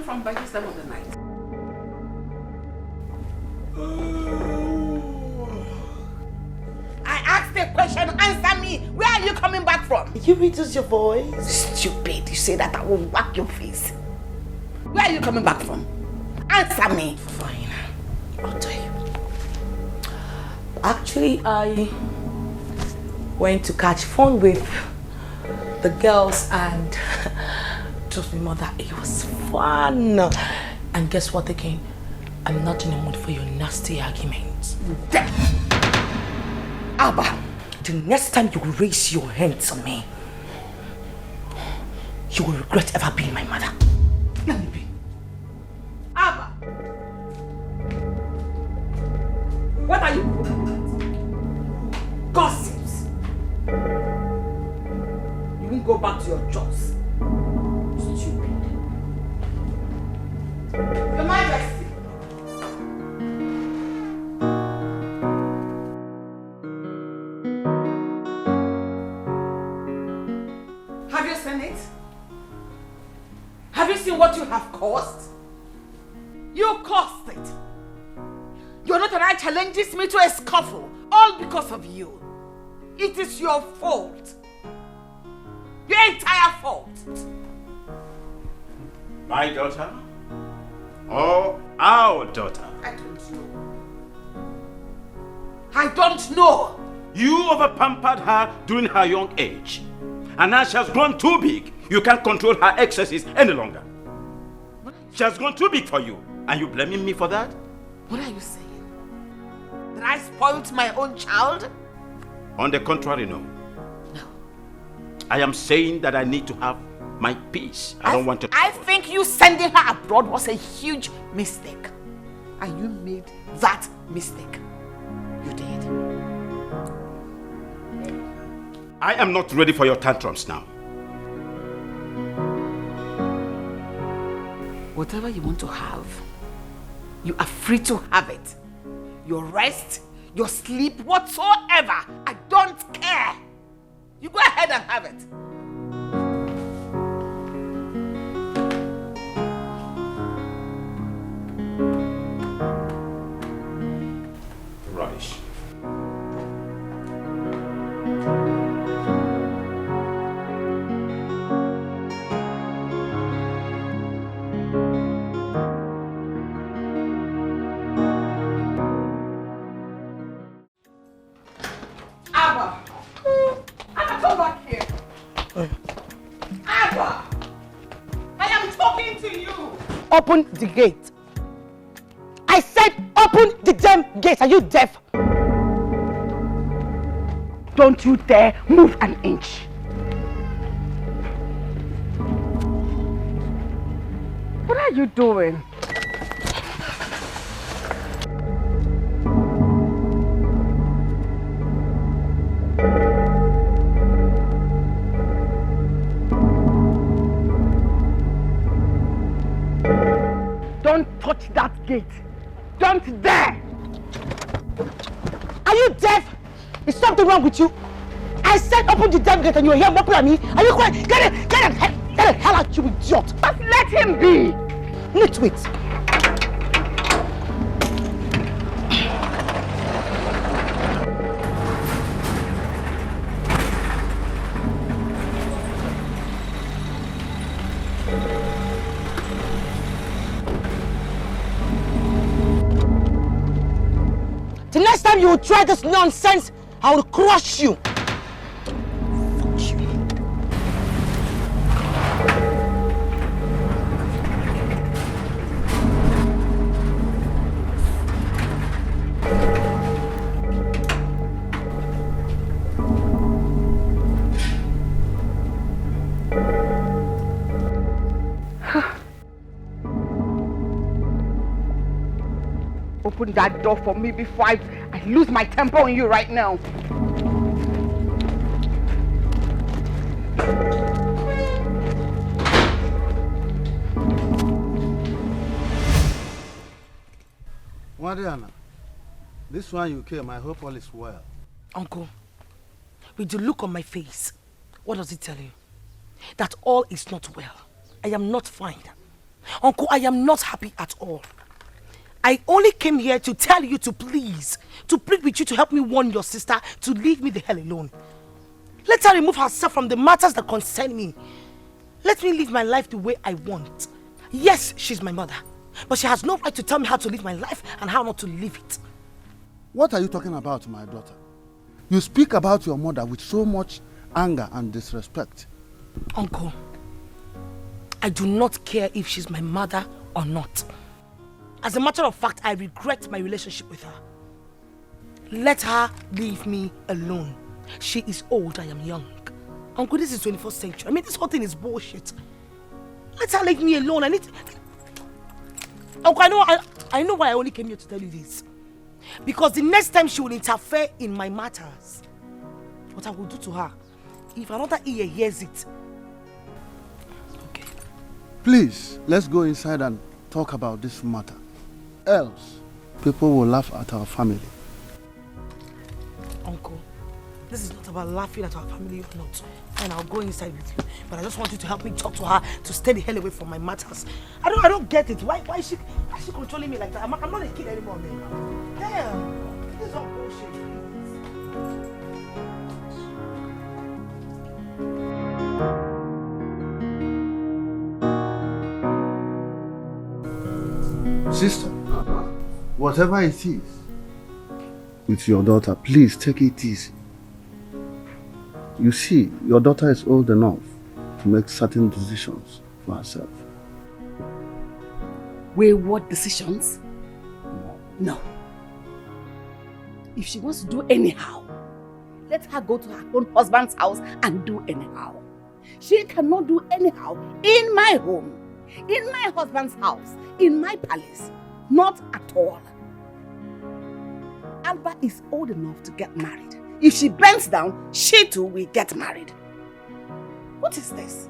from by this time of the night? I asked a question, answer me. Where are you coming back from? You reduce your voice. Stupid, you say that I will whack your face. Where are you coming back from? Answer me. Fine, I'll tell you. Actually, I went to catch fun with the girls and trust me, mother, it was fun. And guess what again? I'm not in the mood for your nasty arguments. Alba, the next time you raise your hands on me, you will regret ever being my mother. Let me be. Alba, what are you doing? Gossips. You won't go back to your jobs. Stupid. Your Majesty. Have you seen it? Have you seen what you have caused? You caused it. Your notoriety challenges me to a scuffle, all because of you. It is your fault. Your entire fault. My daughter? Or our daughter? I don't know. I don't know. You overpampered her during her young age. And now she has grown too big. You can't control her excesses any longer. She has grown too big for you. And you blaming me for that? What are you saying? That I spoiled my own child? On the contrary, no. No. I am saying that I need to have my peace. I don't want to... I think you sending her abroad was a huge mistake. And you made that mistake. You did. I am not ready for your tantrums now. Whatever you want to have, you are free to have it. Your rest, your sleep, whatsoever. I don't care. You go ahead and have it. Rubbish. Alba! Alba, come back here. Alba! I am talking to you. Open the gate. I said open the damn gate. Are you deaf? Don't you dare move an inch. What are you doing? Don't touch that gate. Don't dare. Are you deaf? Is something wrong with you? I said open the damn gate and you're here mocking at me. Are you quiet? Get the hell out, you idiot. Just let him be. Nitwit. The next time you will try this nonsense, I will crush you. Fuck you. Open that door for me before I lose my temper on you right now. Mariana, this one you came, I hope all is well. Uncle, with the look on my face, what does it tell you? That all is not well. I am not fine. Uncle, I am not happy at all. I only came here to tell you to plead with you to help me warn your sister to leave me the hell alone. Let her remove herself from the matters that concern me. Let me live my life the way I want. Yes, she's my mother, but she has no right to tell me how to live my life and how not to live it. What are you talking about, my daughter? You speak about your mother with so much anger and disrespect. Uncle, I do not care if she's my mother or not. As a matter of fact, I regret my relationship with her. Let her leave me alone. She is old, I am young. Uncle, this is 21st century. I mean, this whole thing is bullshit. Let her leave me alone. Uncle, I know why I only came here to tell you this. Because the next time she will interfere in my matters, what I will do to her, if another ear hears it. Okay. Please, let's go inside and talk about this matter. Else, people will laugh at our family. Uncle, this is not about laughing at our family or not. And I'll go inside with you. But I just want you to help me talk to her to stay the hell away from my matters. I don't get it. Why is she controlling me like that? I'm not a kid anymore, man. Damn. This is all bullshit. Sister, whatever it is, with your daughter, please take it easy. You see, your daughter is old enough to make certain decisions for herself. Wayward decisions? No. If she wants to do anyhow, let her go to her own husband's house and do anyhow. She cannot do anyhow in my home, in my husband's house, in my palace. Not at all. Alba is old enough to get married. If she bends down, she too will get married. What is this?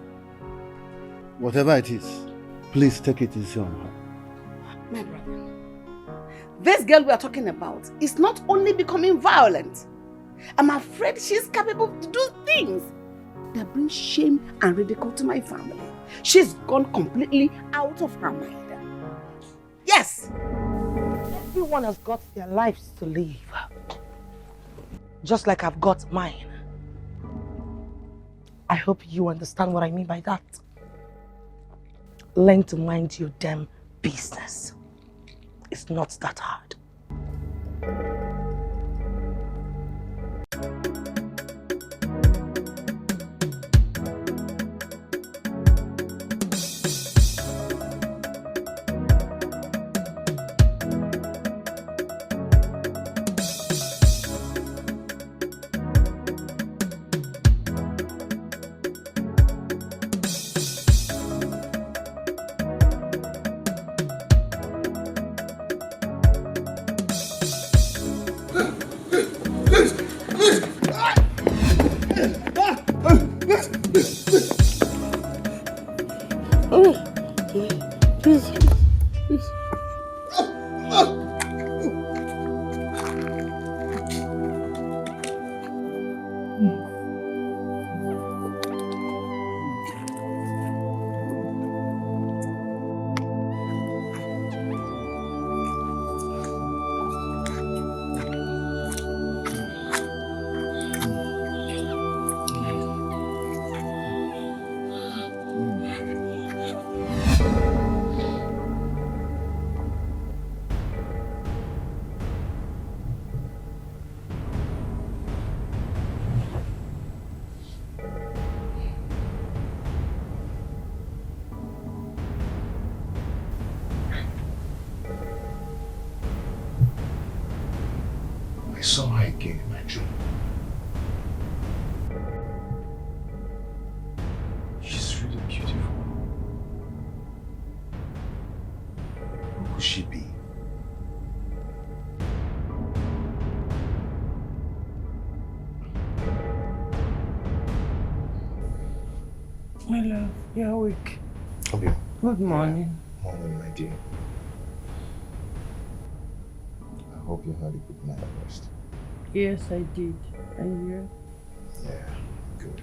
Whatever it is, please take it easy on her. My brother, this girl we are talking about is not only becoming violent. I'm afraid she's capable to do things that bring shame and ridicule to my family. She's gone completely out of her mind. Yes! Everyone has got their lives to live. Just like I've got mine. I hope you understand what I mean by that. Learn to mind your damn business. It's not that hard. I saw her again in my dream. She's really beautiful. Who could she be? My love, you're awake. Okay. Good morning. Morning, my dear. I hope you had a good night rest. Yes, I did. And you? Yeah, good.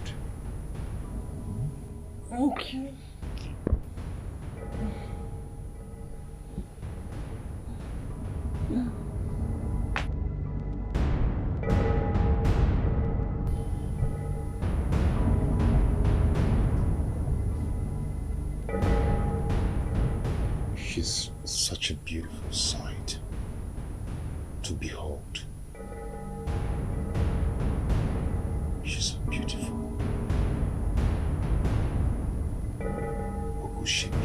Okay. beautiful sight to behold. She's so beautiful. Who could she be?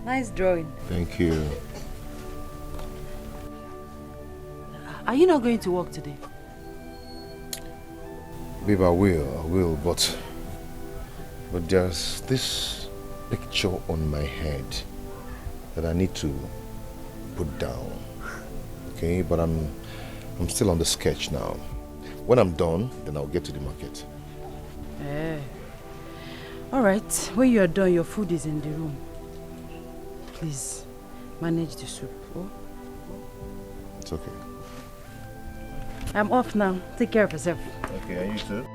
Nice drawing. Thank you. Are you not going to work today? Babe, I will, but there's this picture on my head that I need to put down. Okay, but I'm still on the sketch now. When I'm done, then I'll get to the market. All right. When you are done, your food is in the room. Please, manage the soup. Oh? It's okay. I'm off now. Take care of yourself. Okay, and you too?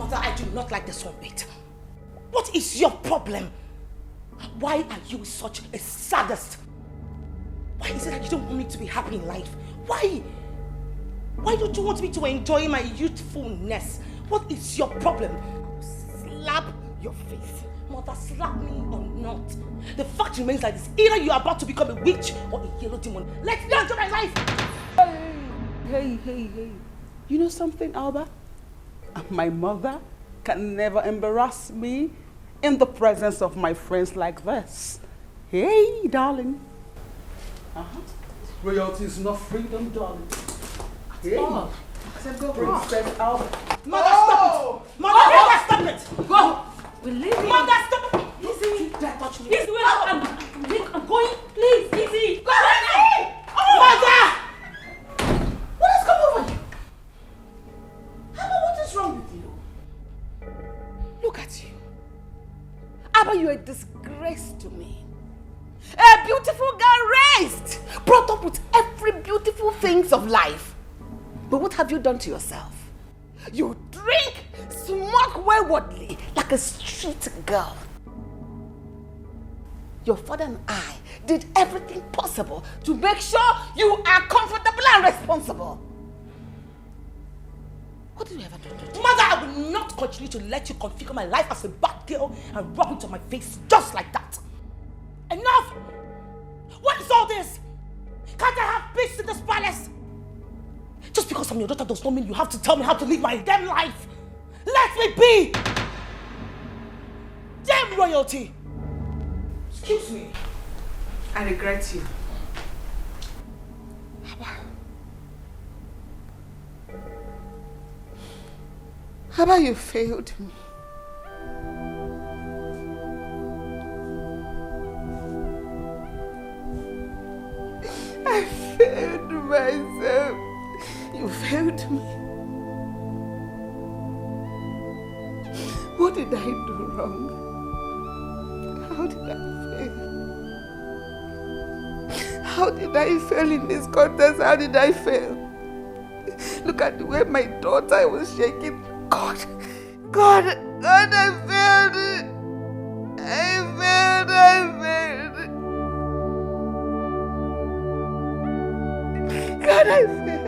Mother, I do not like this one bit. What is your problem? Why are you such a sadist? Why is it that you don't want me to be happy in life? Why? Why don't you want me to enjoy my youthfulness? What is your problem? Slap your face. Mother, slap me or not. The fact remains like this. Either you are about to become a witch or a yellow demon. Let me enjoy my life. Hey. You know something, Alba? My mother can never embarrass me in the presence of my friends like this. Hey, darling. Royalty is not freedom, darling. Hey. Oh. I said go. Princess Alba. Mother, stop it! Mother, stop it! Go! We're leaving. Mother, stop it! Easy! Don't touch me. Easy, I'm going. Please, easy! Go! Mother! What has come over you? Abba, what is wrong with you? Look at you. Abba, you're a disgrace to me. A beautiful girl raised, brought up with every beautiful things of life. But what have you done to yourself? You drink, smoke waywardly like a street girl. Your father and I did everything possible to make sure you are comfortable and responsible. What did you ever do? Mother, I will not continue to let you configure my life as a bad girl and rub it on my face just like that. Enough! What is all this? Can't I have peace in this palace? Just because I'm your daughter does not mean you have to tell me how to live my damn life. Let me be! Damn royalty! Excuse me. I regret you. Abba, you failed me. I failed myself. You failed me. What did I do wrong? How did I fail? How did I fail in this contest? How did I fail? Look at the way my daughter was shaking. God, I failed. I failed. God, I failed.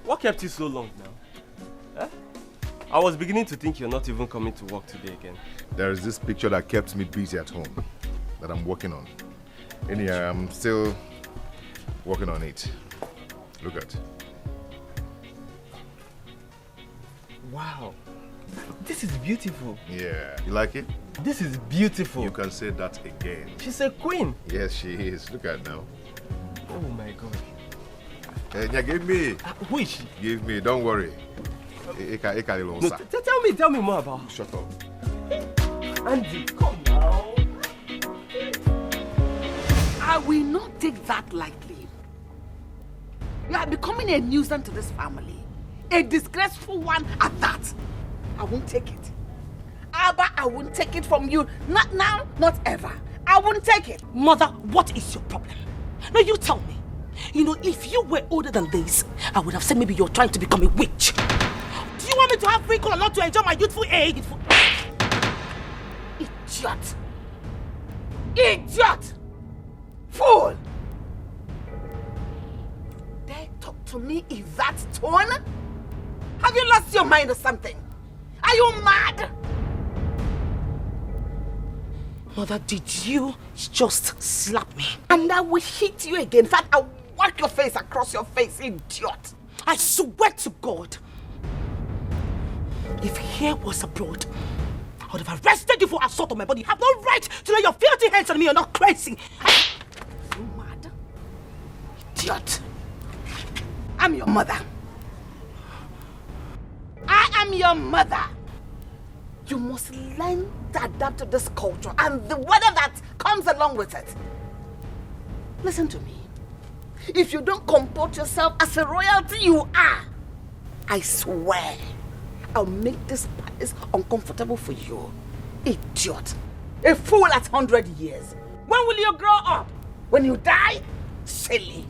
What kept you so long now? I was beginning to think you're not even coming to work today again. There is this picture that kept me busy at home that I'm working on. Anyhow, I'm still working on it. Look at. Wow. This is beautiful. Yeah. You like it? This is beautiful. You can say that again. She's a queen. Yes, she is. Look at now. Oh my God. Yeah, give me. Who is she? Give me. Don't worry. No, tell me more about her. Shut up. Andy, come now. will not take that lightly. You are becoming a nuisance to this family. A disgraceful one at that. I won't take it. Alba, I won't take it from you. Not now, not ever. I won't take it. Mother, what is your problem? Now you tell me. You know, if you were older than this, I would have said maybe you're trying to become a witch. Do you want me to have free cool or not to enjoy my youthful age? Idiot! Idiot! Fool! Dare talk to me in that tone? Have you lost your mind or something? Are you mad? Mother, did you just slap me? And I will hit you again. In fact, I'll whack your face across your face, idiot. I swear to God, if hair was abroad, I would have arrested you for assault on my body. You have no right to lay your filthy hands on me. You're not crazy. You mad? Idiot. I'm your mother. I am your mother. You must learn to adapt to this culture and the weather that comes along with it. Listen to me. If you don't comport yourself as a royalty you are, I swear I'll make this place uncomfortable for you. Idiot. A fool at 100 years. When will you grow up? When you die? Silly.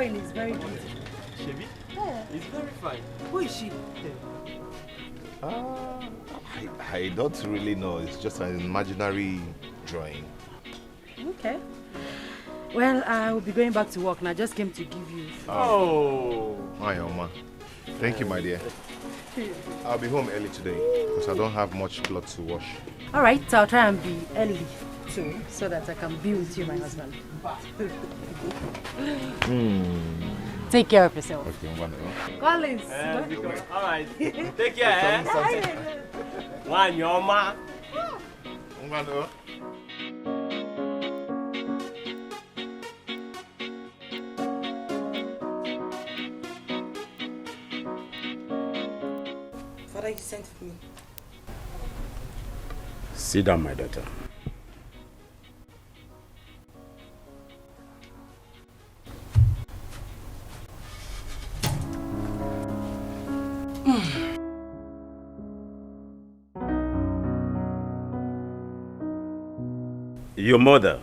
Is very beautiful. Shebi? Yeah. It's very fine. Who is she? I don't really know. It's just an imaginary drawing. Okay. Well, I will be going back to work and I just came to give you. Oh. Hi, Oma. Thank you, my dear. I'll be home early today because I don't have much clothes to wash. All right, so I'll try and be early too so that I can be with you, my husband. Take care of yourself. Okay, wonderful. Collins. All right. Take care. One, your ma. Wonderful. Father, you sent for me. Sit down, my daughter. Your mother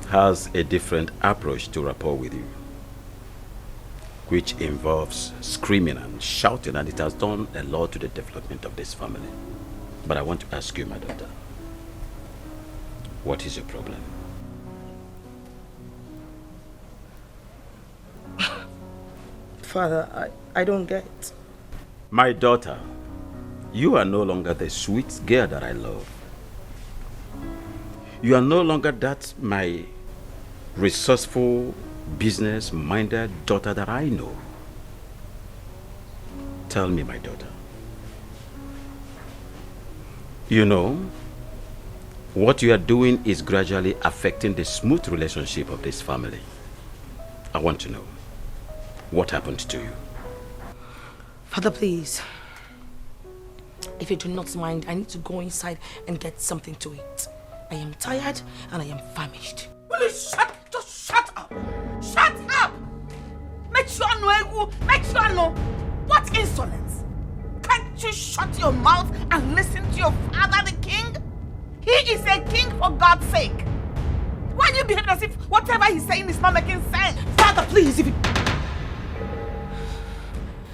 has a different approach to rapport with you, which involves screaming and shouting, and it has done a lot to the development of this family. But I want to ask you, my daughter, what is your problem? Father, I don't get. My daughter, you are no longer the sweet girl that I love. You are no longer that my resourceful, business-minded daughter that I know. Tell me, my daughter. You know, what you are doing is gradually affecting the smooth relationship of this family. I want to know, what happened to you? Father, please. If you do not mind, I need to go inside and get something to eat. I am tired and I am famished. Will you just shut up? Shut up! Make sure no. What insolence! Can't you shut your mouth and listen to your father, the king? He is a king for God's sake. Why do you behave as if whatever he's saying is not making sense? Father, please,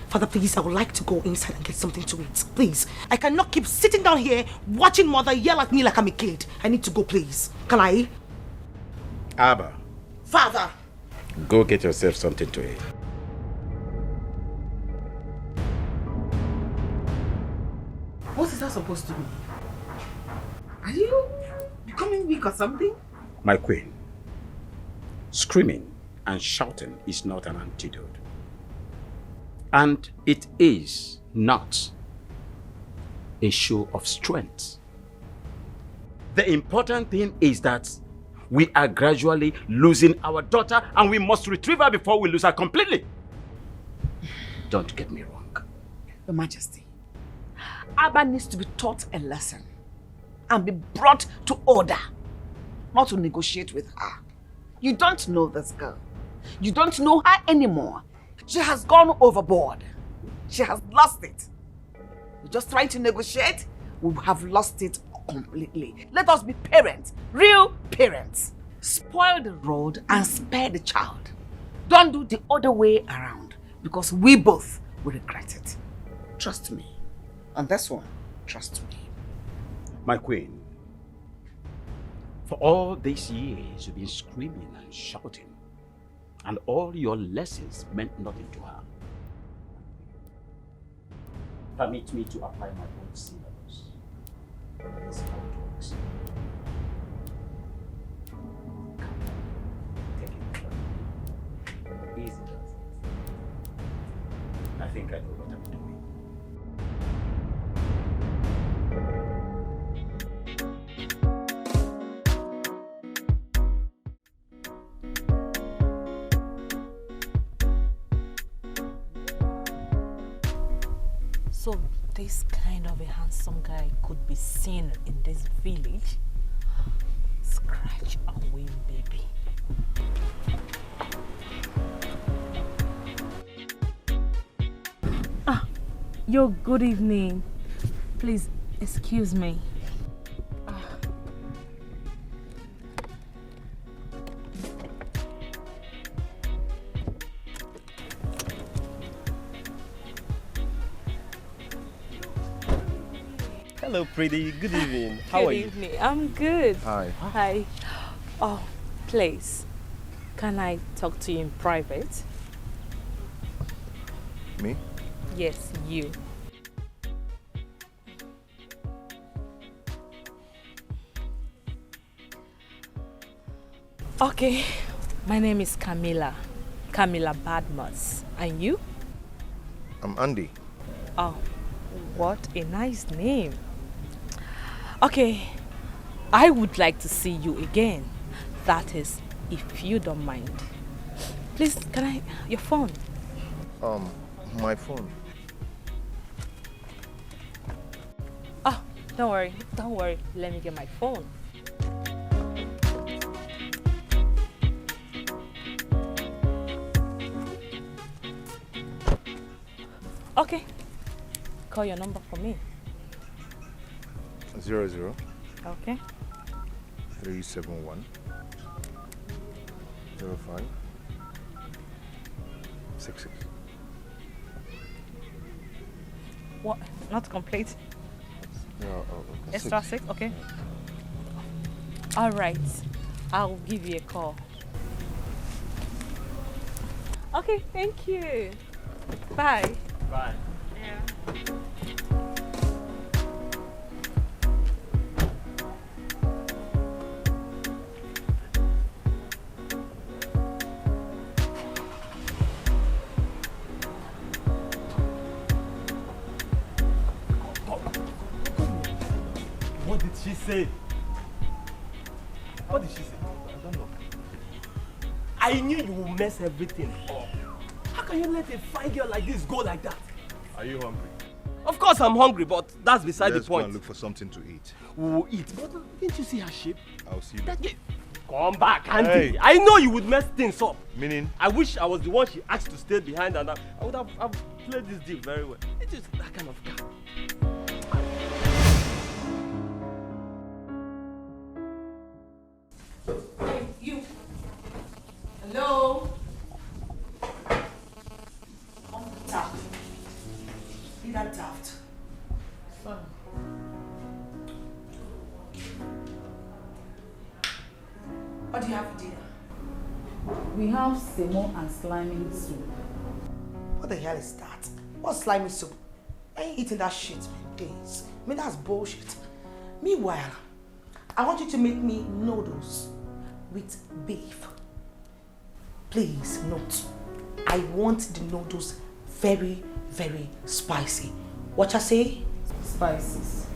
Father, please, I would like to go inside and get something to eat. Please. I cannot keep sitting down here watching mother yell at me like I'm a kid. I need to go, please. Can I? Alba. Father. Go get yourself something to eat. What is that supposed to be? Are you becoming weak or something? My queen, screaming and shouting is not an antidote. And it is not a show of strength. The important thing is that we are gradually losing our daughter and we must retrieve her before we lose her completely. Don't get me wrong. Your Majesty, Alba needs to be taught a lesson and be brought to order, not to negotiate with her. You don't know this girl. You don't know her anymore. She has gone overboard. She has lost it. We're just trying to negotiate. We have lost it completely. Let us be parents, real parents. Spoil the road and spare the child. Don't do the other way around, because we both will regret it. Trust me. On this one, trust me. My queen, for all these years you've been screaming and shouting, and all your lessons meant nothing to her. Permit me to apply my own syllabus. This is how it works. Take it. Easy does it. I think I know what I'm doing. So this kind of a handsome guy could be seen in this village? Scratch and win, baby. Yo, good evening. Please, excuse me. Hello, pretty. Good evening. How are you? Good evening. I'm good. Hi. Hi. Oh, please, can I talk to you in private? Me? Yes, you. Okay, my name is Camilla Badmus. And you? I'm Andy. Oh, what a nice name. Okay, I would like to see you again. That is, if you don't mind. Please, can I, your phone? My phone. Oh, don't worry. Let me get my phone. Okay, call your number for me. 00 Okay. 371 05 66. What? Not complete? Yeah, Extra six? Okay. All right. I'll give you a call. Okay, thank you. Bye. Bye. Yeah. she say? What did she say? I don't know. I knew you would mess everything up. How can you let a fine girl like this go like that? Are you hungry? Of course I'm hungry, but that's beside Let's the point. go and look for something to eat. We'll eat, but didn't you see her shape? I'll see you. Come back, Andy. Hey. I know you would mess things up. Meaning? I wish I was the one she asked to stay behind and I would have played this deal very well. It is that kind of guy. Hey, you. Hello? Daft. Be that daft. Son. What do you have for dinner? We have semo and slimy soup. What the hell is that? What's slimy soup? I ain't eating that shit, man. Please. I mean, that's bullshit. Meanwhile, I want you to make me noodles with beef. Please note, I want the noodles very, very spicy. What I say? Spices.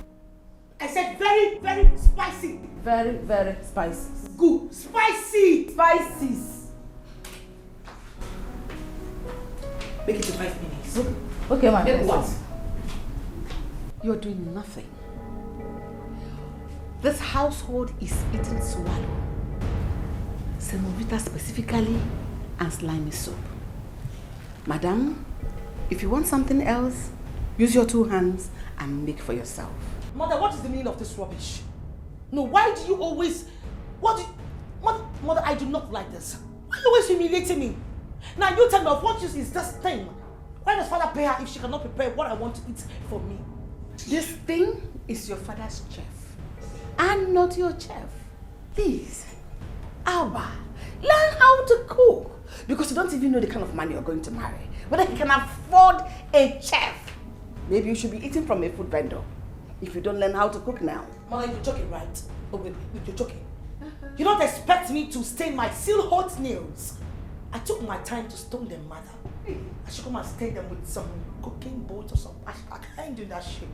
I said very, very spicy. Very, very spicy. Good. Spicy. Spices. Make it to 5 minutes. Okay, my Make princess. what? You're doing nothing. This household is eating swallow. Semovita specifically and slimy soup. Madam, if you want something else, use your 2 hands and make for yourself. Mother, what is the meaning of this rubbish? No, why do you always... Mother, I do not like this. Why are you always humiliating me? Now you tell me of what use is this thing? Why does father pay her if she cannot prepare what I want to eat for me? This thing is your father's chef. I'm not your chef. Please, Alba, learn how to cook. Because you don't even know the kind of man you're going to marry. Whether he can afford a chef. Maybe you should be eating from a food vendor. If you don't learn how to cook now. Mother, you're joking, right? Oh, wait, you're joking. You don't expect me to stain my still hot nails. I took my time to stone them, mother. I should come and stain them with some cooking boat or something. I ain't doing that shit.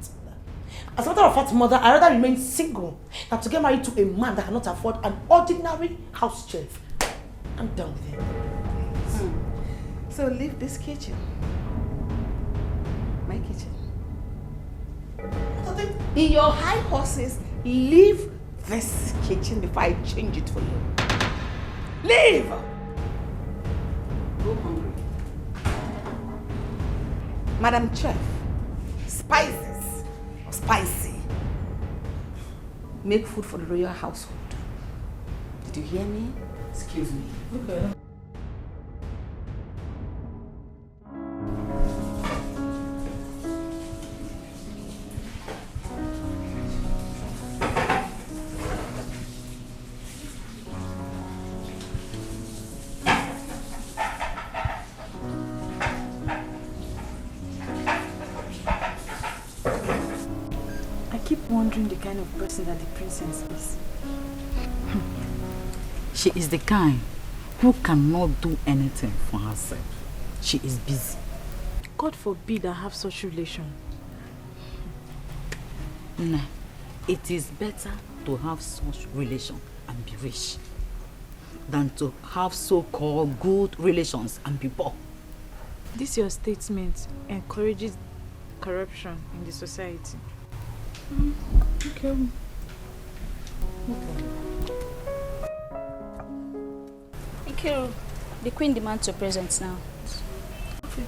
As a matter of fact, mother, I'd rather remain single than to get married to a man that cannot afford an ordinary house chef. I'm done with it. So leave this kitchen. My kitchen. In your high horses, leave this kitchen before I change it for you. Leave! Go hungry. Madam Chef, spices or spicy. Make food for the royal household. Did you hear me? Excuse me. Okay. Wondering the kind of person that the princess is. She is the kind who cannot do anything for herself. She is busy. God forbid I have such relation. Nah, it is better to have such relation and be rich than to have so-called good relations and be poor. This your statement encourages corruption in the society. Okay. Ikiru, the queen demands your presence now. Okay.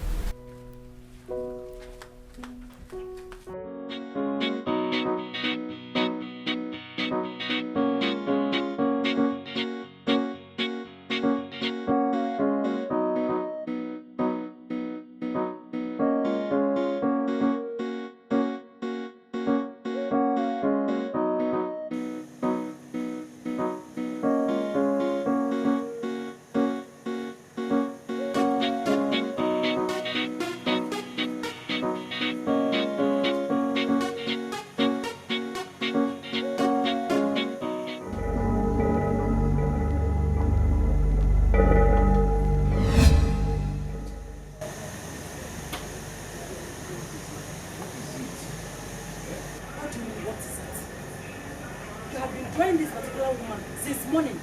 You have been trying this particular woman since morning.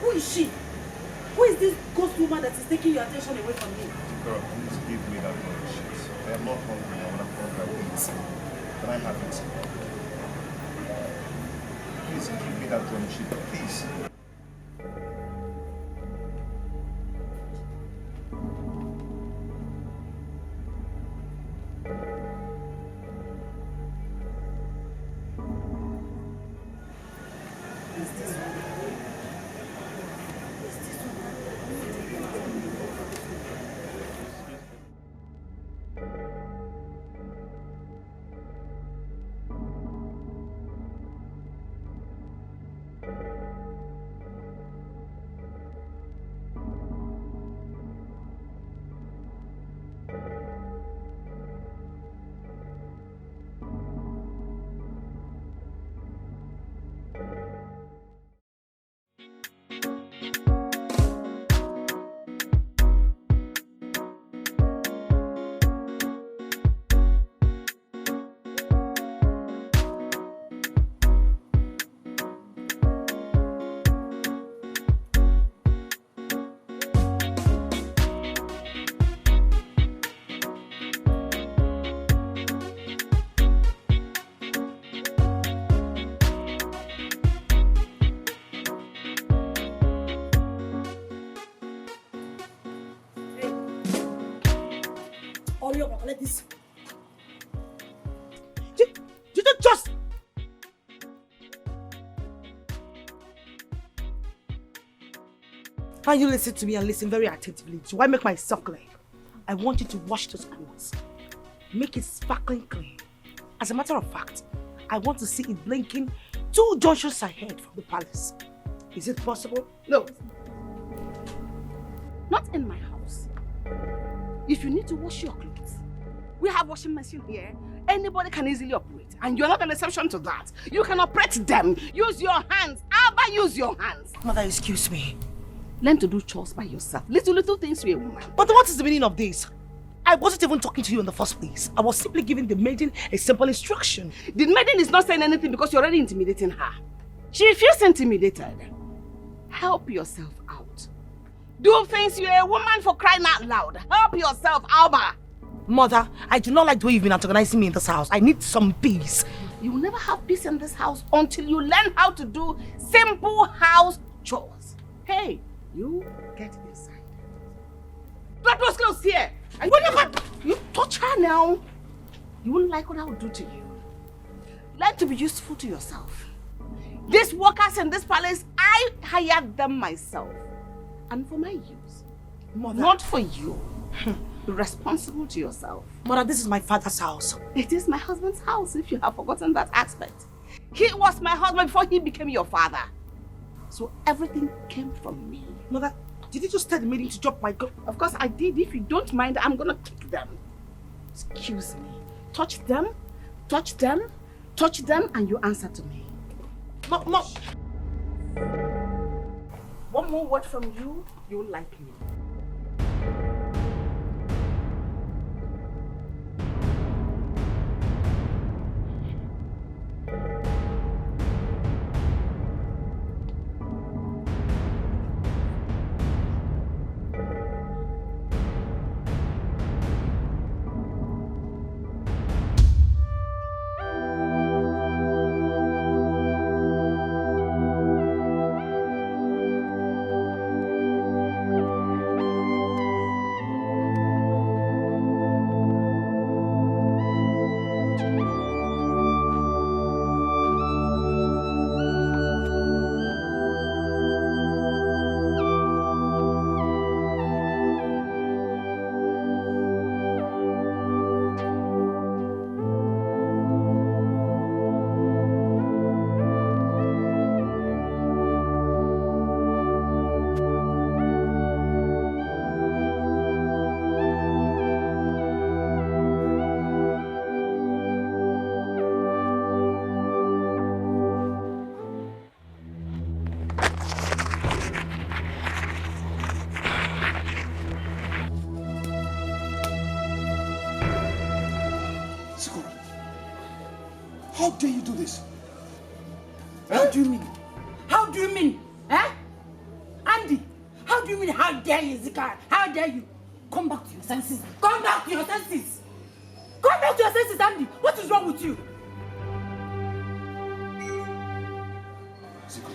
Who is she? Who is this ghost woman that is taking your attention away from me? Girl, please give me that one shit. I am not hungry. I want to hungry. Can I have it? Please give me that drum sheet, please. Let this. You don't just. Can you listen to me and listen very attentively? Do I make myself clear? I want you to wash those clothes. Make it sparkling clean. As a matter of fact, I want to see it blinking 2 junctions ahead from the palace. Is it possible? No. Not in my house. If you need to wash your clothes, we have washing machine here. Anybody can easily operate. And you're not an exception to that. You can operate them. Use your hands. Alba, use your hands. Mother, excuse me. Learn to do chores by yourself. Little things to a woman. But what is the meaning of this? I wasn't even talking to you in the first place. I was simply giving the maiden a simple instruction. The maiden is not saying anything because you're already intimidating her. She feels intimidated. Help yourself out. Do things. You're a woman, for crying out loud. Help yourself, Alba. Mother, I do not like the way you've been antagonizing me in this house. I need some peace. You will never have peace in this house until you learn how to do simple house chores. Hey, you get inside. Drop those clothes here. You touch her now, you won't like what I will do to you. Learn to be useful to yourself. These workers in this palace, I hired them myself. And for my use. Mother. Not for you. Be responsible to yourself. Mother, this is my father's house. It is my husband's house, if you have forgotten that aspect. He was my husband before he became your father. So everything came from me. Mother, did you just tell the maiden to drop my gun? Of course I did. If you don't mind, I'm gonna kick them. Excuse me. Touch them, touch them, touch them, and you answer to me. Mom. One more word from you, you'll like me. How dare you do this? Huh? What do you mean? How do you mean? Eh? Andy, how do you mean? How dare you, Zika? How dare you? Come back to your senses. Come back to your senses. Come back to your senses, Andy. What is wrong with you? Zico,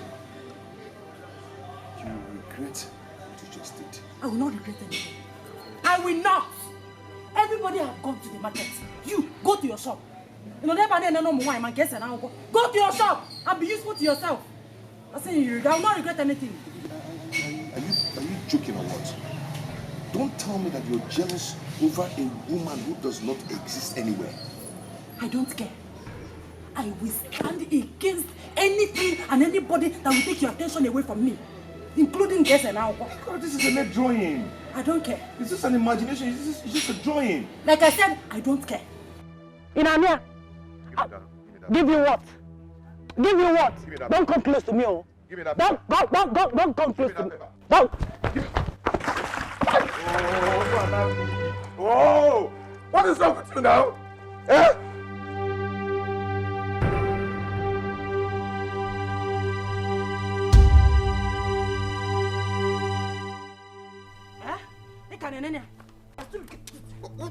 you will regret what you just did. I will not regret anything. I will not. Everybody have gone to the market. You, go to your shop. You know, never no more wine, man. Guess and I'll go. Go to your shop and be useful to yourself. I say I will not regret anything. Are you joking or what? Don't tell me that you're jealous over a woman who does not exist anywhere. I don't care. I will stand against anything and anybody that will take your attention away from me, including guests and alcohol. God, this is a mere drawing. I don't care. It's just an imagination. It's just a drawing. Like I said, I don't care. Inamia, give you what? Give you what? Don't come close to me, oh. Give me that. Don't come close to me. Don't. Oh, what is wrong with you now? Eh?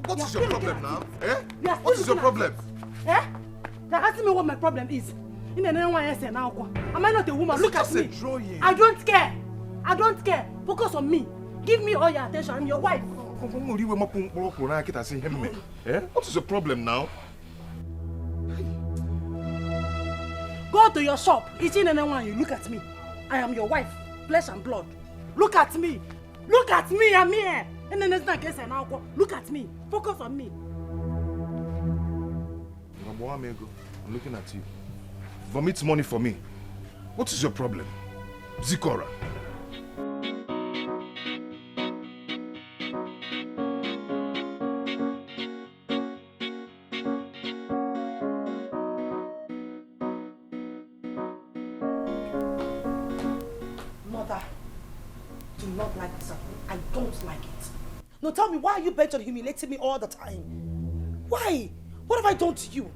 What is your problem now? Eh? What is your problem? Eh? They're asking me what my problem is. Am I not a woman? Look at me. I don't care. I don't care. Focus on me. Give me all your attention. I'm your wife. Eh? What is your problem now? Go to your shop. Each and every one you look at me. I am your wife, flesh and blood. Look at me. Look at me. I'm here. And then there's not case and now. Look at me. Focus on me. I'm looking at you. Vomit money for me. What is your problem? Zikora. Mother, do not like this. I don't like it. No, tell me, why are you bent on humiliating me all the time? Why? What have I done to you?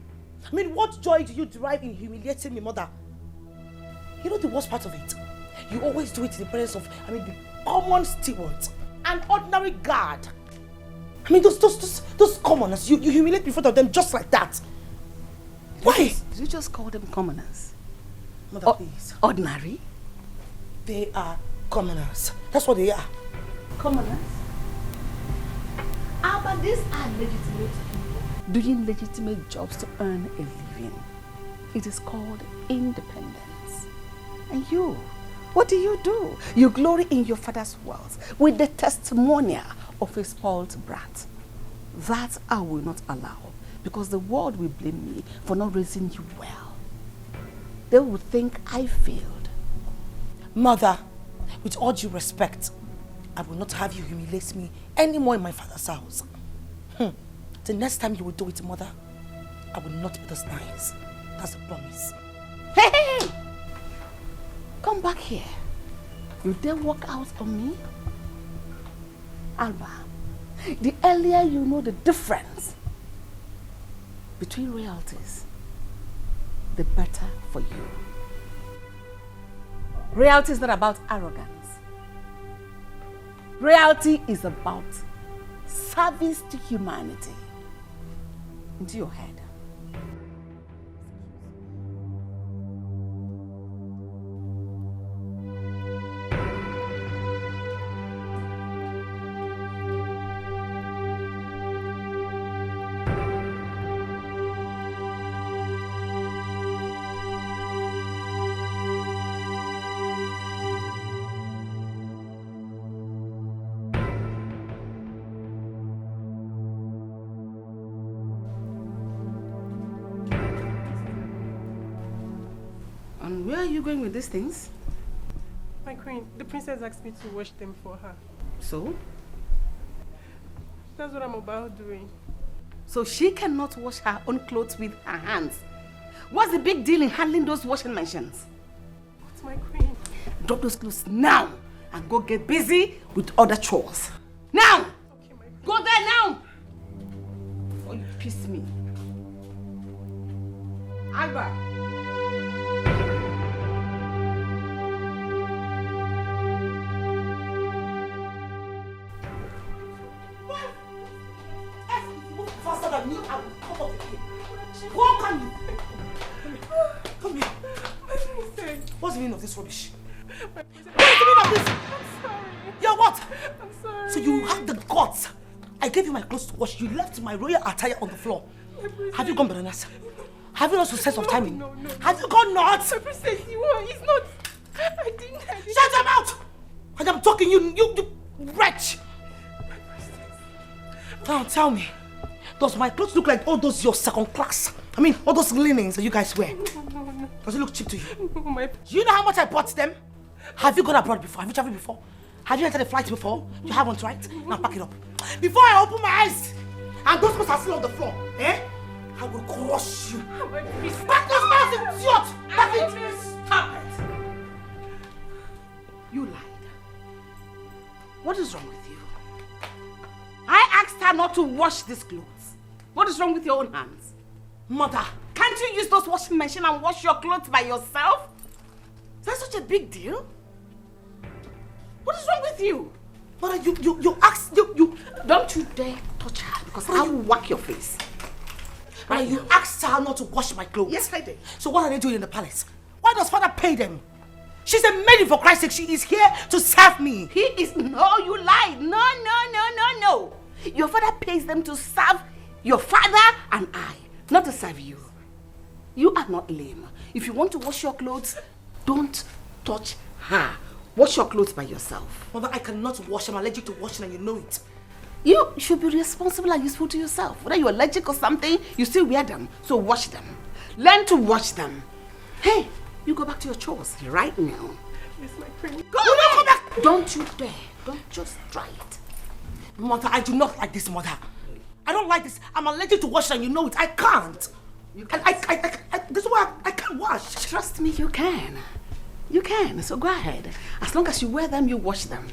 I mean, what joy do you derive in humiliating me, Mother? You know the worst part of it? You always do it in the presence of, the common steward, an ordinary guard. I mean, those commoners, you humiliate me in front of them just like that. Why? Did you just call them commoners? Mother, please. Ordinary? They are commoners. That's what they are. Commoners? But these are legitimate people doing legitimate jobs to earn a living. It is called independence. And you, what do? You glory in your father's wealth with the testimonial of a spoiled brat. That I will not allow, because the world will blame me for not raising you well. They will think I failed. Mother, with all due respect, I will not have you humiliate me anymore in my father's house. The next time you will do it, Mother, I will not be this nice. That's a promise. Hey! Come back here. You dare walk out on me? Alba, the earlier you know the difference between realities, the better for you. Reality is not about arrogance. Reality is about service to humanity. Into your head. Where are you going with these things? My queen, the princess asked me to wash them for her. So? That's what I'm about doing. So she cannot wash her own clothes with her hands. What's the big deal in handling those washing machines? What's my queen? Drop those clothes now and go get busy with other chores. Now! Okay, my queen. Go there now! Oh, you piss me. Alba! me, I will come up again. Walk on you. Come here. What's the meaning of this rubbish? What is the meaning of this? I'm sorry. You're what? I'm sorry. So you have the guts. I gave you my clothes to wash. You left my royal attire on the floor. Have you gone bananas? Have you lost your sense of timing? No. Have you gone nuts? My princess, he's not. I didn't. Shut your mouth! And I'm talking you wretch! Now tell me, does my clothes look like all those your second class? I mean, all those linens that you guys wear? No. Does it look cheap to you? No, Do you know how much I bought them? Have you gone abroad before? Have you traveled before? Have you entered a flight before? You haven't, right? Now pack it up. Before I open my eyes and those clothes are still on the floor, I will crush you. Pack those clothes, idiot! Pack it! Stop it! You lied. What is wrong with you? I asked her not to wash these clothes. What is wrong with your own hands? Mother, can't you use those washing machine and wash your clothes by yourself? Is that such a big deal? What is wrong with you? Mother, you asked, don't you dare touch her because I will whack your face. Mother, you asked her not to wash my clothes. Yes, I did. So what are they doing in the palace? Why does father pay them? She's a maiden, for Christ's sake. She is here to serve me. He is... No, you lied. No. Your father pays them to serve your father and I, not to serve you. You are not lame. If you want to wash your clothes, don't touch her. Wash your clothes by yourself. Mother, I cannot wash. I'm allergic to washing and you know it. You should be responsible and useful to yourself. Whether you're allergic or something, you still wear them. So wash them. Learn to wash them. Hey, you go back to your chores right now. Yes, my queen. Go back. Don't you dare. Don't just try it. Mother, I do not like this, Mother. I don't like this. I'm allergic to washing and you know it. I can't. This is why I can't wash. Trust me, you can. You can. So go ahead. As long as you wear them, you wash them.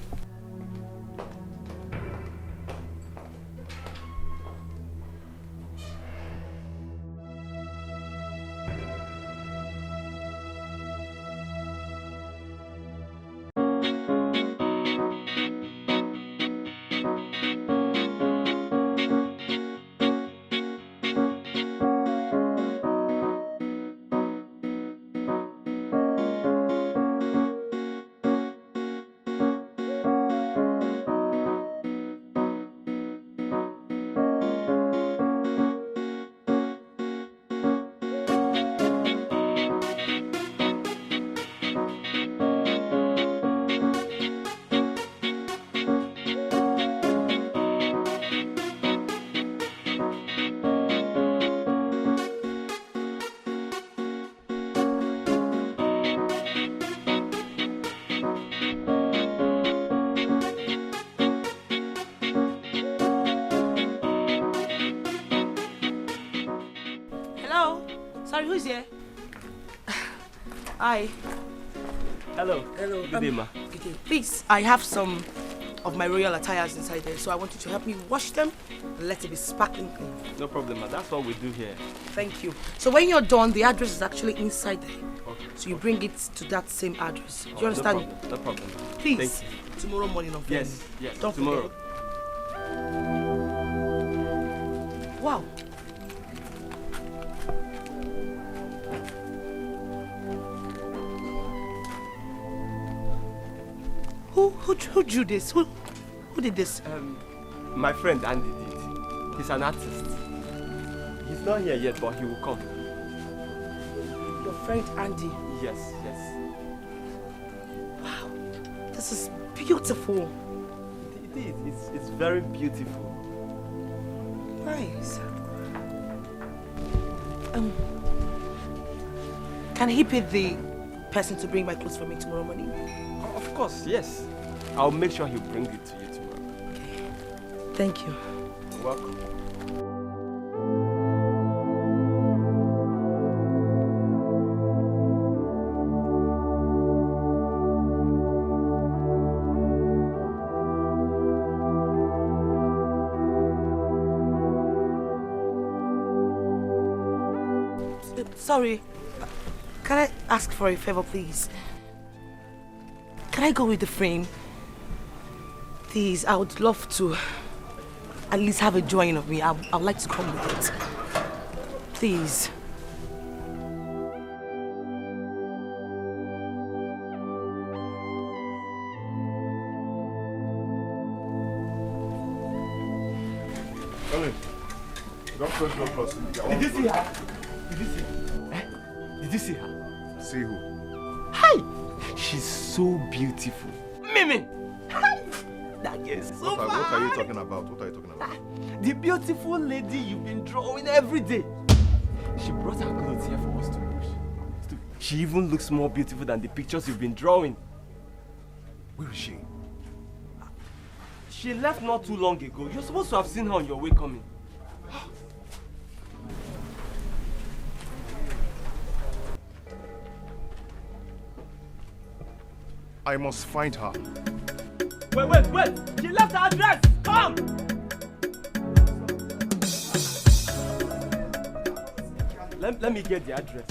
Sorry, who's here? Hi. Hello. Good day, ma. Good day. Please, I have some of my royal attires inside there, so I want you to help me wash them and let it be sparkling clean. No problem, ma. That's what we do here. Thank you. So when you're done, the address is actually inside there. Okay. So you bring it to that same address. Do you understand? No problem. Please. Thank you. Tomorrow morning on Yes. Don't tomorrow. forget. Wow. Who drew this? Who did this? My friend Andy did. He's an artist. He's not here yet, but he will come. Your friend Andy? Yes. Wow, this is beautiful. It is. It's very beautiful. Nice. Can he be the person to bring my clothes for me tomorrow morning? Of course, yes. I'll make sure he'll bring it to you tomorrow. Okay. Thank you. You're welcome. Sorry. Can I ask for a favor, please? Can I go with the frame? Please, I would love to. at least have a drawing of me, I would like to come with it. Please. Did you see her? Did you see her? Eh? Did you see her? See who? Hi! She's so beautiful. Mimi! Hi! That girl is so What are you talking about? What are you talking about? The beautiful lady you've been drawing every day. She brought her clothes here for us to wash. She even looks more beautiful than the pictures you've been drawing. Where is she? She left not too long ago. You're supposed to have seen her on your way coming. I must find her. Wait! She left her address! Come! Let me get the address.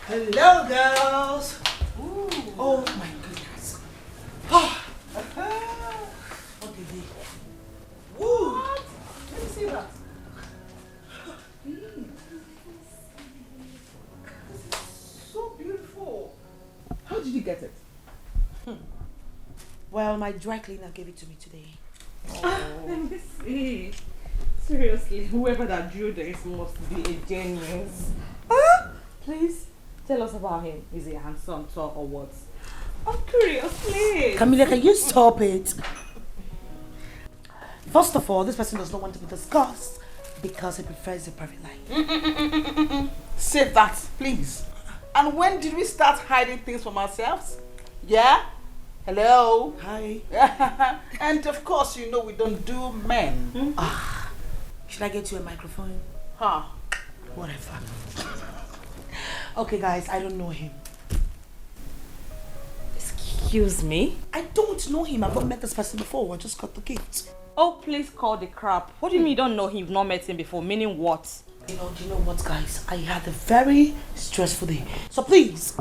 Hello, girls. Ooh. Oh my goodness. What did they? Woo. Let me see that. This is so beautiful. How did you get it? Well, my dry cleaner gave it to me today. Let me see. Seriously, whoever that drew this must be a genius. Please tell us about him. Is he handsome, tall, or what? I'm curious, please. Camilla, can you stop it? First of all, this person does not want to be discussed because he prefers a private life. Say that, please. And when did we start hiding things from ourselves? Yeah? Hello? Hi. And of course, you know we don't do men. Should I get you a microphone? Huh? Whatever. Okay, guys, I don't know him. Excuse me? I don't know him. I've not met this person before. I just got the gift. Oh, please call the crap. What do you mean you don't know him? You've not met him before? Meaning what? Do you know what, guys? I had a very stressful day. So please,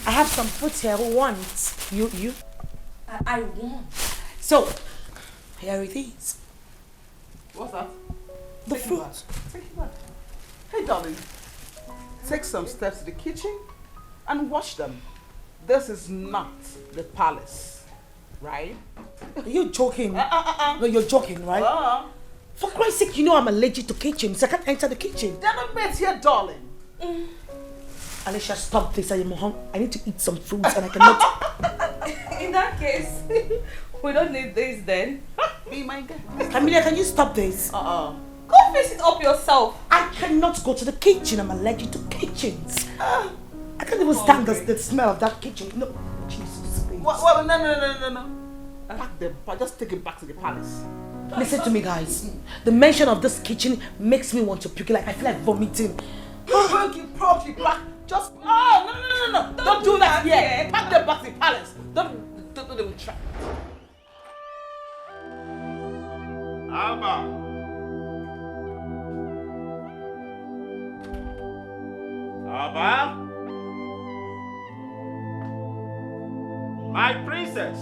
I have some food here. Who wants? You? I want. So, here it is. What's that? The fruit. Take it back. Hey, darling. Take some steps to the kitchen and wash them. This is not the palace, right? Are you joking? No, you're joking, right? For Christ's sake, you know I'm allergic to kitchens. I can't enter the kitchen. They're not made here, darling. Alicia, stop this. I need to eat some fruits and I cannot. In that case, we don't need this then. Be my girl. Camilla, can you stop this? Go fix it up yourself. I cannot go to the kitchen. I'm allergic to kitchens. I can't even stand the smell of that kitchen. No, Jesus Christ. Well, no. Pack them. Just take it back to the palace. Listen to me, guys. The mention of this kitchen makes me want to puke. Like I feel like vomiting. Probably back. Just no. Don't do that here. Pack them back to the palace. Don't even try. Alba. Alba? My princess!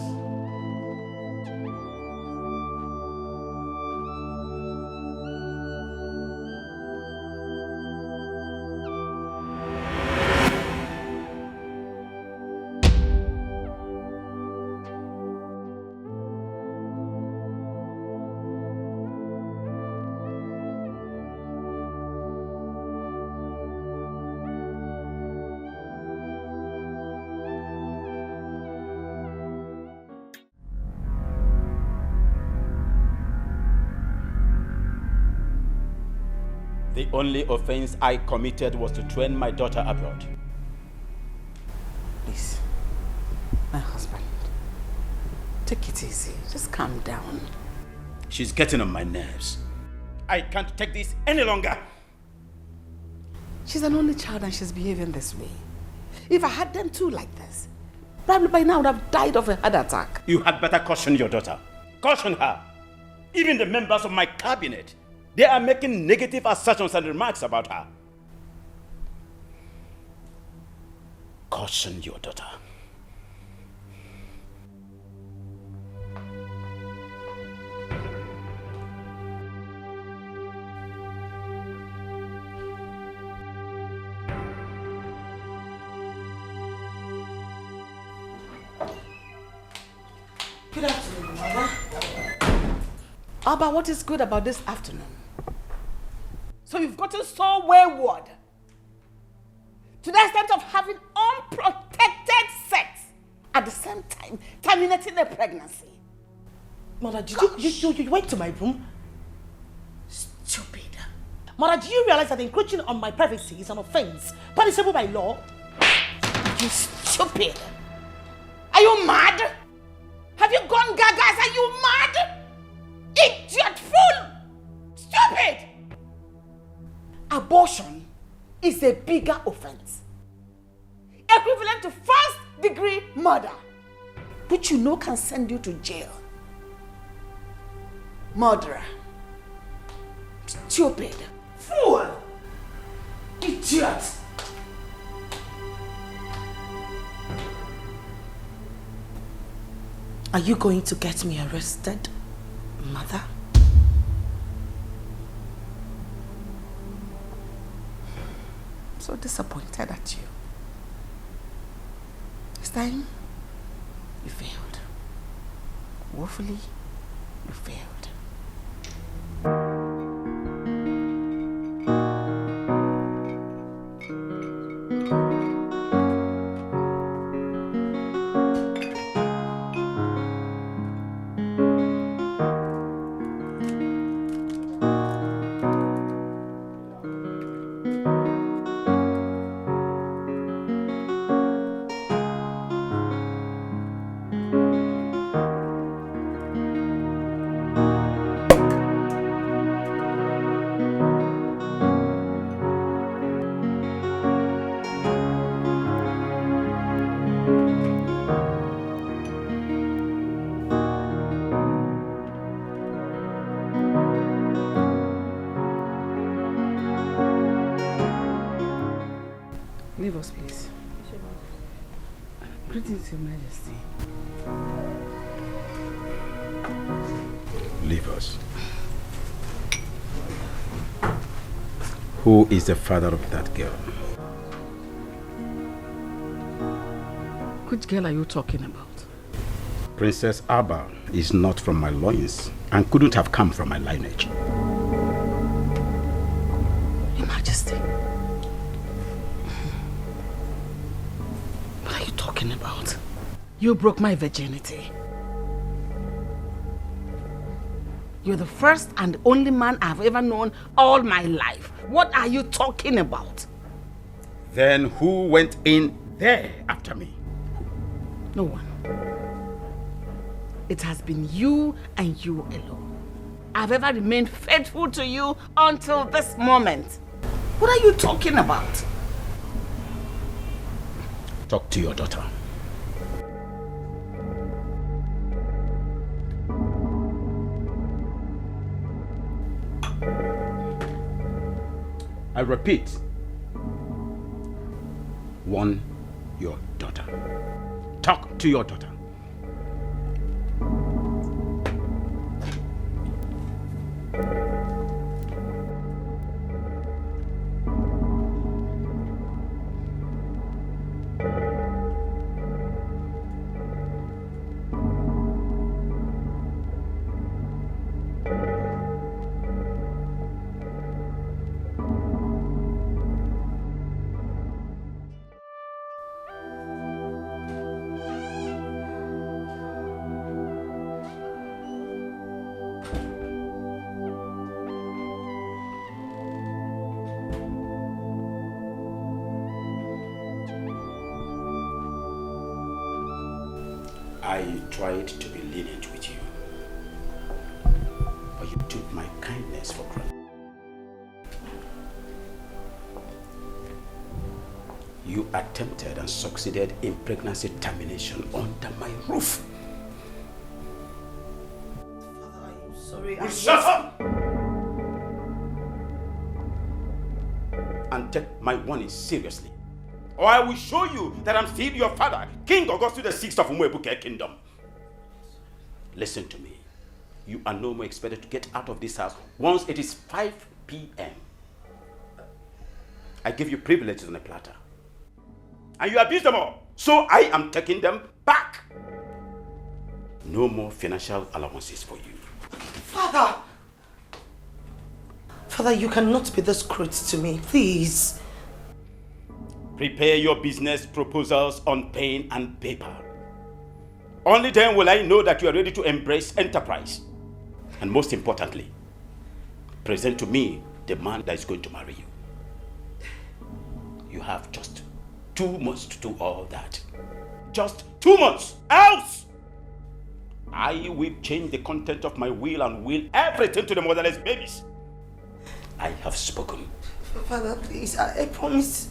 The only offense I committed was to train my daughter abroad. Please, my husband, take it easy. Just calm down. She's getting on my nerves. I can't take this any longer. She's an only child and she's behaving this way. If I had them too like this, probably by now I would have died of a heart attack. You had better caution your daughter. Caution her. Even the members of my cabinet, they are making negative assertions and remarks about her. Caution your daughter. Good afternoon, Mother. Alba, what is good about this afternoon? So you've gotten so wayward to the extent of having unprotected sex at the same time terminating a pregnancy. Mother, you went to my room? Stupid. Mother, do you realize that encroaching on my privacy is an offense punishable by law? You stupid. Are you mad? Have you gone gagas? Are you mad? Idiot fool! Stupid! Abortion is a bigger offense, equivalent to first-degree murder, which you know can send you to jail. Murderer. Stupid. Fool! Idiot! Are you going to get me arrested, Mother? So disappointed at you. This time, you failed. Woefully, you failed. Leave us, please. Greetings, Your Majesty. Leave us. Who is the father of that girl? Which girl are you talking about? Princess Alba is not from my loins and couldn't have come from my lineage. Your Majesty. What are you talking about? You broke my virginity. You're the first and only man I've ever known all my life. What are you talking about? Then who went in there after me? No one. It has been you and you alone. I've ever remained faithful to you until this moment. What are you talking about? Talk to your daughter. I repeat, warn your daughter. Talk to your daughter. I tried to be lenient with you, but you took my kindness for granted. You attempted and succeeded in pregnancy termination under my roof. Father, I'm sorry. Will shut up! And take my warning seriously, or I will show you that I'm still your father, King Augustus VI of Umwebuke Kingdom. Listen to me. You are no more expected to get out of this house once it is 5 p.m. I give you privileges on a platter, and you abuse them all, so I am taking them back. No more financial allowances for you. Father! Father, you cannot be this cruel to me, please. Prepare your business proposals on pen and paper. Only then will I know that you are ready to embrace enterprise. And most importantly, present to me the man that is going to marry you. You have just 2 months to do all that. Just 2 months. Else, I will change the content of my will and will everything to the motherless babies. I have spoken. Father, please, I promise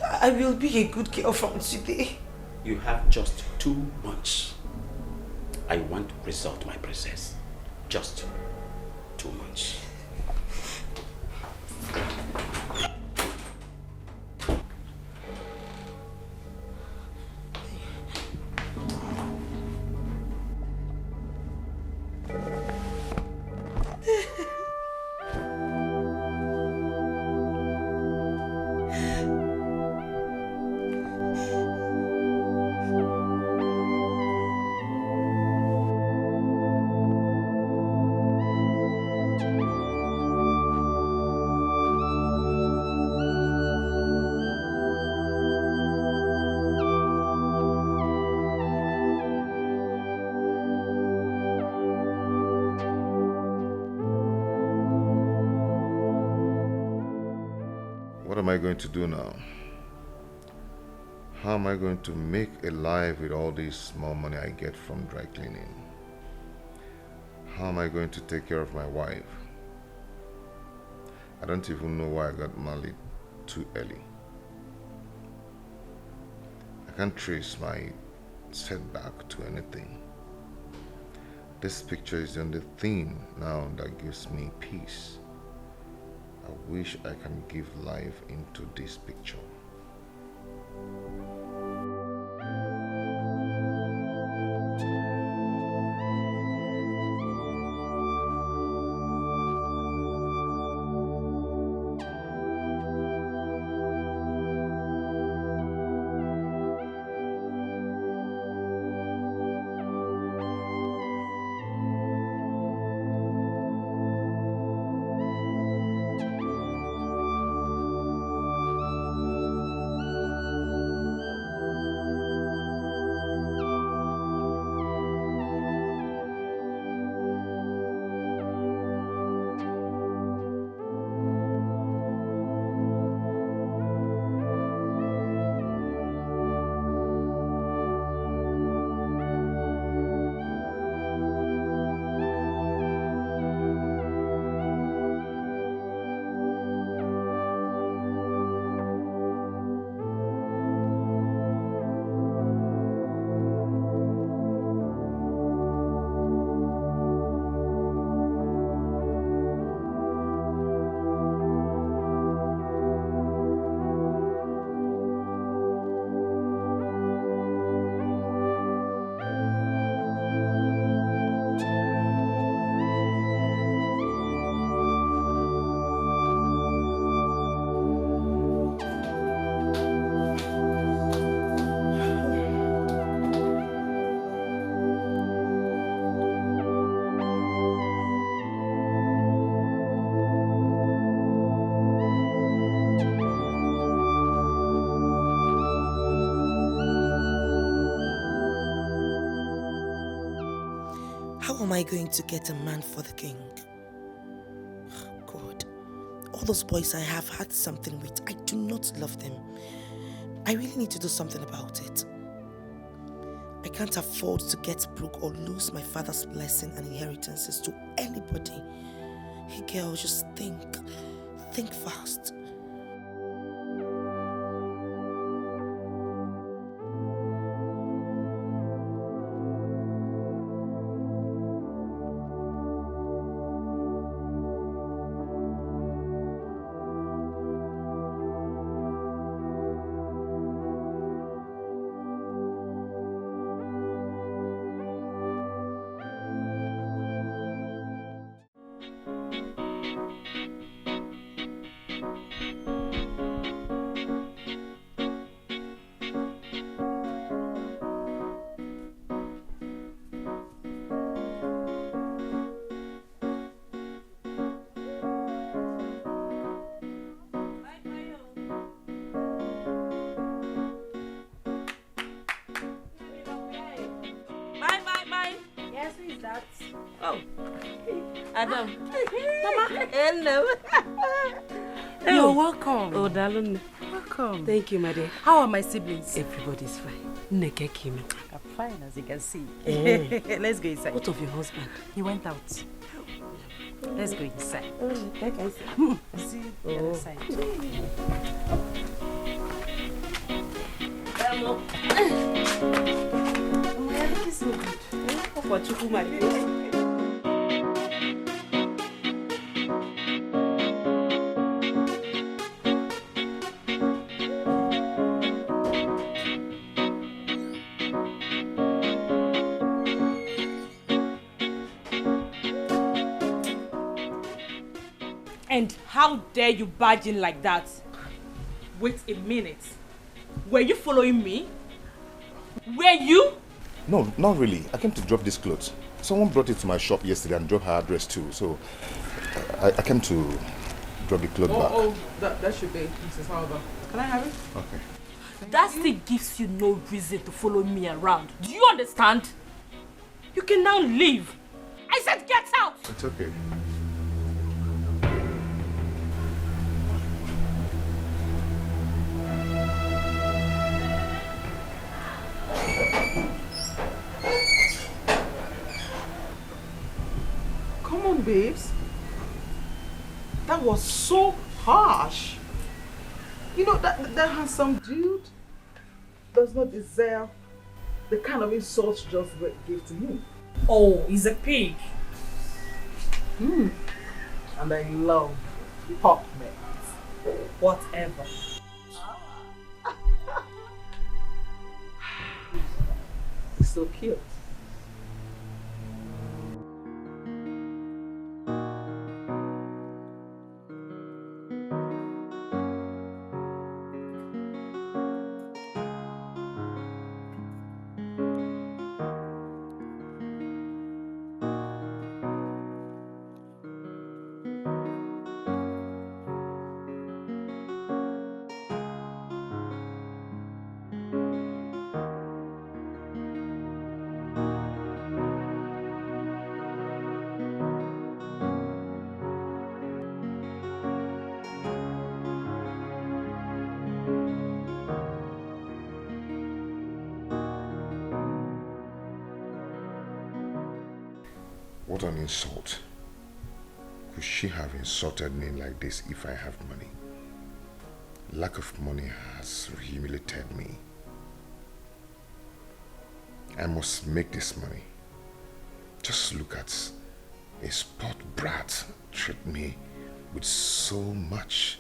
I will be a good girl from today. You have just 2 months. I want result, my princess. Just 2 months. What am I going to do now? How am I going to make a life with all this small money I get from dry cleaning? How am I going to take care of my wife? I don't even know why I got married too early. I can't trace my setback to anything. This picture is the only thing now that gives me peace. I wish I can give life into this picture. How am I going to get a man for the king? God, all those boys I have had something with, I do not love them. I really need to do something about it. I can't afford to get broke or lose my father's blessing and inheritances to anybody. Hey girl, just think. Think fast. Adam. Mama, hello. You're welcome. Oh, darling. Welcome. Thank you, my dear. How are my siblings? Everybody's fine. I'm fine, as you can see. Let's go inside. What of your husband? He went out. Let's go inside. Okay. See the other side. And how dare you barge in like that? Wait a minute. Were you following me? Were you? No, not really. I came to drop this clothes. Someone brought it to my shop yesterday and dropped her address too. So I came to drop the clothes back. Oh, that should be Mrs. Alba. Can I have it? Okay. That still gives you no reason to follow me around. Do you understand? You can now leave. I said get out! It's okay. Come on, babes. That was so harsh. You know, that handsome dude does not deserve the kind of insults you just gave to me. Oh, he's a pig. And I love pop mix. Whatever. So cute. What an insult. Could she have insulted me like this if I have money? Lack of money has humiliated me. I must make this money. Just look at a sport brat treat me with so much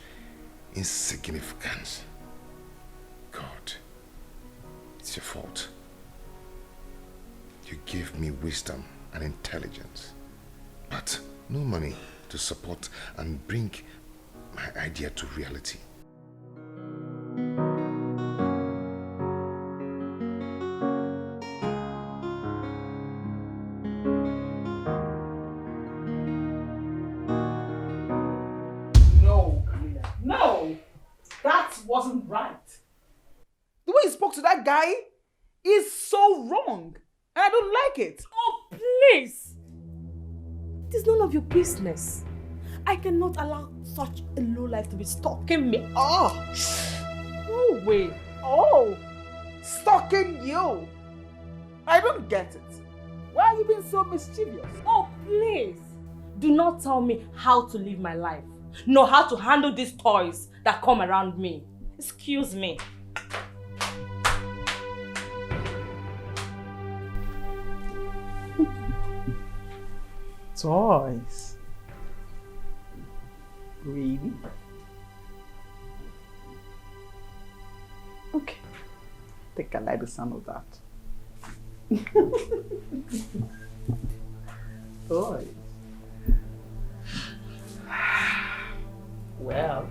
insignificance. God, it's your fault. You gave me wisdom and intelligence, but no money to support and bring my idea to reality. No, Camila. No! That wasn't right. The way you spoke to that guy is so wrong. And I don't like it. Oh, please! It is none of your business. I cannot allow such a low life to be stalking me. Oh! No way. Oh! Stalking you! I don't get it. Why are you being so mischievous? Oh, please. Do not tell me how to live my life, nor how to handle these toys that come around me. Excuse me. Toys? Really? Okay. I think I like the sound of that. Toys. Well.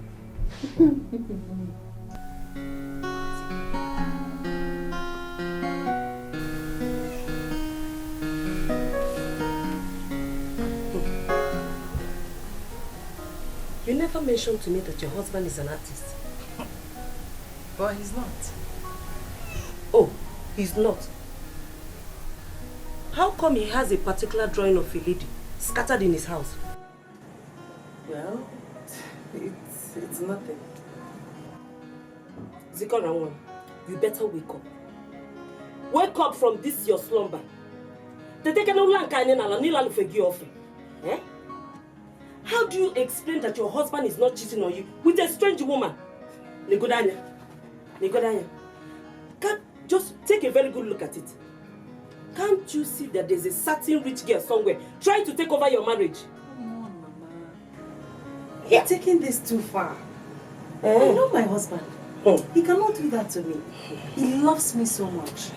You never mentioned to me that your husband is an artist. But he's not. Oh, he's not. How come he has a particular drawing of a lady scattered in his house? Well, it's nothing. Ziko Ranwan, you better wake up. Wake up from this your slumber. Eh? How do you explain that your husband is not cheating on you with a strange woman? Negodanya. Just take a very good look at it. Can't you see that there's a certain rich girl somewhere trying to take over your marriage? Come on, Mama. You're taking this too far. I know my husband. He cannot do that to me. He loves me so much.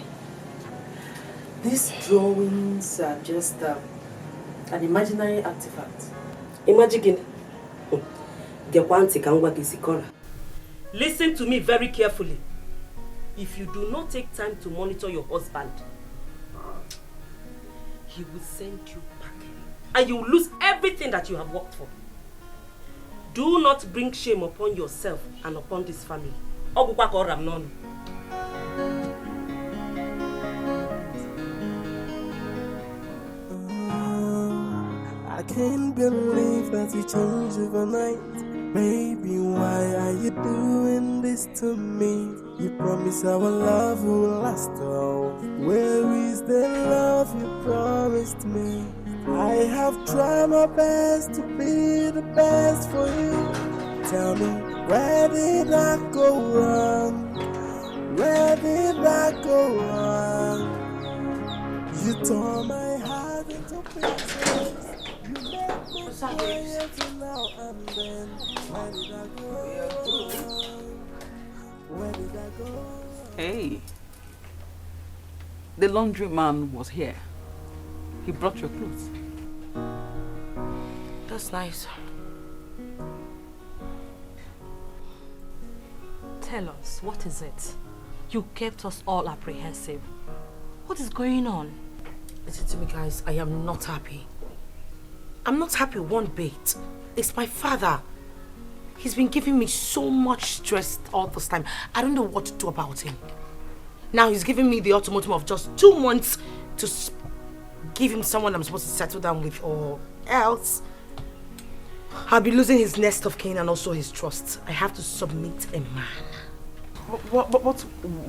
These drawings are just an imaginary artifact. Imagine. Listen to me very carefully. If you do not take time to monitor your husband, he will send you back. And you will lose everything that you have worked for. Do not bring shame upon yourself and upon this family. I can't believe that we changed overnight. Baby, why are you doing this to me? You promised our love will last all. Where is the love you promised me? I have tried my best to be the best for you. Tell me, where did I go wrong? Where did I go wrong? You tore my heart into pieces. You made me quiet now and then. Where did I go wrong? Where did I go wrong? Hey, the laundry man was here. He brought your clothes. That's nice. Tell us, what is it? You kept us all apprehensive. What is going on? Listen to me, guys. I am not happy. I'm not happy one bit. It's my father. He's been giving me so much stress all this time. I don't know what to do about him. Now he's giving me the ultimatum of just 2 months to give him someone I'm supposed to settle down with, or else I'll be losing his nest of kin and also his trust. I have to submit a man. But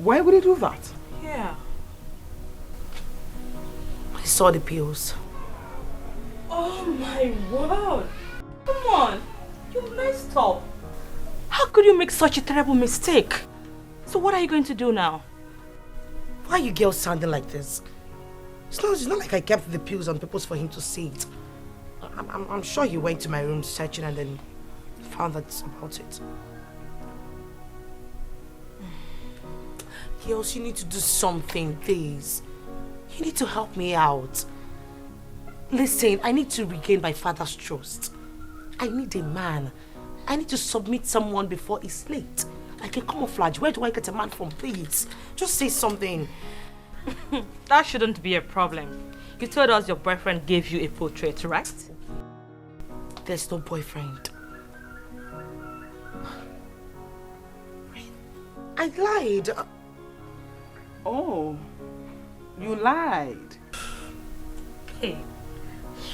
why would he do that? Yeah. I saw the pills. Oh my word! Come on! You messed up! How could you make such a terrible mistake? So what are you going to do now? Why are you girls sounding like this? It's not like I kept the pills on purpose for him to see it. I'm sure he went to my room searching and then found out about it. Girls, you need to do something, please. You need to help me out. Listen, I need to regain my father's trust. I need a man. I need to submit someone before it's late. Like a camouflage. Where do I get a man from, please? Just say something. That shouldn't be a problem. You told us your boyfriend gave you a portrait, right? There's no boyfriend. I lied. Oh, you lied. Hey,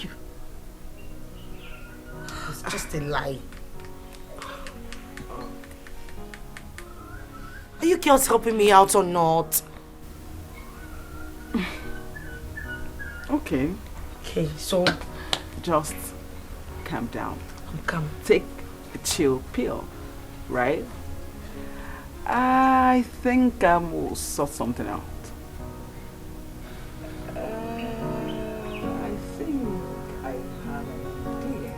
you. It's just a lie. Are you girls helping me out or not? Okay. Okay, so just calm down. I'm calm. Take a chill pill, right? I think we'll sort something out. I think I have an idea.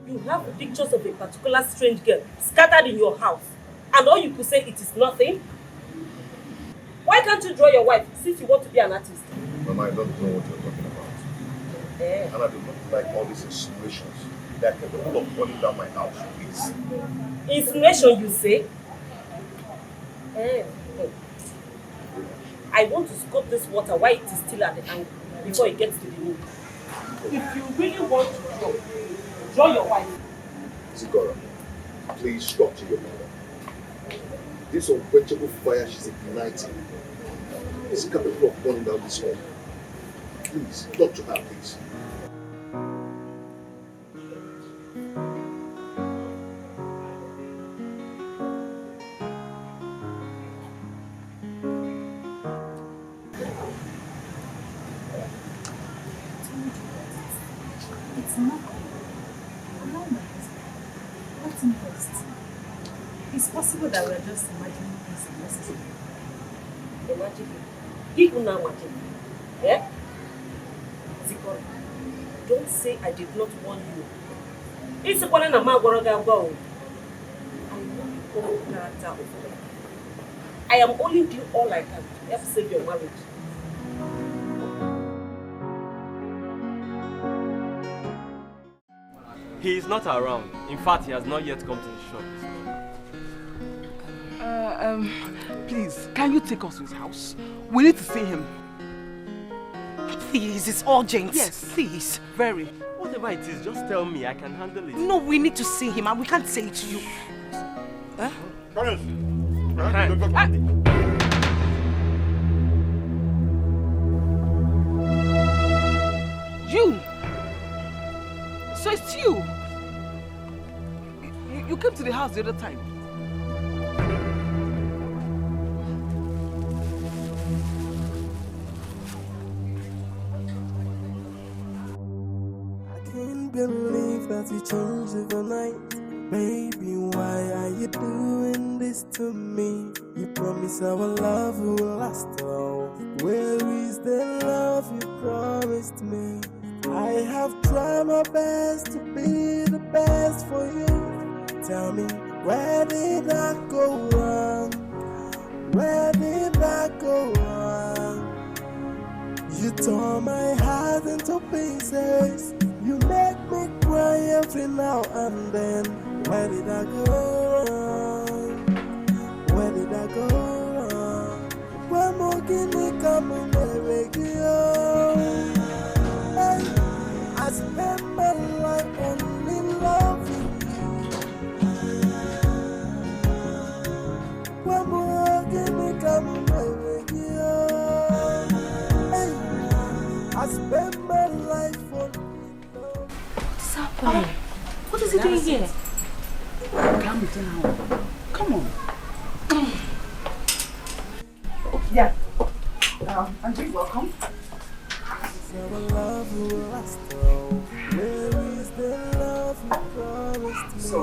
You have pictures of a particular strange girl scattered in your house, and all you could say it is nothing? Why can't you draw your wife since you want to be an artist? Mama, I don't know what you're talking about. And I do not like all these insinuations. They are capable of burning down my house, please. Insinuation, you say? I want to scope this water while it is still at the angle before it gets to the moon. If you really want to draw your wife. Zigora, please talk to your mother. This unquenchable fire she's igniting is capable of burning down this home. Please, talk to her, please. It's not. Allow my husband. Let him rest. It's possible that we're just imagining things unnecessary. Imagining? Even now, imagine. Yeah? Zikora, don't say I did not warn you. It's a one na magwaraga go. I am only doing all I can to help save your marriage. He is not around. In fact, he has not yet come to the shop. Please, can you take us to his house? We need to see him. Please, it's urgent. Yes. Please. Very. Whatever it is, just tell me. I can handle it. No, we need to see him and we can't say it to you. Huh? You! So it's you! You came to the house the other time. I can't believe that you changed overnight. Baby, why are you doing this to me? You promised our love will last all. Where is the love you promised me? I have tried my best to be the best for you. Tell me, where did I go wrong? Where did I go wrong? You tore my heart into pieces. You make me cry every now and then. Where did I go wrong? Where did I go wrong? Where more can we come and I spend my life only loving you. Where more can we come and I spend my life only. What's happening? What is he doing here? Calm down. Come on. Yeah. Andrew, welcome. Our love will last all. Where is the love you promised me? So,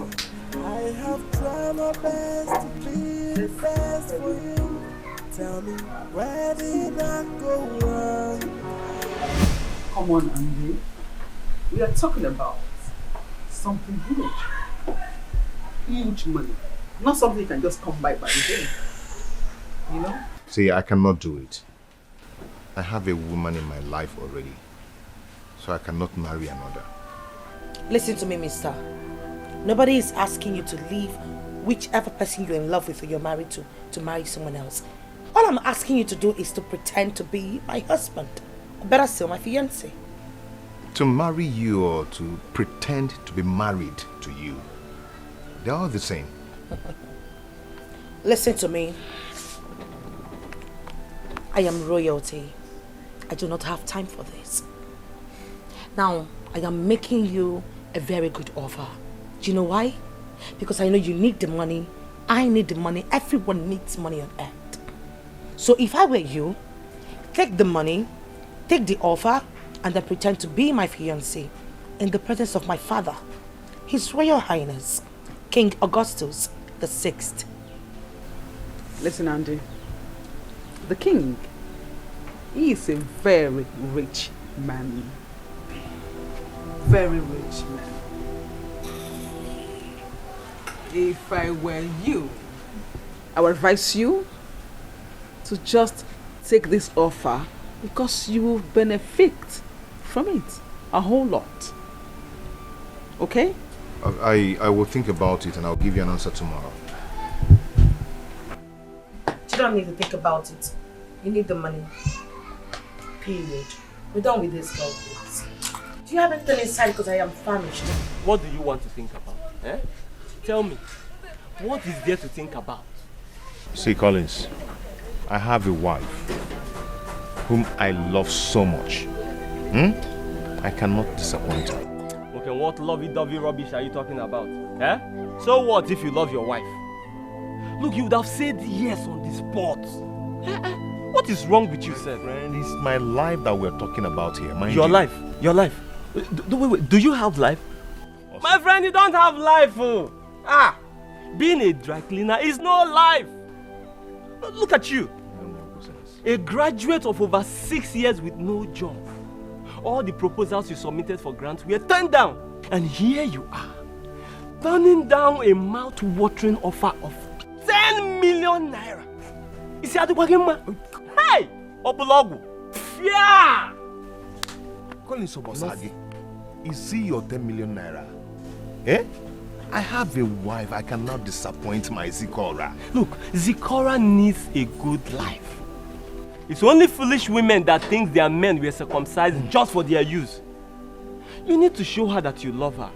I have tried my best to be the best for you. Tell me, where did I go wrong? come on, Andrew. We are talking about something huge. Huge money. Not something you can just come by the day. You know? See, I cannot do it. I have a woman in my life already, so I cannot marry another. Listen to me, mister. Nobody is asking you to leave whichever person you're in love with or you're married to marry someone else. All I'm asking you to do is to pretend to be my husband. Or better still, my fiance. To marry you or to pretend to be married to you, they're all the same. Listen to me. I am royalty. I do not have time for this. Now, I am making you a very good offer. Do you know why? Because I know you need the money. I need the money. Everyone needs money on earth. So if I were you, take the money, take the offer, and then pretend to be my fiancé in the presence of my father, His Royal Highness, King Augustus the 6th. Listen, Andy. The king, he is a very rich man. Very rich man. If I were you, I would advise you to just take this offer because you will benefit from it a whole lot. Okay? I will think about it and I'll give you an answer tomorrow. You don't need to think about it. You need the money. Period. We're done with this, girl, please. Do you have anything inside? Because I am famished. What do you want to think about? Eh? Tell me. What is there to think about? See, Collins, I have a wife whom I love so much. I cannot disappoint her. Okay, what lovey-dovey rubbish are you talking about? Eh? So what if you love your wife? Look, you would have said yes on the spot. What is wrong with you, sir? Friend, it's my life that we're talking about here. Mind Your you. life? Your life? Wait. Do you have life? Awesome. My friend, you don't have life. Oh. Being a dry cleaner is no life. Look at you. A graduate of over 6 years with no job. All the proposals you submitted for grants were turned down. And here you are, turning down a mouth-watering offer of 10 million naira. You see, hey! Obulogu! Yeah! Collins Obosagi, is he your 10 million naira? Eh? I have a wife. I cannot disappoint my Zikora. Look, Zikora needs a good life. It's only foolish women that think their men were circumcised just for their use. You need to show her that you love her.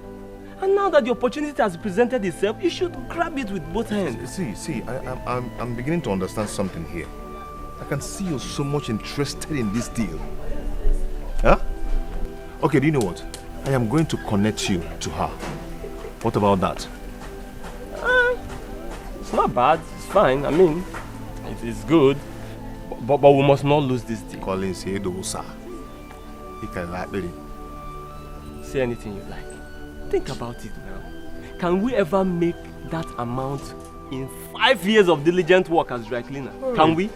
And now that the opportunity has presented itself, you should grab it with both hands. See, I'm beginning to understand something here. I can see you're so much interested in this deal. Huh? Okay, do you know what? I am going to connect you to her. What about that? It's not bad. It's fine. I mean, it is good. But we must not lose this deal. Collins, say anything you like. Think about it now. Can we ever make that amount in 5 years of diligent work as dry cleaner? Can we?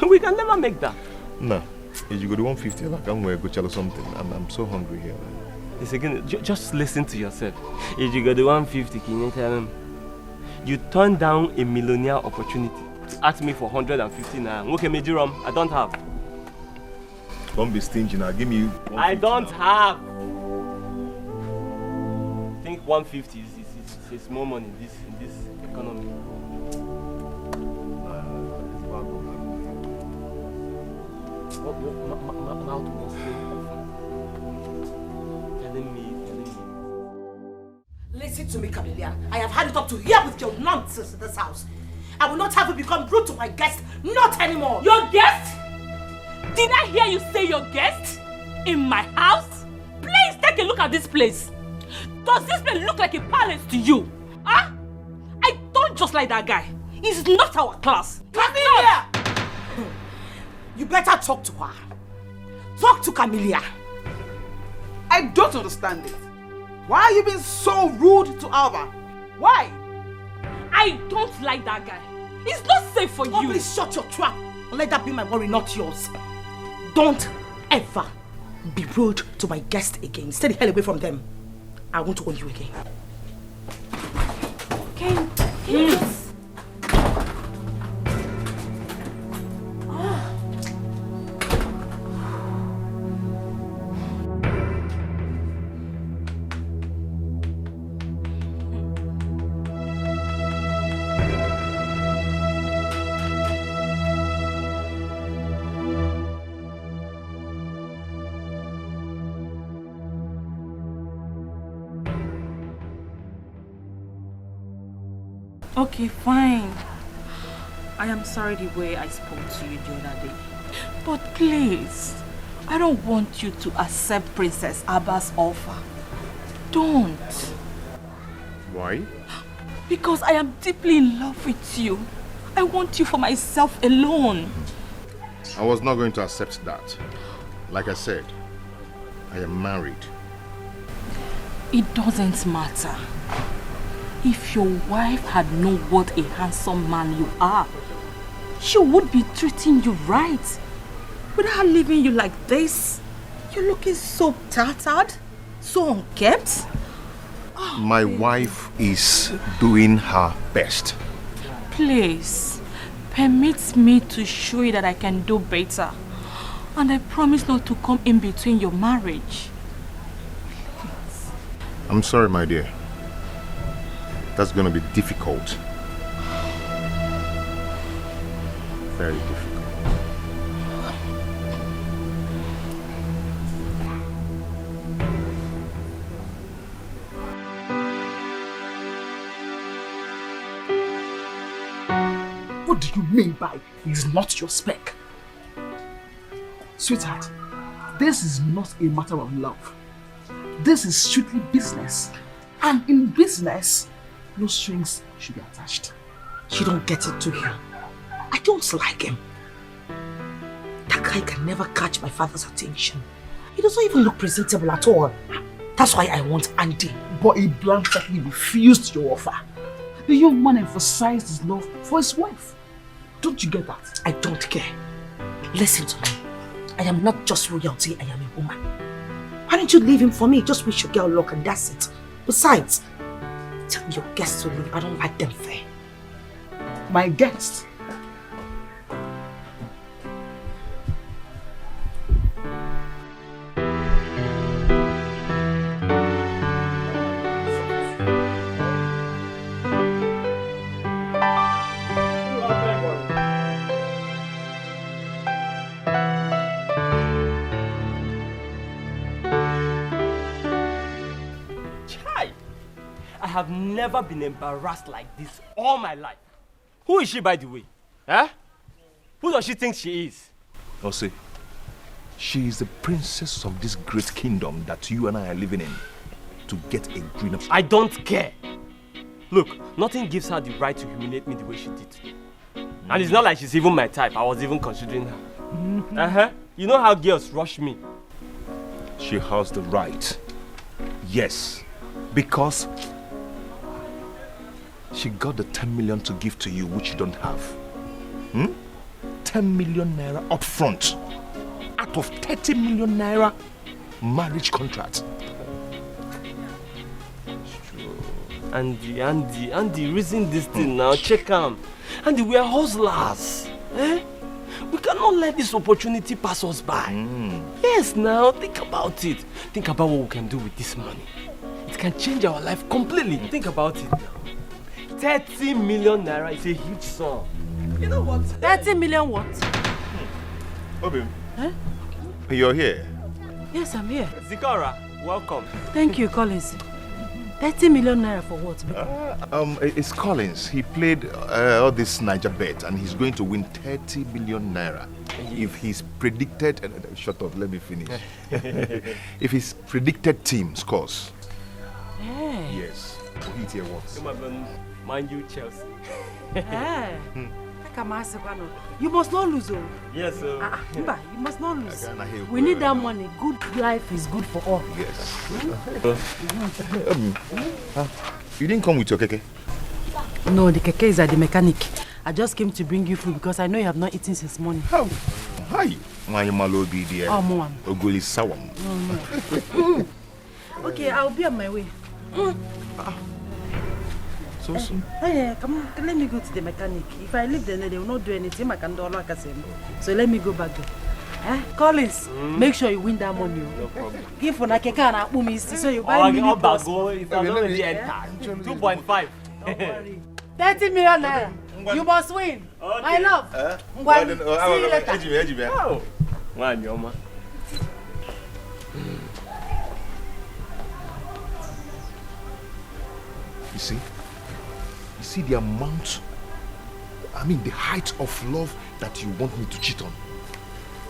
We can never make that. No. If you go to 150, I can go tell you something. I'm so hungry here, man. It's again, just listen to yourself. If you go to 150, can you tell him? You turned down a millionaire opportunity to ask me for 150 naira. Okay, Mejiram, I don't have. Don't be stingy now. Give me. I don't have. I think 150 is small money in this economy. What mouth was telling me. Listen to me, Camilla. I have had it up to here with your nonsense in this house. I will not have you become rude to my guest. Not anymore. Your guest? Did I hear you say your guest? In my house? Please take a look at this place. Does this place look like a palace to you? Huh? I don't just like that guy. He's not our class. Camilla! You better talk to her. Talk to Camilla. I don't understand it. Why are you being so rude to Alba? Why? I don't like that guy. It's not safe for you. Please shut your trap and let that be my worry, not yours. Don't ever be rude to my guest again. Stay the hell away from them. I won't own you again. Can you just... Okay, fine. I am sorry the way I spoke to you the other day. But please, I don't want you to accept Princess Alba's offer. Don't. Why? Because I am deeply in love with you. I want you for myself alone. I was not going to accept that. Like I said, I am married. It doesn't matter. If your wife had known what a handsome man you are, she would be treating you right. Without her leaving you like this, you're looking so tattered, so unkempt. My wife is doing her best. Please, permit me to show you that I can do better. And I promise not to come in between your marriage. I'm sorry, my dear. That's going to be difficult. Very difficult. What do you mean by he's not your spec? Sweetheart, this is not a matter of love. This is strictly business. And in business, no strings should be attached. You don't get it to him. I don't like him. That guy can never catch my father's attention. He doesn't even look presentable at all. That's why I want Andy. But he bluntly refused your offer. The young man emphasized his love for his wife. Don't you get that? I don't care. Listen to me. I am not just royalty, I am a woman. Why don't you leave him for me? Just wish your girl luck and that's it. Besides, tell your guests to leave. I don't like them fair. My guests? I have never been embarrassed like this all my life. Who is she, by the way? Huh? Who does she think she is? Ose, she is the princess of this great kingdom that you and I are living in. To get a greener... I don't care. Look, nothing gives her the right to humiliate me the way she did today. And it's not like she's even my type. I was even considering her. You know how girls rush me? She has the right. Yes. Because she got the 10 million to give to you, which you don't have. 10 million naira up front. Out of 30 million naira marriage contract. Andy, reason this thing now. Check him. Andy, we are hustlers. We cannot let this opportunity pass us by. Yes, now, think about it. Think about what we can do with this money. It can change our life completely. Think about it now. 30 million naira is a huge sum. You know what? 30 million what? Obi, you're here? Yes, I'm here. Zikora, welcome. Thank you, Collins. 30 million naira for what? It's Collins. He played all this Niger bet and he's going to win 30 million naira. If he's predicted... shut up, let me finish. If his predicted team scores. Hey. Yes. We'll hit here once. Mind you, Chelsea. Hey. You must not lose. Yes, sir. You must not lose. We need that money. Good life is good for all. Yes. You didn't come with your keke? No, the keke is at the mechanic. I just came to bring you food because I know you have not eaten since morning. How? Hi. My malobi dear. Oh, Mom. Ogoli sawam. Okay, I'll be on my way. So soon? Hey, come on, let me go to the mechanic. If I leave them, they will not do anything. I can do all I can say. So let me go back there. Collins, make sure you win that money. No problem. Give for Nakeka and Akumi, so you buy me. If I don't really enter, 2.5. 30 million naira. You must win. Okay. My love. See you later. Oh, man, Yoma. You see the amount, the height of love that you want me to cheat on.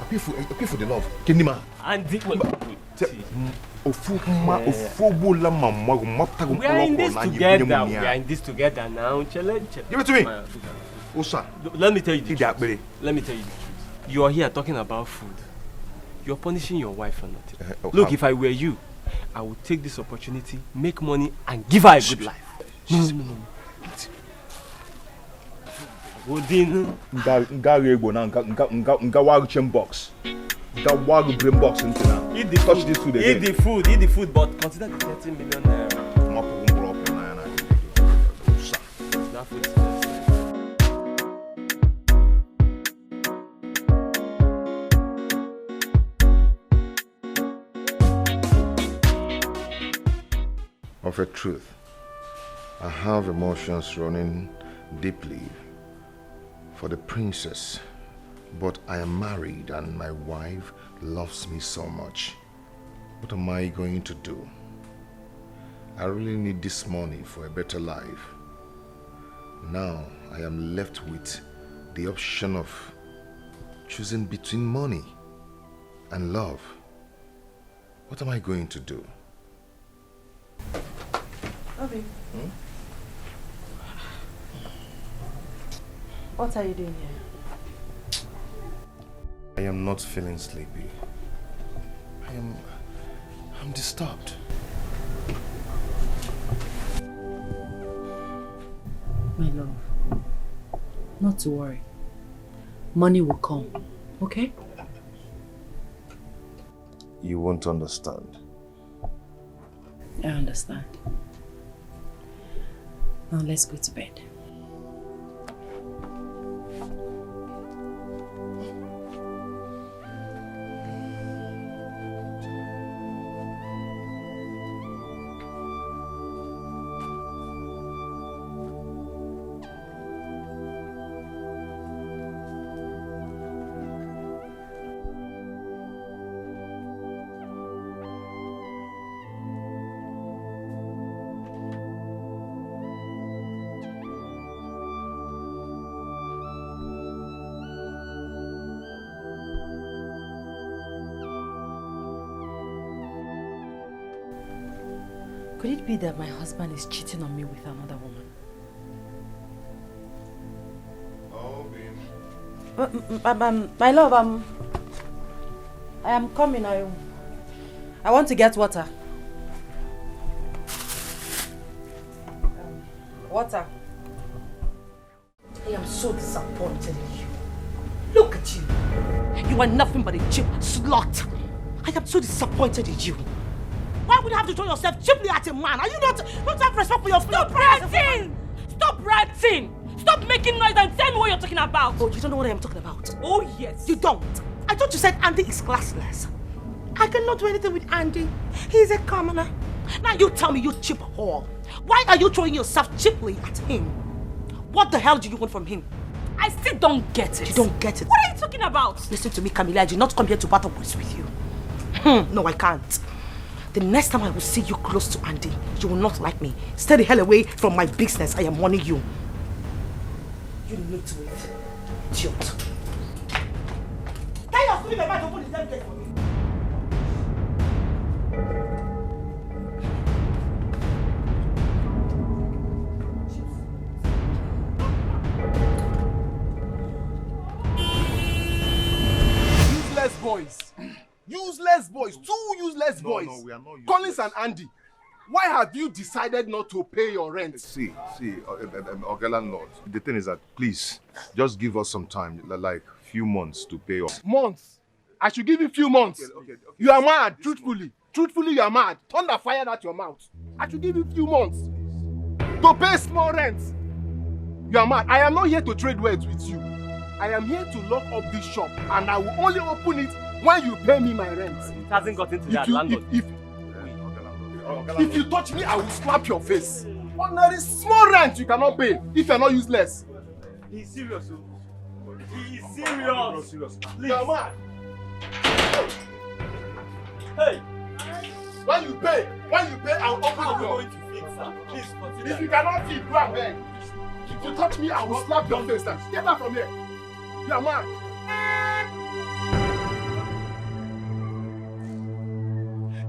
I pay for the love. Kenima. And We are in this together. We are in this together now. Give it to me. Osa. Let me tell you the truth. Let me tell you the truth. You are here talking about food. You're punishing your wife for nothing. Look, if I were you, I would take this opportunity, make money, and give her a good life. No. Eat the food, but consider the 30 million naira. That food is Of a truth, I have emotions running deeply for the princess, but I am married and my wife loves me so much. What am I going to do? I really need this money for a better life. Now I am left with the option of choosing between money and love. What am I going to do? Obi. What are you doing here? I am not feeling sleepy. I'm disturbed. My love, not to worry. Money will come, okay? You won't understand. I understand. Now let's go to bed. Could it be that my husband is cheating on me with another woman? My love, I am coming. I want to get water. Water. I am so disappointed in you. Look at you. You are nothing but a cheap slut. I am so disappointed in you. Why would you have to throw yourself cheaply at a man? Are you not have respect for your Stop ranting! Stop ranting! Stop making noise and tell me what you're talking about. Oh, you don't know what I am talking about? Oh, yes. You don't. I thought you said Andy is classless. I cannot do anything with Andy. He's a commoner. Now you tell me, you cheap whore. Why are you throwing yourself cheaply at him? What the hell do you want from him? I still don't get it. You don't get it? What are you talking about? Listen to me, Camila. I did not come here to battle words with you. No, I can't. The next time I will see you close to Andy, you will not like me. Stay the hell away from my business. I am warning you. You need to wait. Idiot. Tell your stupid man to open his damn gate for me. Useless boys. Useless boys. Two useless boys. No, we are not useless. Collins and Andy. Why have you decided not to pay your rent? See, okay, landlord. The thing is that, please, just give us some time, like few months to pay off. Months? I should give you few months. Okay. You are mad, truthfully. Truthfully, you are mad. Thunder fired at your mouth. I should give you few months to pay small rent. You are mad. I am not here to trade words with you. I am here to lock up this shop, and I will only open it when you pay me my rent. It hasn't got into that, landlord. If you touch me, I will slap your face. Ordinary small rent you cannot pay if you are not useless. He's serious. He is serious. Please. You are mad. Hey. When you pay, I will open the door. Please consider. If you cannot feed, go ahead. If you touch me, I will slap your face. Get out from here. You are mad.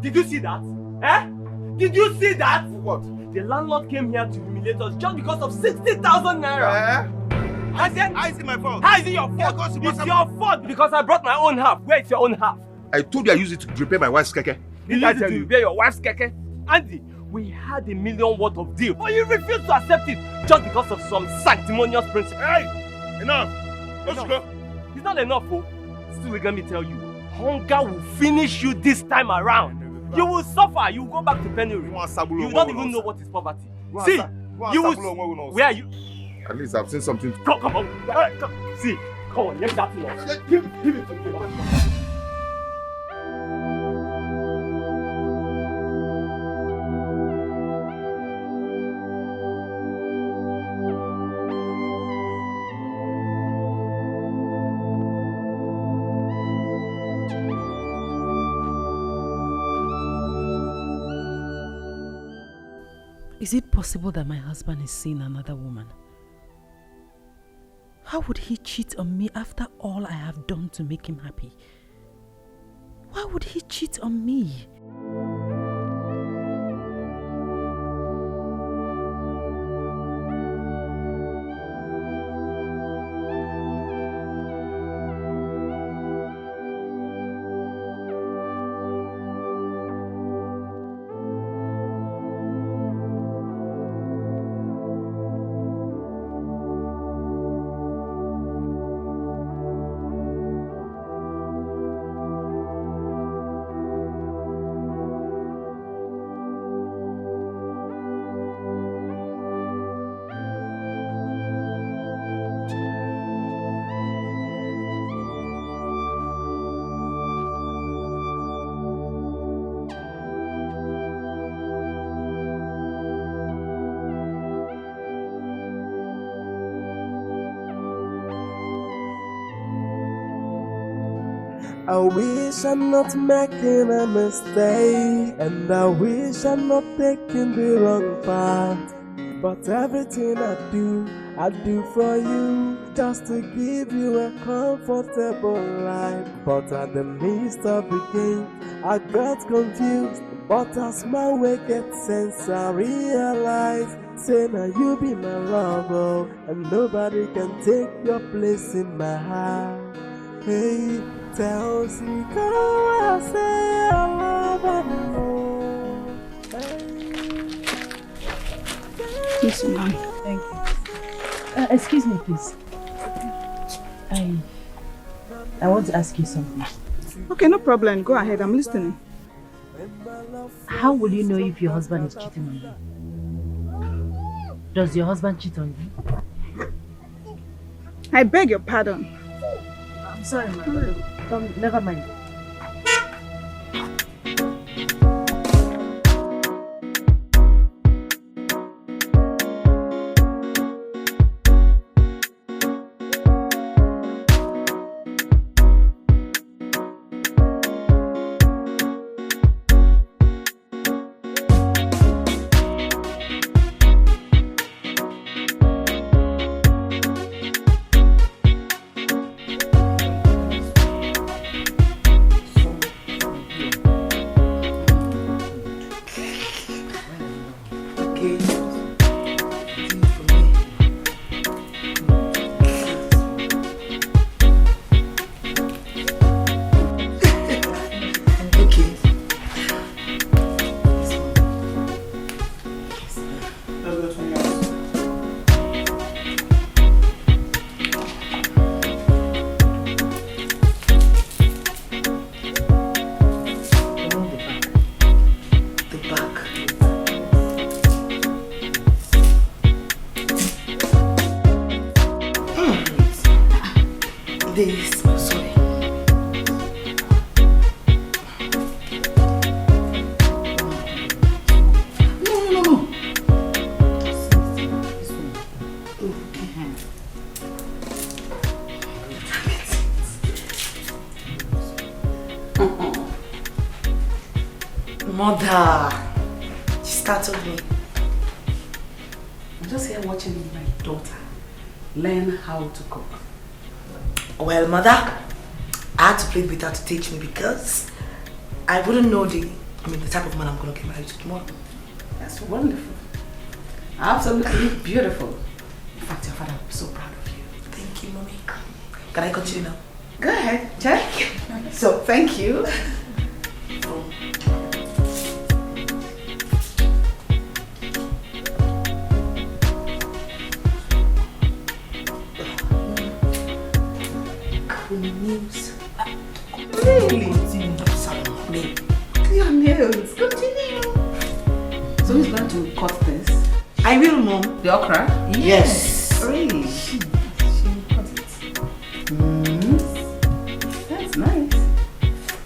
Did you see that? Eh? Did you see that? What? The landlord came here to humiliate us just because of 60,000 naira. And then, how is it my fault? How is it your fault? Yeah, it's your fault because I brought my own half. Where is your own half? I told you I used it to repair my wife's keke. Did I tell you? Repair your wife's keke? Andy, we had $1 million worth of deal, but you refused to accept it just because of some sanctimonious principle. Hey! Enough! Let's go. It's not enough, oh. Still, let me tell you, hunger will finish you this time around. You will suffer. You will go back to penury. You don't even know what is poverty. See, you will. Where are you? At least I've seen something. Come on. Come. See, come on. Let that thing. Give it to me. Is it possible that my husband is seeing another woman? How would he cheat on me after all I have done to make him happy? Why would he cheat on me? I wish I'm not making a mistake, and I wish I'm not taking the wrong path. But everything I do for you, just to give you a comfortable life. But at the midst of the game, I got confused. But as my way gets sense, I realize, say now you be my lover, and nobody can take your place in my heart. Hey, tell me, girl, I say I love you. Yes, ma'am. Thank you. Excuse me, please. I want to ask you something. Okay, no problem. Go ahead. I'm listening. How will you know if your husband is cheating on you? Does your husband cheat on you? I beg your pardon. I'm sorry, ma'am. Never mind. Mother, she startled me. I'm just here watching my daughter learn how to cook. Well, Mother, I had to plead with her to teach me because I wouldn't know the I mean, the type of man I'm gonna get married to tomorrow. That's wonderful. Absolutely beautiful. In fact, your father will be so proud of you. Thank you, Mommy. Can I continue now? Go ahead, check. So, thank you. News. Really? Me. Your nails. Continue. So who's going to cut this? I will, Mom. The okra? Yes. Really? She cut it. That's nice.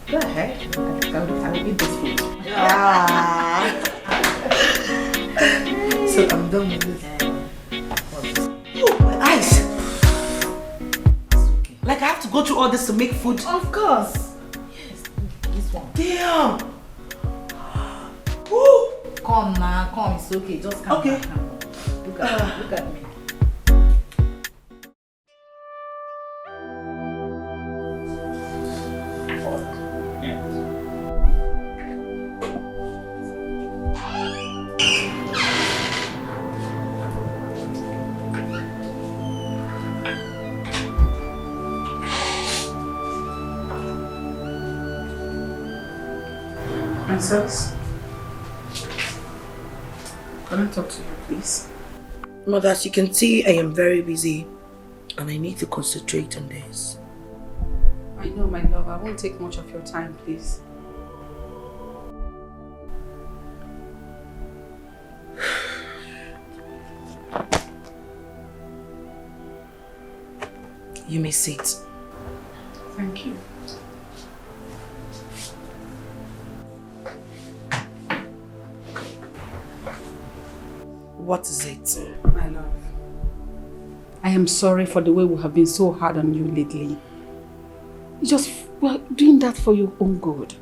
Go ahead. I think I will eat this food. So I'm done with this. Oh, my eyes. Like I have to go through all this to make food? Of course. Yes, this one. Damn. Woo. Come now, come. It's okay. Just come. Okay. Look at me. Princess, can I talk to you, please? Mother, as you can see, I am very busy and I need to concentrate on this. I know, my love. I won't take much of your time, please. You may sit. Thank you. What is it? My love, I am sorry for the way we have been so hard on you lately. We're doing that for your own good.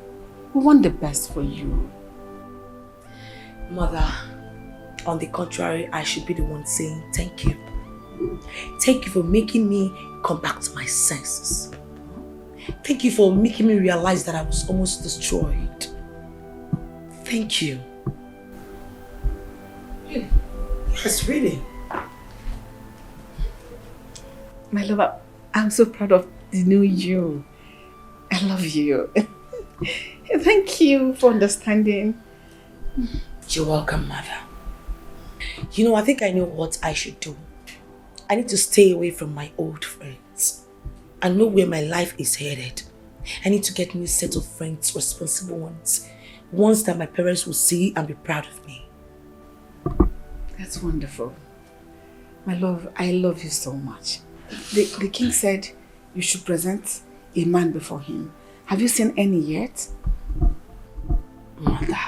We want the best for you. Mother, on the contrary, I should be the one saying thank you. Thank you for making me come back to my senses. Thank you for making me realize that I was almost destroyed. Thank you. Yes, really. My love, I'm so proud of the new you. I love you. Thank you for understanding. You're welcome, Mother. You know, I think I know what I should do. I need to stay away from my old friends. I know where my life is headed. I need to get a new set of friends, responsible ones. Ones that my parents will see and be proud of me. That's wonderful. My love, I love you so much. The king said you should present a man before him. Have you seen any yet? Mother,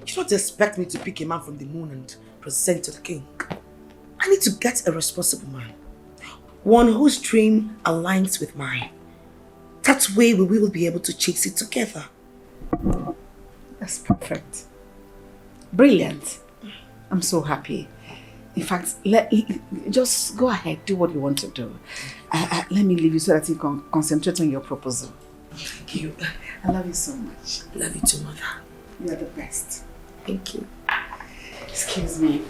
you don't expect me to pick a man from the moon and present to the king. I need to get a responsible man. One whose dream aligns with mine. That way we will be able to chase it together. That's perfect. Brilliant. I'm so happy. In fact, just go ahead, do what you want to do. Let me leave you so that you can concentrate on your proposal. Thank you. I love you so much. Love you too, Mother. You are the best. Thank you. Excuse me.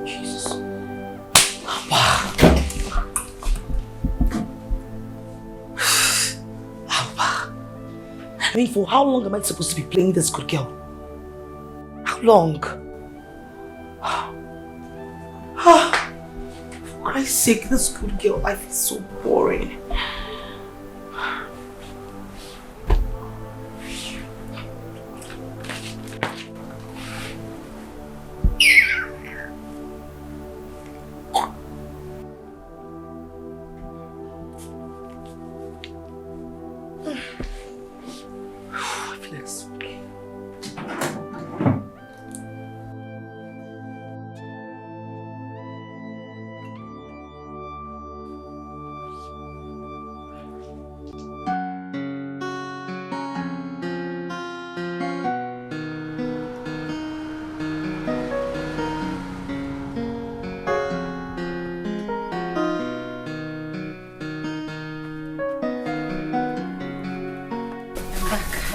Jesus. Alba. I mean, for how long am I supposed to be playing this good girl? How long? For Christ's sake, this good girl life is so boring.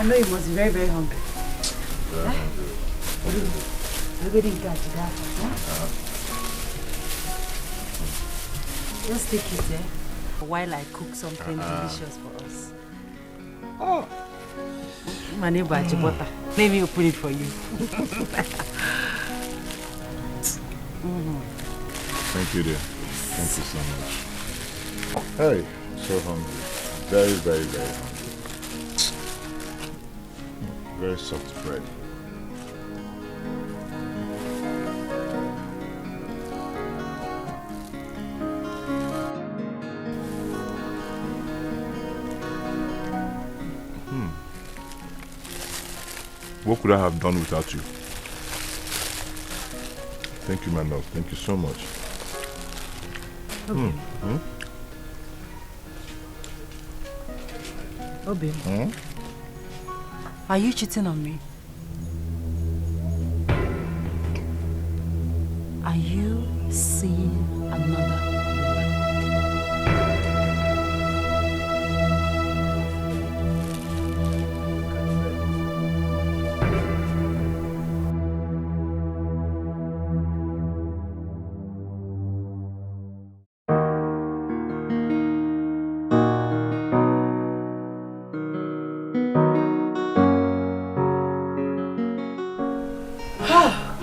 I know you must be very, very hungry. Just take it, while I cook something delicious for us. Oh. My neighbor, butter. Let me open it for you. Thank you, dear. Thank you so much. Hey, so hungry. Very, very, very hungry. Very soft bread. What could I have done without you? Thank you, my love. Thank you so much. Okay. Obi, are you cheating on me? Are you seeing another woman?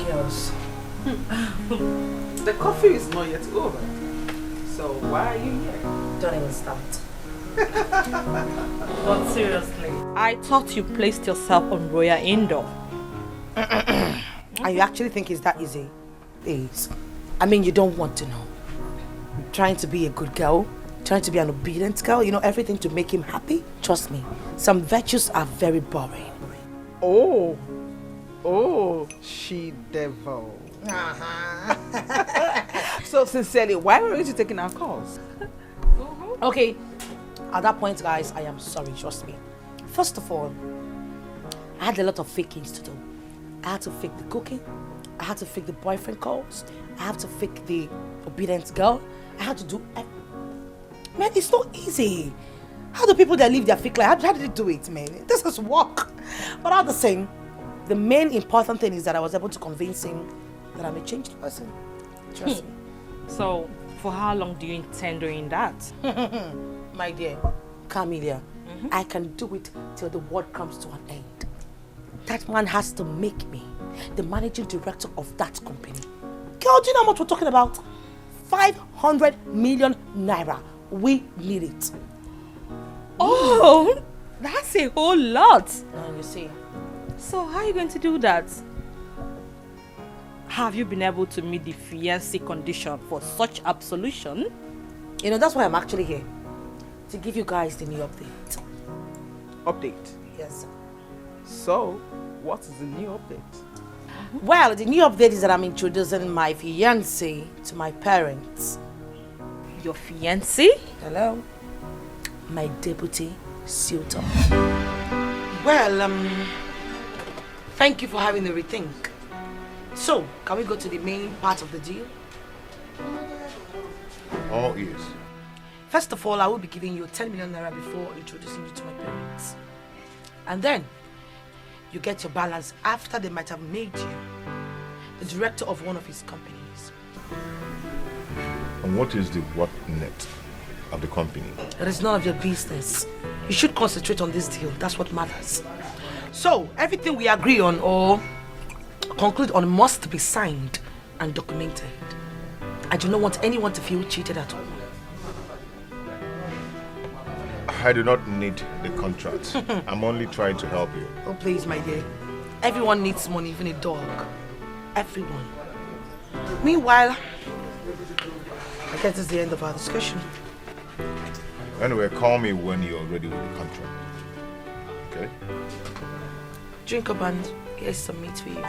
Girls. The coffee is not yet over. So why are you here? Don't even start. But seriously, I thought you placed yourself on Royal Indoor. And you actually think it's that easy? Please. I mean, you don't want to know. I'm trying to be a good girl, trying to be an obedient girl, you know, everything to make him happy. Trust me, some virtues are very boring. Oh, she devil. So sincerely, why were you taking our calls? Okay, at that point, guys, I am sorry, trust me. First of all, I had a lot of fakings to do. I had to fake the cooking, I had to fake the boyfriend calls, I had to fake the obedient girl, I had to do man, it's not easy. How do people that live their fake life, how did they do it, man? This is work. But all the same, the main important thing is that I was able to convince him that I'm a changed person. Trust me. So, for how long do you intend doing that? My dear, Camelia, I can do it till the world comes to an end. That man has to make me the managing director of that company. Girl, do you know how much we're talking about? 500 million naira. We need it. Oh, that's a whole lot. You see. So how are you going to do that? Have you been able to meet the fiancé condition for such absolution? You know, that's why I'm actually here. To give you guys the new update. Update? Yes, sir. So, what is the new update? Well, the new update is that I'm introducing my fiancé to my parents. Your fiancé? Hello? My deputy suitor. Well, thank you for having a rethink. So, can we go to the main part of the deal? All ears. First of all, I will be giving you 10 million naira before introducing you to my parents. And then, you get your balance after they might have made you the director of one of his companies. And what is the what net of the company? It is none of your business. You should concentrate on this deal. That's what matters. So, everything we agree on or conclude on must be signed and documented. I do not want anyone to feel cheated at all. I do not need the contract. I'm only trying to help you. Oh, please, my dear. Everyone needs money, even a dog. Everyone. Meanwhile, I guess this is the end of our discussion. Anyway, call me when you're ready with the contract. Okay? Drink up and here's some meat for you.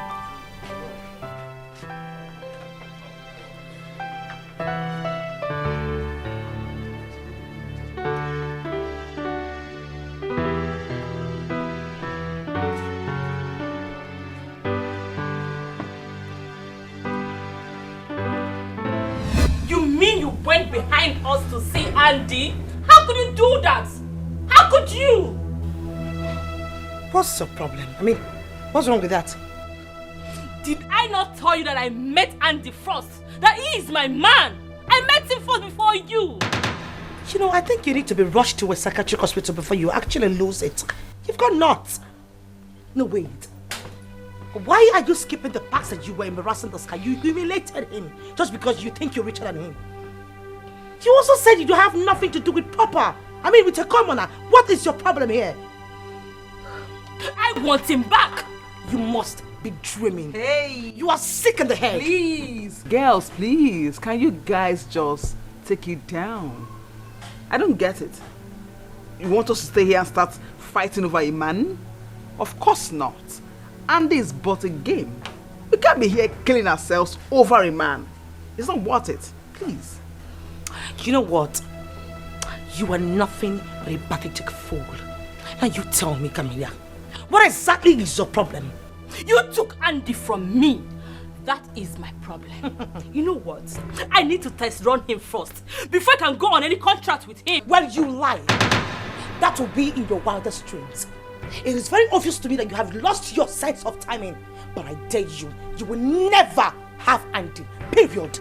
You mean you went behind us to see Andy? How could you do that? How could you? What's the problem? I mean, what's wrong with that? Did I not tell you that I met Andy first? That he is my man? I met him first before you. You know, I think you need to be rushed to a psychiatric hospital before you actually lose it. You've got nuts. No, wait. Why are you skipping the past that you were embarrassing this guy? You humiliated him just because you think you're richer than him. You also said you don't have nothing to do with Papa. I mean, with a commoner. What is your problem here? I want him back. You must be dreaming. Hey! You are sick in the head. Please, girls, please. Can you guys just take it down? I don't get it. You want us to stay here and start fighting over a man? Of course not. Andy is but a game. We can't be here killing ourselves over a man. It's not worth it. Please. You know what? You are nothing but a pathetic fool. Now you tell me, Camilla, what exactly is your problem? You took Andy from me. That is my problem. You know what? I need to test run him first before I can go on any contract with him. Well, you lie. That will be in your wildest dreams. It is very obvious to me that you have lost your sense of timing. But I dare you, you will never have Andy. Period.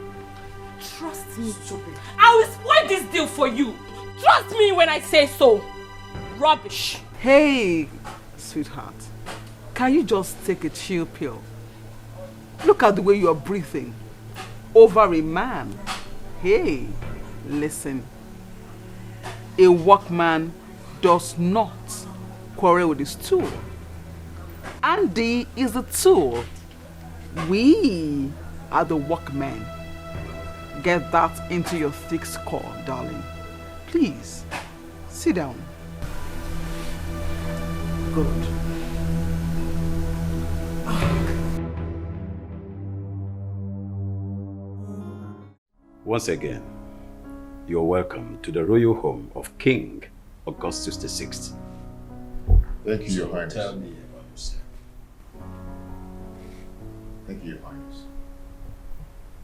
Trust me, stupid. I will spoil this deal for you. Trust me when I say so. Rubbish. Hey, sweetheart. Can you just take a chill pill? Look at the way you are breathing. Over a man. Hey, listen. A workman does not quarrel with his tool. Andy is a tool. We are the workmen. Get that into your thick skull, darling. Please, sit down. Good. Once again, you're welcome to the royal home of King Augustus VI. Thank you, Your Highness. Tell me about yourself. Thank you, Your Highness.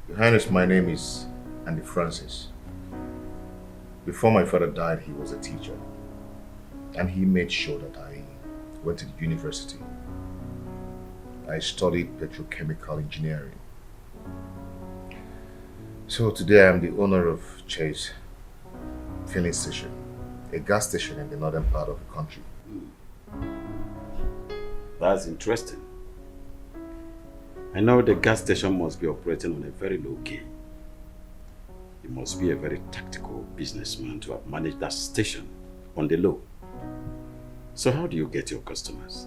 Your Highness, my name is Andy Francis. Before my father died, he was a teacher. And he made sure that I went to the university. I studied petrochemical engineering. So today I'm the owner of Chase Filling Station, a gas station in the northern part of the country. That's interesting. I know the gas station must be operating on a very low key. You must be a very tactical businessman to have managed that station on the low. So how do you get your customers?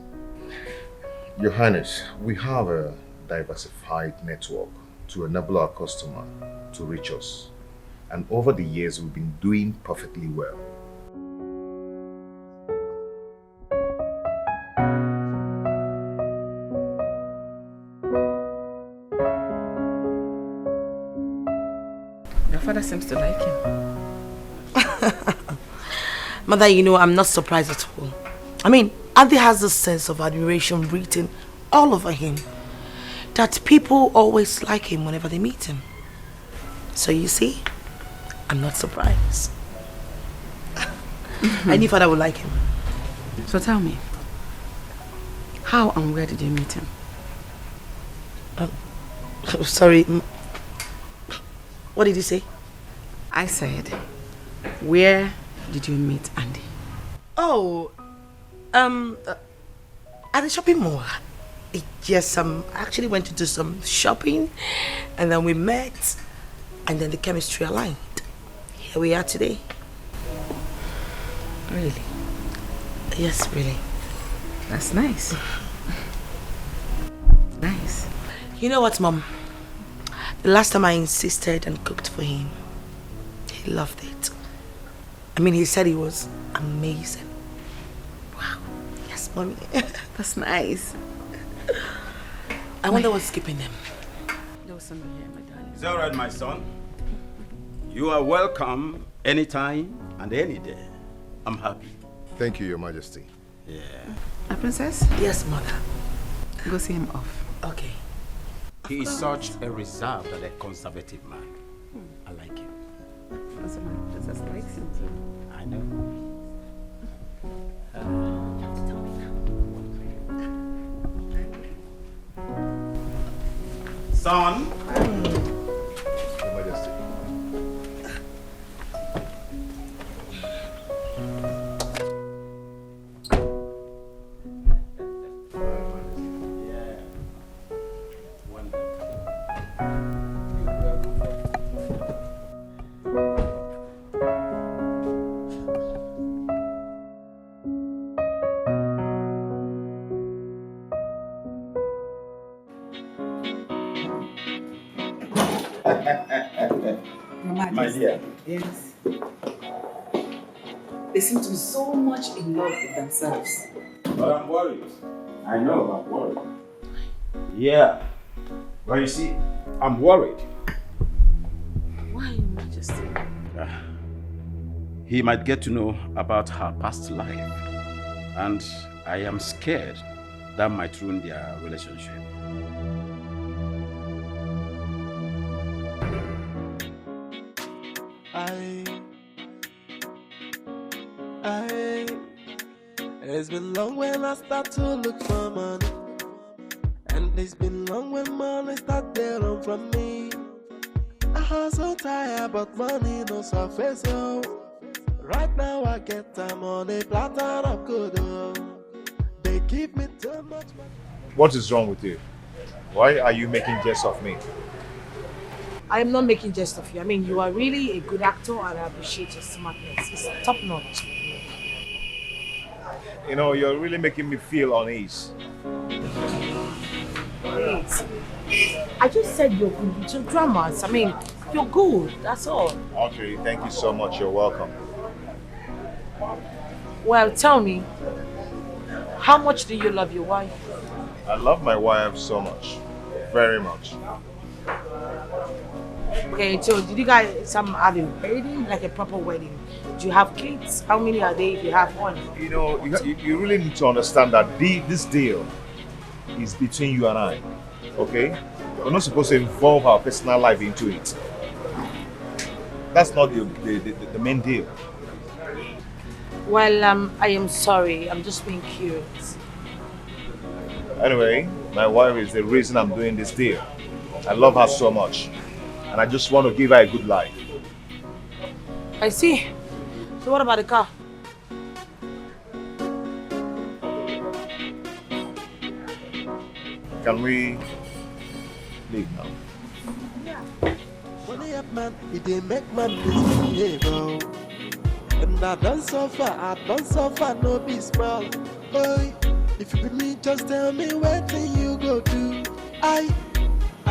Your Highness, we have a diversified network to enable our customer to reach us. And over the years, we've been doing perfectly well. Your father seems to like him. Mother, you know, I'm not surprised at all. I mean, Andy has a sense of admiration written all over him. That people always like him whenever they meet him. So you see, I'm not surprised. I knew father would like him. So tell me, how and where did you meet him? Sorry. What did you say? I said, where did you meet Andy? Oh, at the shopping mall. Yes, I actually went to do some shopping, and then we met, and then the chemistry aligned. Here we are today. Really? Yes, really. That's nice. Nice. You know what, Mom? The last time I insisted and cooked for him, he loved it. I mean, he said it was amazing. Wow. Yes, Mommy. That's nice. I wonder what's keeping them. There was somebody here, my darling. It's all right, my son. You are welcome anytime and any day. I'm happy. Thank you, Your Majesty. Yeah. A princess? Yes, Mother. Go see him off. Okay. He is such a reserved and a conservative man. I like him. Also, my princess likes him too. I know. You have to tell me now. Son. Your Majesty. My dear. Yes. They seem to be so much in love with themselves. But I'm worried. I know I'm worried. Yeah. But you see, I'm worried. Why, Your Majesty? He might get to know about her past life. And I am scared that might ruin their relationship. It's been long when I start to look for money, and it's been long when money start to run from me. I'm so tired, but money no surface. So right now I get time on a platter of good. They give me too much money. What is wrong with you? Why are you making jest of me? I am not making jest of you. I mean, you are really a good actor and I appreciate your smartness. It's top notch. You know, you're really making me feel unease. Wait. I just said you're good with your dramas. I mean, you're good. That's all. Okay, thank you so much. You're welcome. Well, tell me, how much do you love your wife? I love my wife so much. Very much. Okay, so did you guys have a wedding, like a proper wedding? Do you have kids? How many are they if you have one? You know, you really need to understand that this deal is between you and I, okay? We're not supposed to involve our personal life into it. That's not the main deal. Well, I am sorry. I'm just being curious. Anyway, my wife is the reason I'm doing this deal. I love her so much, and I just want to give her a good life. I see. So what about the car? Can we leave now? Money up, man, it didn't make man misbehave. And I don't suffer, no be small. Boy, if you be me, just tell me what thing you go do. Are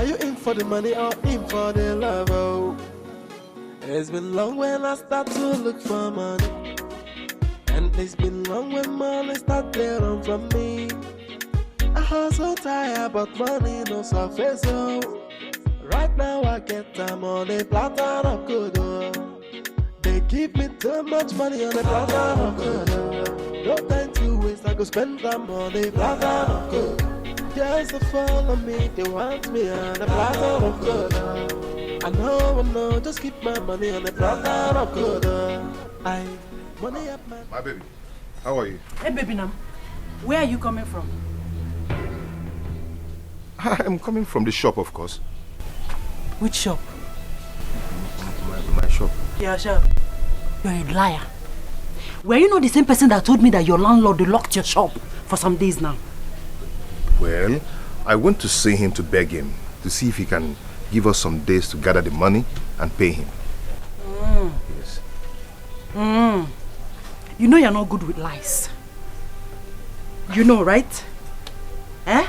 you in for the money or in for the love? Oh, it's been long when I start to look for money, and it's been long when money start to run from me. I'm so tired, but money no surface. Oh, right now I get time on a platter of good. They give me too much money on a platter of good. No time to waste, I go spend them on a platter of good. Girls that follow me, they want me on a platter of good. I know, just keep my money on the platter of good. Money up, man. My baby, how are you? Hey, baby, Nam, where are you coming from? I'm coming from the shop, of course. Which shop? My shop. Yeah, shop. You're a liar. Were you not the same person that told me that your landlord locked your shop for some days now? Well, I went to see him to beg him, to see if he can give us some days to gather the money and pay him. Yes. You know you're not good with lies. You know, right? Eh?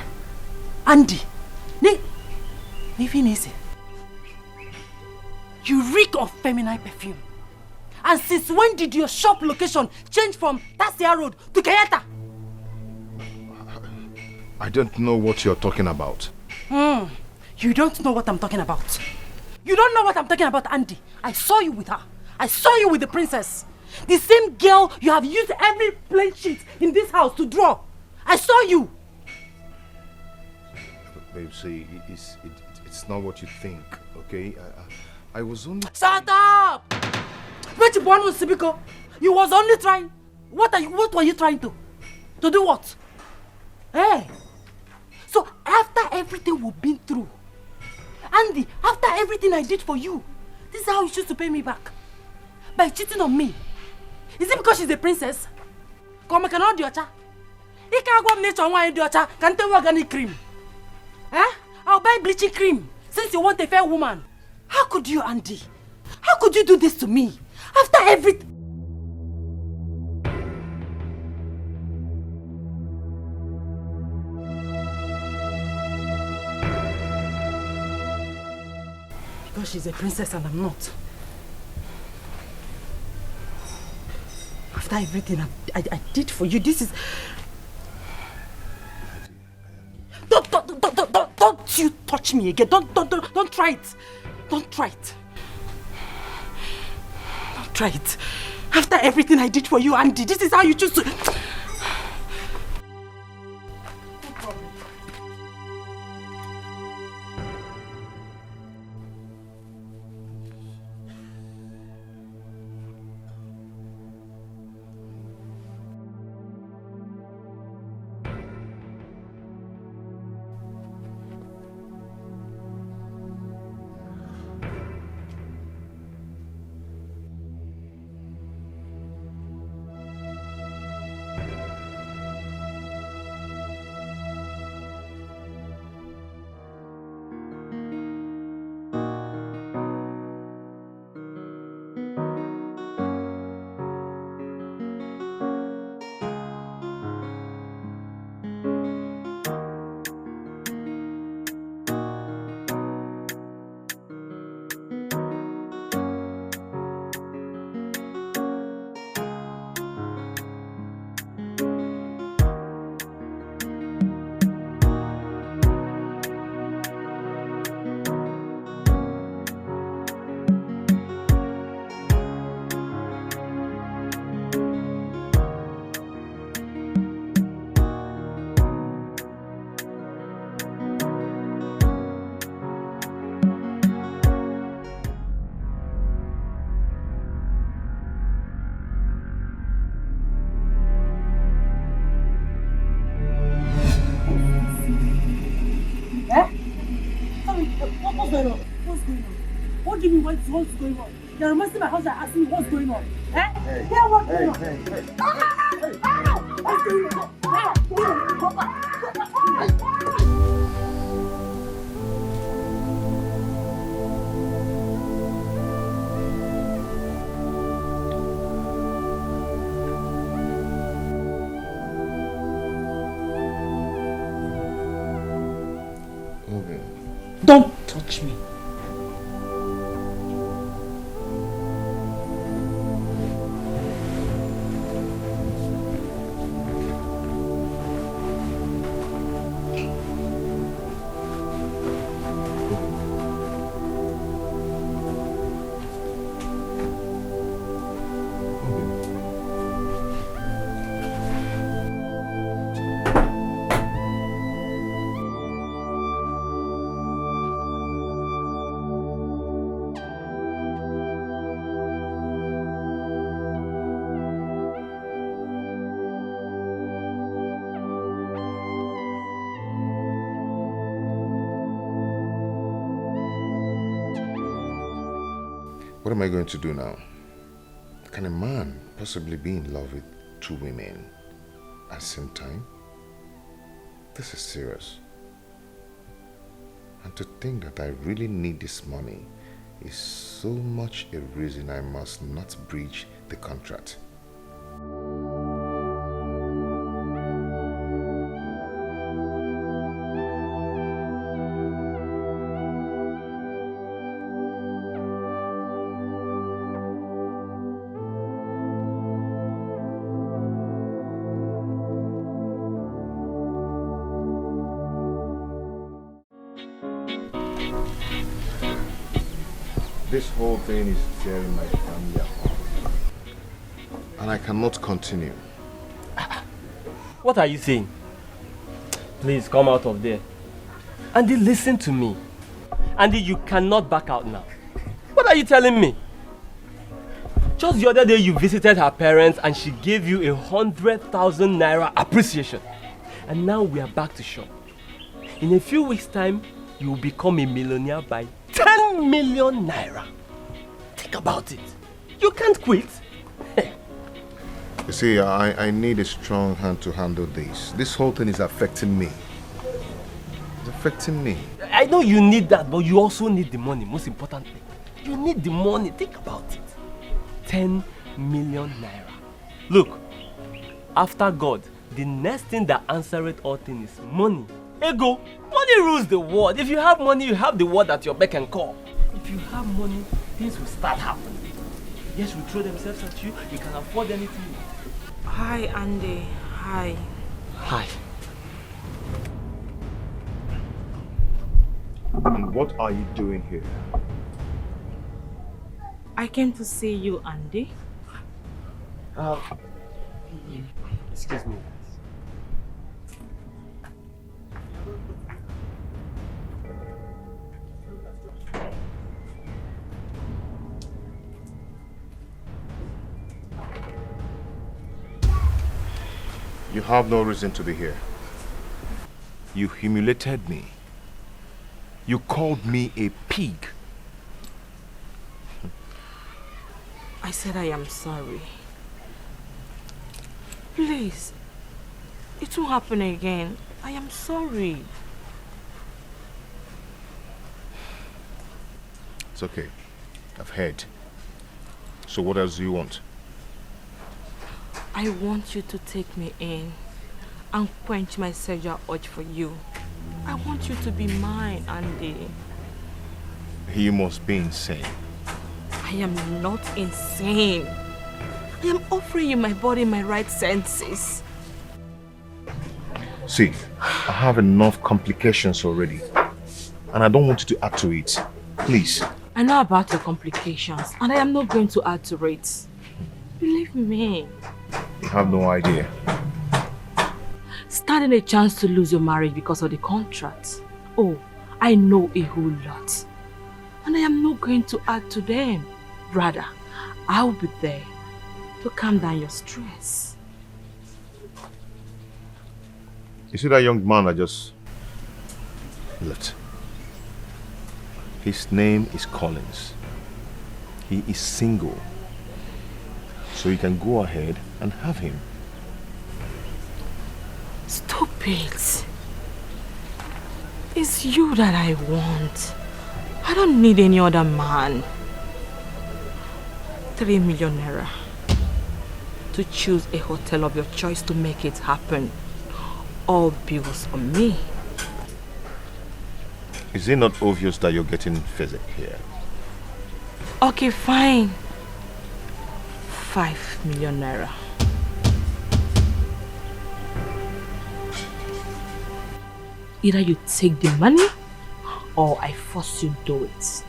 Andy. Even easy. You reek of feminine perfume. And since when did your shop location change from Tasia Road to Kayata? I don't know what you're talking about. You don't know what I'm talking about. You don't know what I'm talking about, Andy. I saw you with her. I saw you with the princess. The same girl you have used every plain sheet in this house to draw. I saw you. Babe, see, it's not what you think, okay? I was only... Shut up! You was only trying. What were you trying to? To do what? Hey! So after everything we've been through, Andy, after everything I did for you, this is how you choose to pay me back. By cheating on me. Is it because she's a princess? Come on, cannot do your cha. You can't go up nature and wine do your cha. Can't tell organic cream. Eh? I'll buy bleaching cream since you want a fair woman. How could you, Andy? How could you do this to me? After everything. Because she's a princess and I'm not. After everything I did for you, this is... Don't you touch me again. Don't try it. Don't try it. Don't try it. After everything I did for you, Andy, this is how you choose to... No problem. What's going on? You're messing my house and asking me what's going on. Eh? Hey. Yeah, what's going on? Hey. What's going on? Okay. Don't touch me. What am I going to do now? Can a man possibly be in love with two women at the same time? This is serious. And to think that I really need this money is so much a reason I must not breach the contract. This whole thing is tearing my family apart. And I cannot continue. What are you saying? Please come out of there. Andy, listen to me. Andy, you cannot back out now. What are you telling me? Just the other day you visited her parents and she gave you 100,000 naira appreciation. And now we are back to shop. In a few weeks' time, you will become a millionaire by 10 million naira. Think about it. You can't quit. You see, I need a strong hand to handle this. This whole thing is affecting me. It's affecting me. I know you need that, but you also need the money, most importantly. You need the money. Think about it. 10 million naira. Look, after God, the next thing that answereth all things is money. Ego. Money rules the world. If you have money, you have the world at your beck and call. If you have money, things will start happening. Yes, will throw themselves at you. You can afford anything. Hi, Andy. Hi. Hi. And what are you doing here? I came to see you, Andy. Excuse me. You have no reason to be here. You humiliated me. You called me a pig. I said I am sorry. Please, it won't happen again. I am sorry. It's okay. I've heard. So what else do you want? I want you to take me in and quench my sexual urge for you. I want you to be mine, Andy. You must be insane. I am not insane. I am offering you my body in my right senses. See, I have enough complications already. And I don't want you to add to it. Please. I know about your complications and I am not going to add to it. Believe me. You have no idea. Standing a chance to lose your marriage because of the contract. Oh, I know a whole lot. And I am not going to add to them. Rather, I'll be there to calm down your stress. You see that young man I just left? His name is Collins. He is single. So you can go ahead and have him. Stop it. It's you that I want. I don't need any other man. 3 million naira. To choose a hotel of your choice to make it happen. All bills on me. Is it not obvious that you're getting physic here? Okay, fine. 5 million naira. Either you take the money or I force you to do it.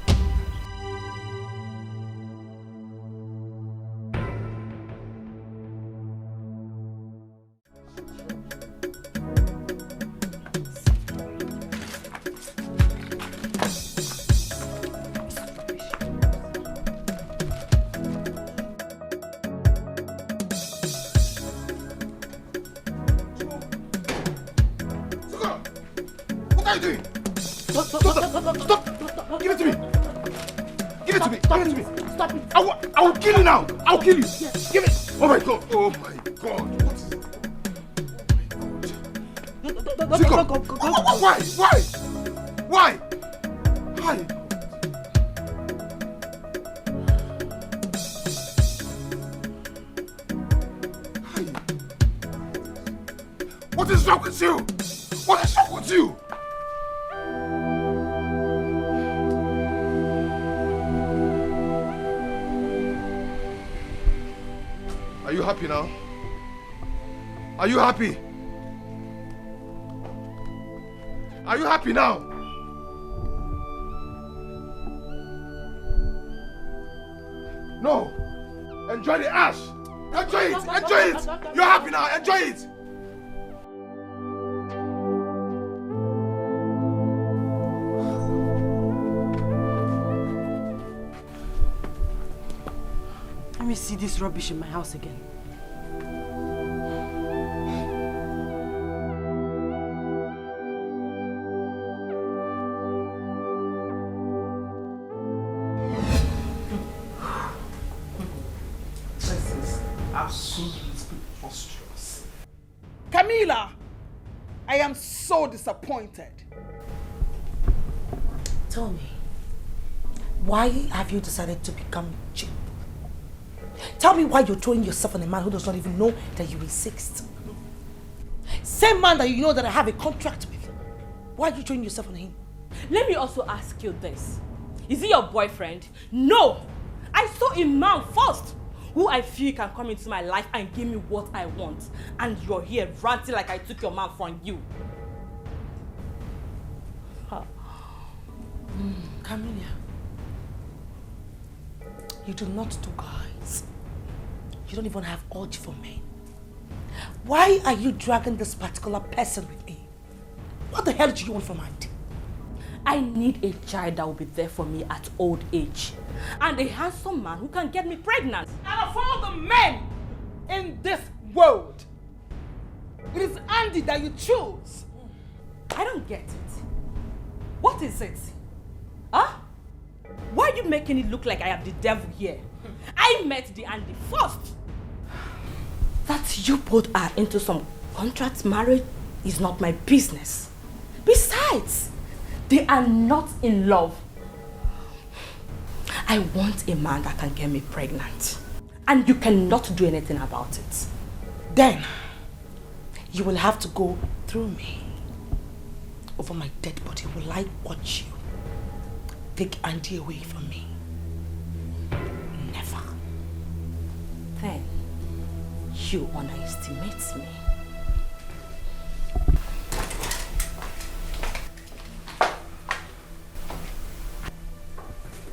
What is wrong with you? What is wrong with you? Are you happy now? Are you happy? Are you happy now? No. Enjoy the ash. Enjoy it. Enjoy it. You're happy now. Enjoy it. Let me see this rubbish in my house again. Absolutely preposterous. Camila, I am so disappointed. Tell me, why have you decided to become cheap? Tell me why you're throwing yourself on a man who does not even know that you exist. Same man that you know that I have a contract with. Why are you throwing yourself on him? Let me also ask you this. Is he your boyfriend? No! I saw a man first who I feel can come into my life and give me what I want. And you're here ranting like I took your man from you. Camilla, you do not do guys. You don't even have urge for men. Why are you dragging this particular person with me? What the hell do you want from Auntie? I need a child that will be there for me at old age. And a handsome man who can get me pregnant. And of all the men in this world, it is Andy that you choose. I don't get it. What is it? Huh? Why are you making it look like I am the devil here? I met the Andy first. That you both are into some contract marriage is not my business. Besides, they are not in love. I want a man that can get me pregnant. And you cannot do anything about it. Then, you will have to go through me. Over my dead body, will I watch you take Andy away from me? Never. Then, you underestimate me.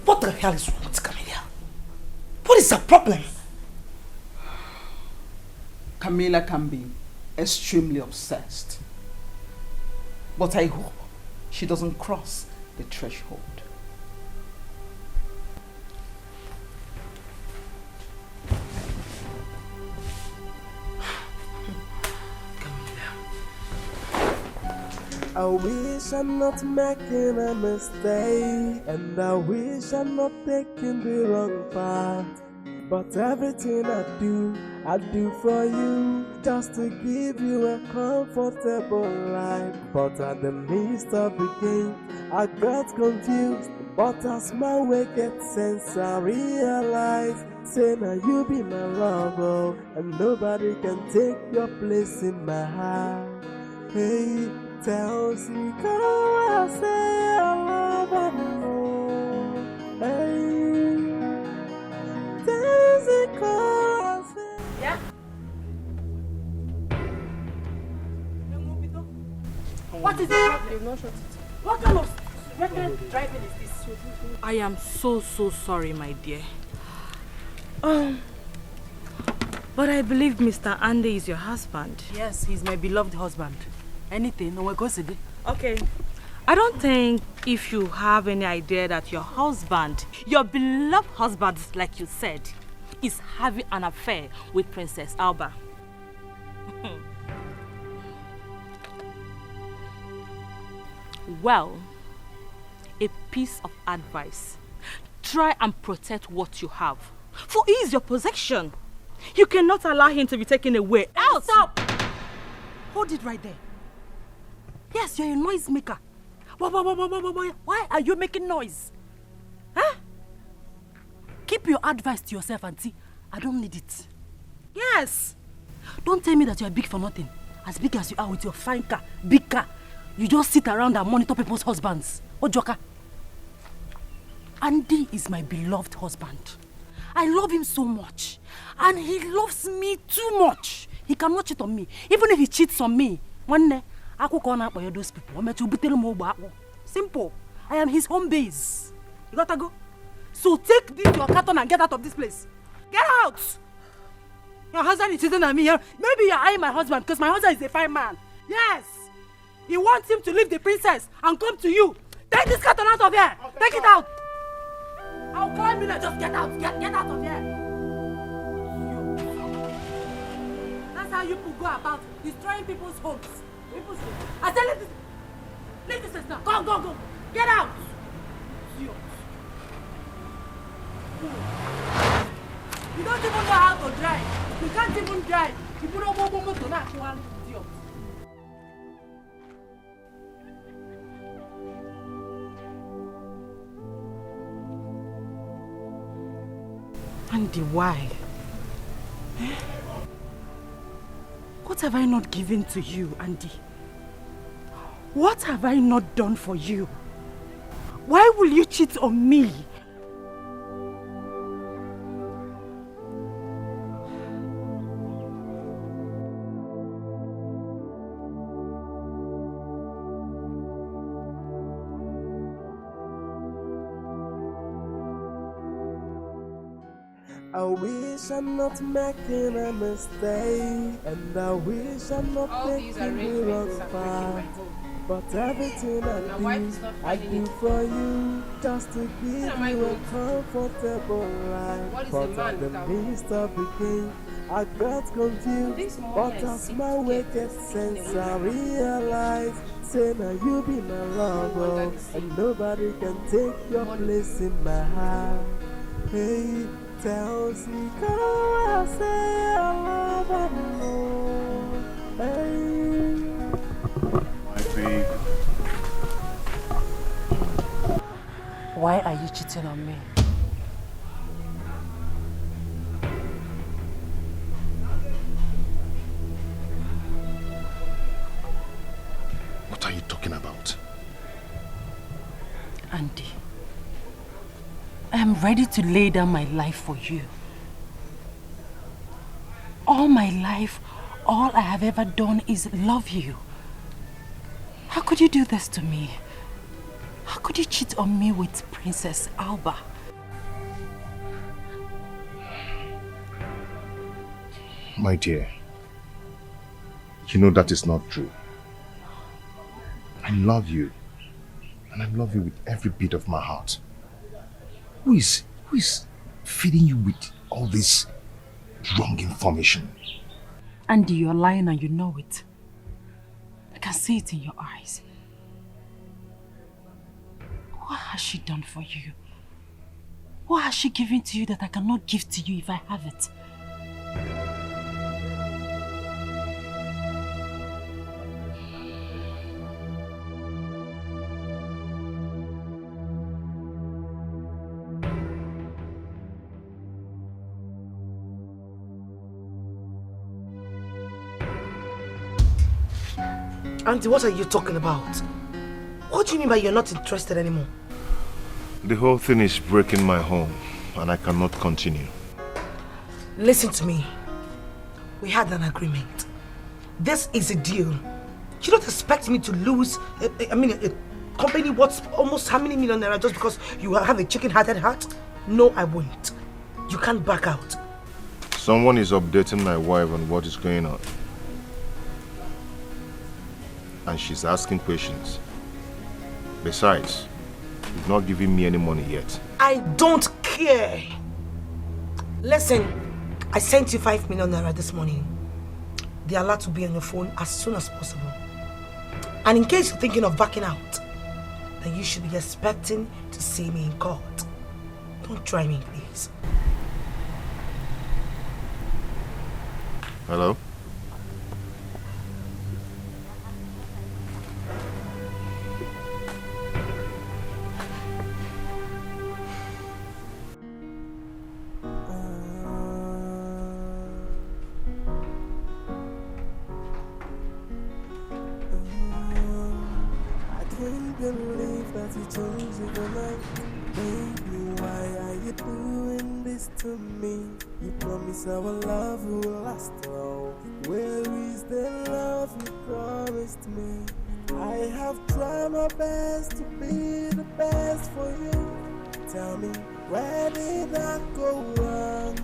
What the hell is wrong with Camilla? What is the problem? Camilla can be extremely obsessed. But I hope she doesn't cross the threshold. I wish I'm not making a mistake, and I wish I'm not taking the wrong path. But everything I do for you, just to give you a comfortable life. But at the midst of the game, I got confused. But as my way gets sense, I realize, say now you be my lover, and nobody can take your place in my heart. Hey, tell Wazico I say I love her more. Hey, tell Wazico I say. Yeah? What is the problem? What kind of reckless driving is this? I am so sorry, my dear. But I believe Mr. Andy is your husband. Yes, he's my beloved husband. Anything, no one goes today. Okay. I don't think if you have any idea that your husband, your beloved husband, like you said, is having an affair with Princess Alba. Well, a piece of advice. Try and protect what you have. For he is your possession. You cannot allow him to be taken away. Out! Stop! Hold it right there. Yes, you're a noise maker. Why are you making noise? Huh? Keep your advice to yourself, Auntie. I don't need it. Yes! Don't tell me that you're big for nothing. As big as you are with your fine car, big car. You just sit around and monitor people's husbands. Oh, Joker. Andy is my beloved husband. I love him so much. And he loves me too much. He cannot cheat on me. Even if he cheats on me, one day, I could call out by those people. Simple. I am his home base. You gotta go. So take this your carton and get out of this place. Get out! Your husband is cheating on me here. Maybe you're eyeing my husband because my husband is a fine man. Yes! He wants him to leave the princess and come to you. Take this carton out of here. Take it out. I'll climb in and just get out. Get out of here. That's how you people go about destroying people's homes. I said leave this place now. Go. Get out. You don't even know how to drive. You can't even drive. You put up one motor now. Andy, why? What have I not given to you, Andy? What have I not done for you? Why will you cheat on me? I wish I'm not making a mistake, and I wish I'm not taking the wrong path. But everything I do for you, just to give you a comfortable life. But in the midst of the game, I got confused. But as my wicked sense, I realize, say now you be my lover, and nobody can take your place in my heart. Hey. Tells me, come I say I love her more. Hey. My baby. Why are you cheating on me? What are you talking about? Andy, I am ready to lay down my life for you. All my life, all I have ever done is love you. How could you do this to me? How could you cheat on me with Princess Alba? My dear, you know that is not true. I love you, and I love you with every bit of my heart. Who is feeding you with all this wrong information? Andy, you're lying and you know it. I can see it in your eyes. What has she done for you? What has she given to you that I cannot give to you if I have it? Auntie, what are you talking about? What do you mean by you're not interested anymore? The whole thing is breaking my home, and I cannot continue. Listen to me. We had an agreement. This is a deal. You don't expect me to lose, a company worth almost how many million naira just because you have a chicken-hearted heart? No, I won't. You can't back out. Someone is updating my wife on what is going on. And she's asking questions. Besides, you've not given me any money yet. I don't care. Listen, I sent you 5 million naira this morning. They are allowed to be on your phone as soon as possible. And in case you're thinking of backing out, then you should be expecting to see me in court. Don't try me, please. Hello? Our love will last all. Where is the love you promised me? I have tried my best to be the best for you. Tell me, where did I go wrong?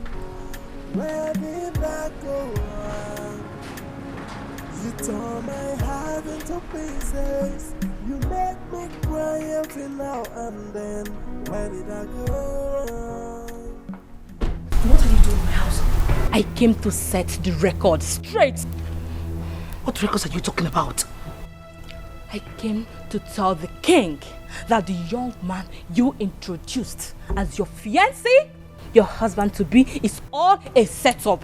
Where did I go wrong? You tore my heart into pieces. You make me cry every now and then. Where did I go wrong? What are you doing in my house? I came to set the record straight. What records are you talking about? I came to tell the king that the young man you introduced as your fiancé, your husband-to-be, is all a setup.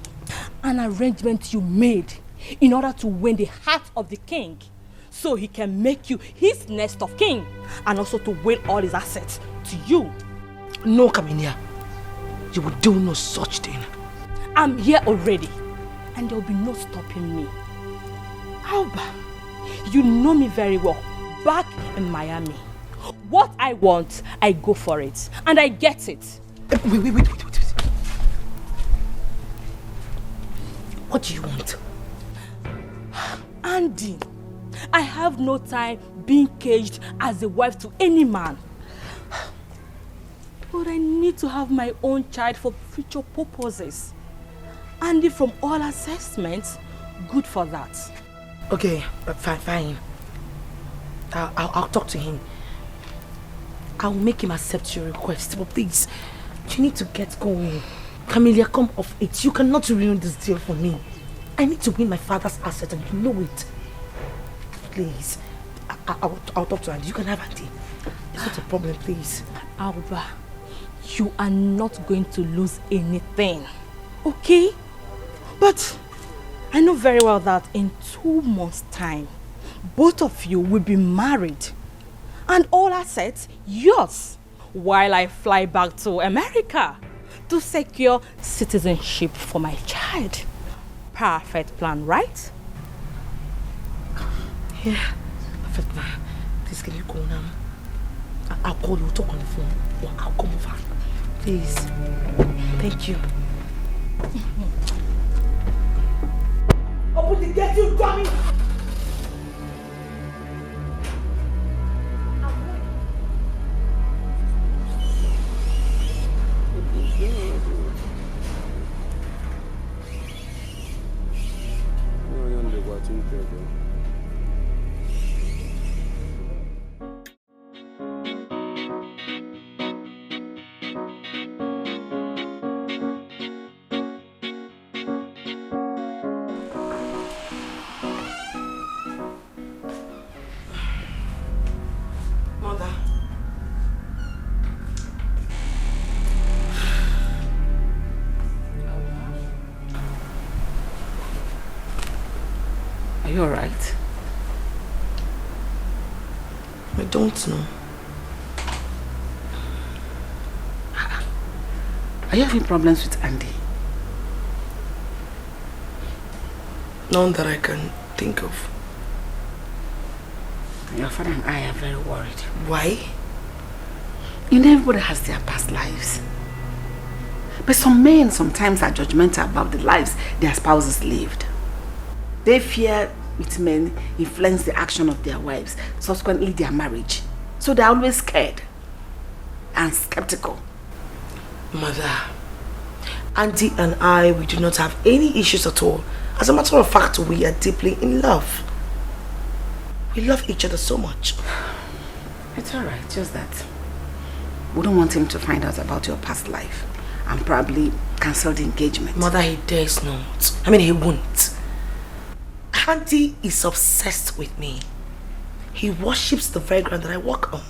an arrangement you made in order to win the heart of the king, so he can make you his next of kin, and also to will all his assets to you. No, Camilla. You will do no such thing. I'm here already, and there will be no stopping me. Alba, you know me very well, back in Miami. What I want, I go for it, and I get it. Wait. What do you want? Andy, I have no time being caged as a wife to any man. But I need to have my own child for future purposes. Andy, from all assessments, good for that. Okay, fine. I'll talk to him. I'll make him accept your request. But please, you need to get going. Camilla, come off it. You cannot ruin this deal for me. I need to win my father's asset, and you know it. Please, I'll talk to Andy. You can have Andy. It's not a problem, please. Alba, you are not going to lose anything, okay? But I know very well that in 2 months' time, both of you will be married, and all assets yours, while I fly back to America to secure citizenship for my child. Perfect plan, right? Yeah, perfect plan. Please, can you go now? I'll call you, talk on the phone, or I'll come over. Please. Thank you. Open the gate, you dummy! Mother. Are you alright? I don't know. Are you having problems with Andy? None that I can think of. Your father and I are very worried. Why? You know, everybody has their past lives. But some men sometimes are judgmental about the lives their spouses lived. They fear it men influence the action of their wives, subsequently their marriage. So they're always scared and skeptical. Mother, Auntie and I, we do not have any issues at all. As a matter of fact, we are deeply in love. We love each other so much. It's alright, just that we don't want him to find out about your past life and probably cancel the engagement. Mother, he dares not. I mean, he won't. Auntie is obsessed with me. He worships the very ground that I walk on.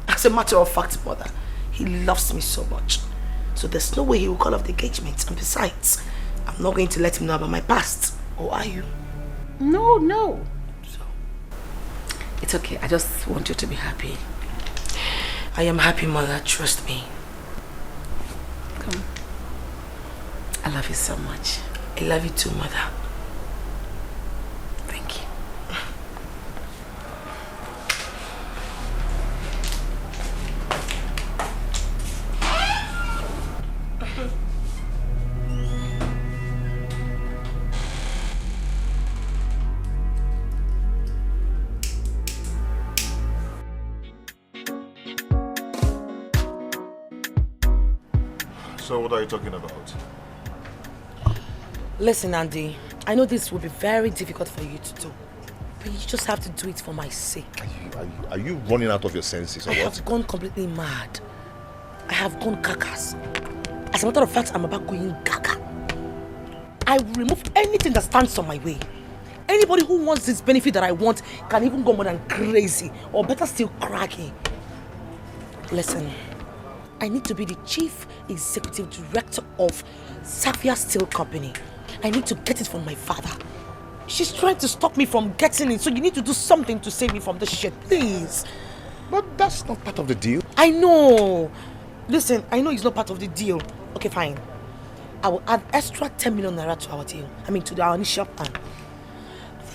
As a matter of fact, Mother, he loves me so much. So there's no way he will call off the engagement. And besides, I'm not going to let him know about my past. Or are you? No. So, it's okay. I just want you to be happy. I am happy, Mother. Trust me. Come. I love you so much. I love you too, Mother. Thank you. So what are you talking about? Listen, Andy, I know this will be very difficult for you to do, but you just have to do it for my sake. Are you running out of your senses or I what? have gone completely mad. I have gone kakas. As a matter of fact, I'm about going gaga. I will remove anything that stands on my way. Anybody who wants this benefit that I want can even go more than crazy, or better still craggy. Listen, I need to be the chief executive director of Sapphire Steel Company, I need to get it from my father. She's trying to stop me from getting it, so you need to do something to save me from this shit, please. But that's not part of the deal. I know. Listen, I know it's not part of the deal. Okay, fine. I will add extra 10 million naira to our deal. I mean, to our initial plan.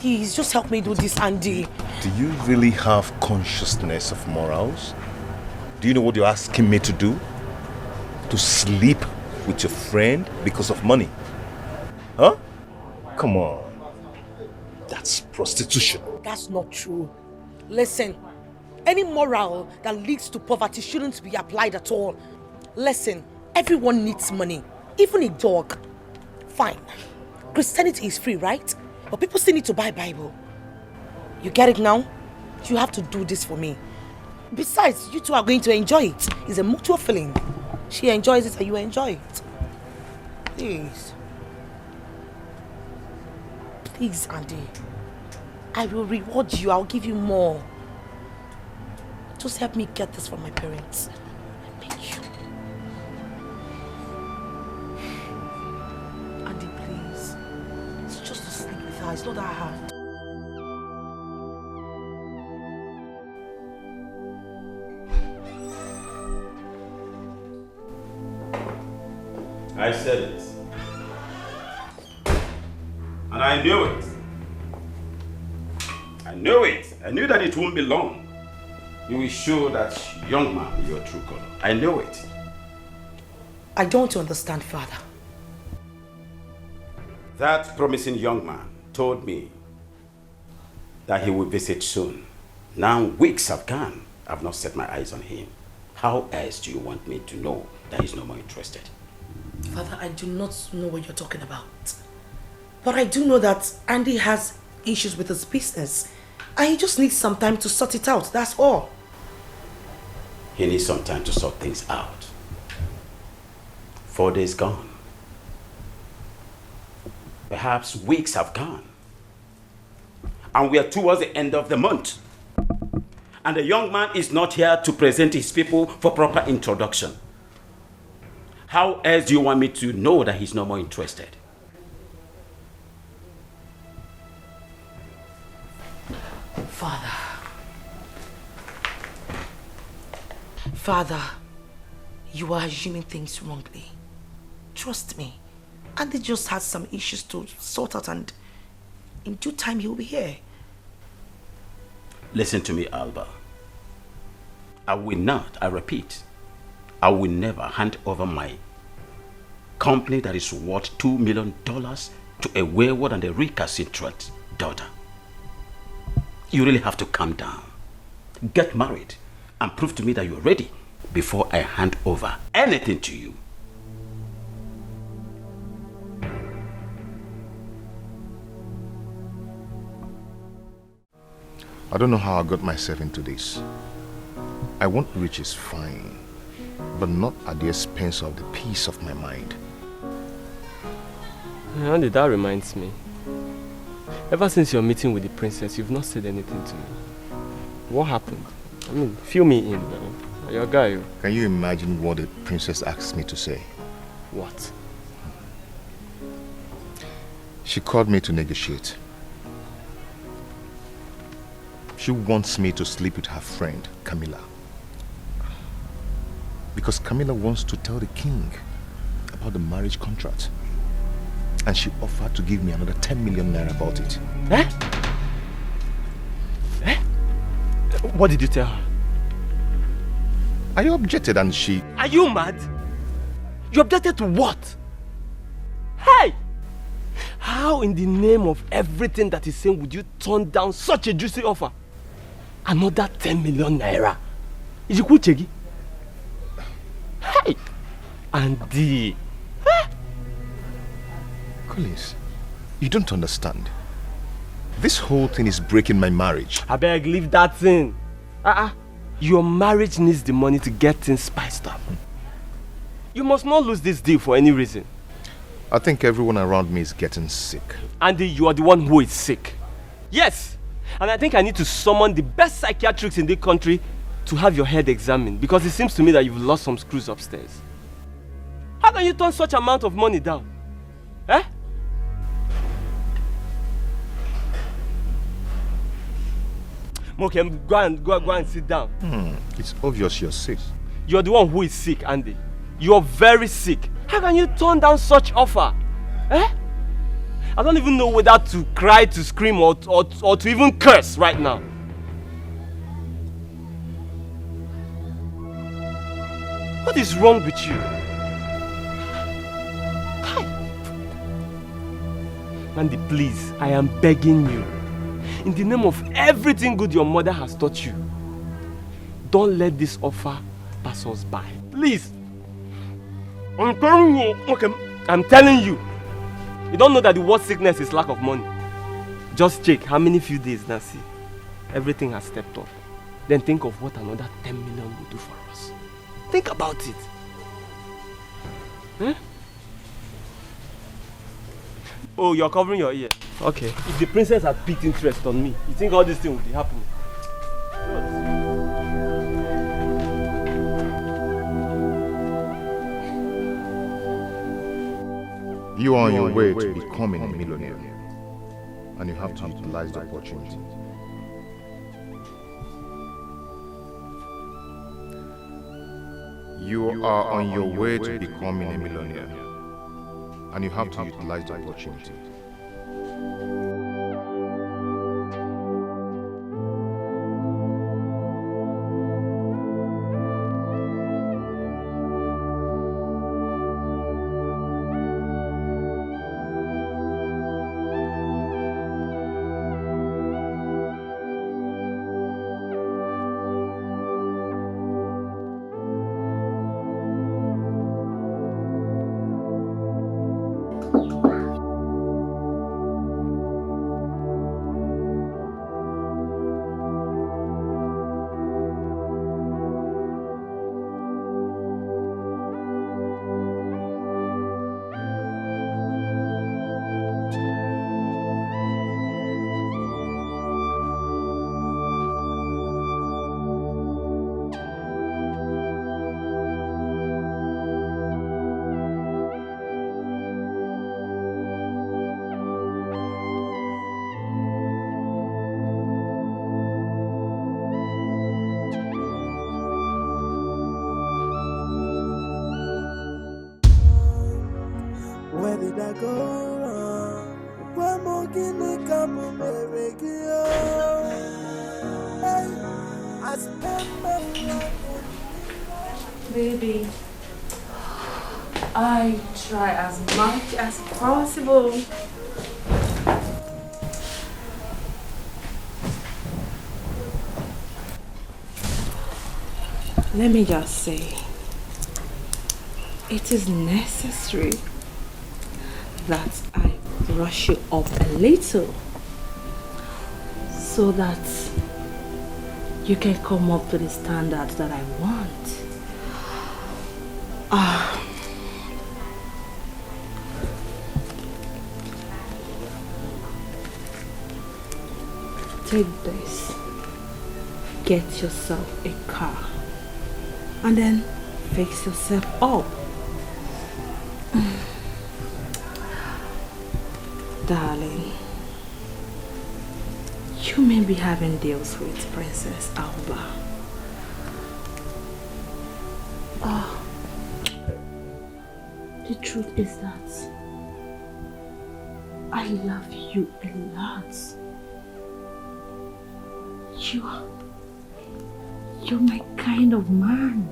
Please, just help me do this, Andy. Do you really have consciousness of morals? Do you know what you're asking me to do? To sleep with your friend because of money? Huh? Come on. That's prostitution. That's not true. Listen, any moral that leads to poverty shouldn't be applied at all. Listen, everyone needs money, even a dog. Fine. Christianity is free, right? But people still need to buy Bible. You get it now? You have to do this for me. Besides, you two are going to enjoy it. It's a mutual feeling. She enjoys it and you enjoy it. Please. Please, Andy. I will reward you. I'll give you more. Just help me get this from my parents. I beg you. Andy, please. It's just to sleep with her. It's not that hard. I said it. And I knew it. I knew it. I knew that it won't be long. You will show that young man your true color. I knew it. I don't understand, Father. That promising young man told me that he will visit soon. Now weeks have gone. I've not set my eyes on him. How else do you want me to know that he's no more interested? Father, I do not know what you're talking about. But I do know that Andy has issues with his business. And he just needs some time to sort it out, that's all. He needs some time to sort things out. 4 days gone. Perhaps weeks have gone. And we are towards the end of the month. And the young man is not here to present his people for proper introduction. How else do you want me to know that he's no more interested? Father, you are assuming things wrongly. Trust me. Andy just has some issues to sort out and in due time he'll be here. Listen to me, Alba. I will not, I repeat, I will never hand over my company that is worth $2 million to a wayward and a recalcitrant daughter. You really have to calm down. Get married and prove to me that you're ready before I hand over anything to you. I don't know how I got myself into this. I want riches, fine, but not at the expense of the peace of my mind. Andy, that reminds me. Ever since your meeting with the princess, you've not said anything to me. What happened? I mean, fill me in now. You're a guy. Can you imagine what the princess asked me to say? What? She called me to negotiate. She wants me to sleep with her friend, Camilla. Because Camilla wants to tell the king about the marriage contract. And she offered to give me another 10 million naira about it. Eh? Eh? What did you tell her? I objected and she... Are you mad? You objected to what? Hey! How in the name of everything that is saying would you turn down such a juicy offer? Another 10 million naira. Is it Chegi? Hey! Andy! Eh? Collins, you don't understand. This whole thing is breaking my marriage. I beg, leave that thing. Your marriage needs the money to get things spiced up. You must not lose this deal for any reason. I think everyone around me is getting sick. Andy, you are the one who is sick. Yes! And I think I need to summon the best psychiatrists in the country to have your head examined, because it seems to me that you've lost some screws upstairs. How can you turn such amount of money down? Eh? Mokem, go and sit down. It's obvious you're sick. You're the one who is sick, Andy. You're very sick. How can you turn down such offer? Eh? I don't even know whether to cry, to scream, or to even curse right now. What is wrong with you? Andy, please, I am begging you. In the name of everything good your mother has taught you, don't let this offer pass us by. Please. I'm telling you. Okay, I'm telling you. You don't know that the worst sickness is lack of money. Just check how many few days now, see. Everything has stepped up. Then think of what another 10 million will do for us. Think about it. Huh? Oh, you're covering your ear. Okay. If the princess had picked interest on me, you think all this thing would be happening? You are on your way to becoming a millionaire, and you have to utilize the opportunity. You are on your way to becoming a millionaire, and you have to utilize the opportunity. Where did I go wrong? Where more can I come on the regular? I spend my life. Baby, I try as much as possible. Let me just say, it is necessary that I brush you up a little so that you can come up to the standards that I want. Take this, get yourself a car, and then fix yourself up. Darling, you may be having deals with Princess Alba. The truth is that I love you a lot. You're my kind of man.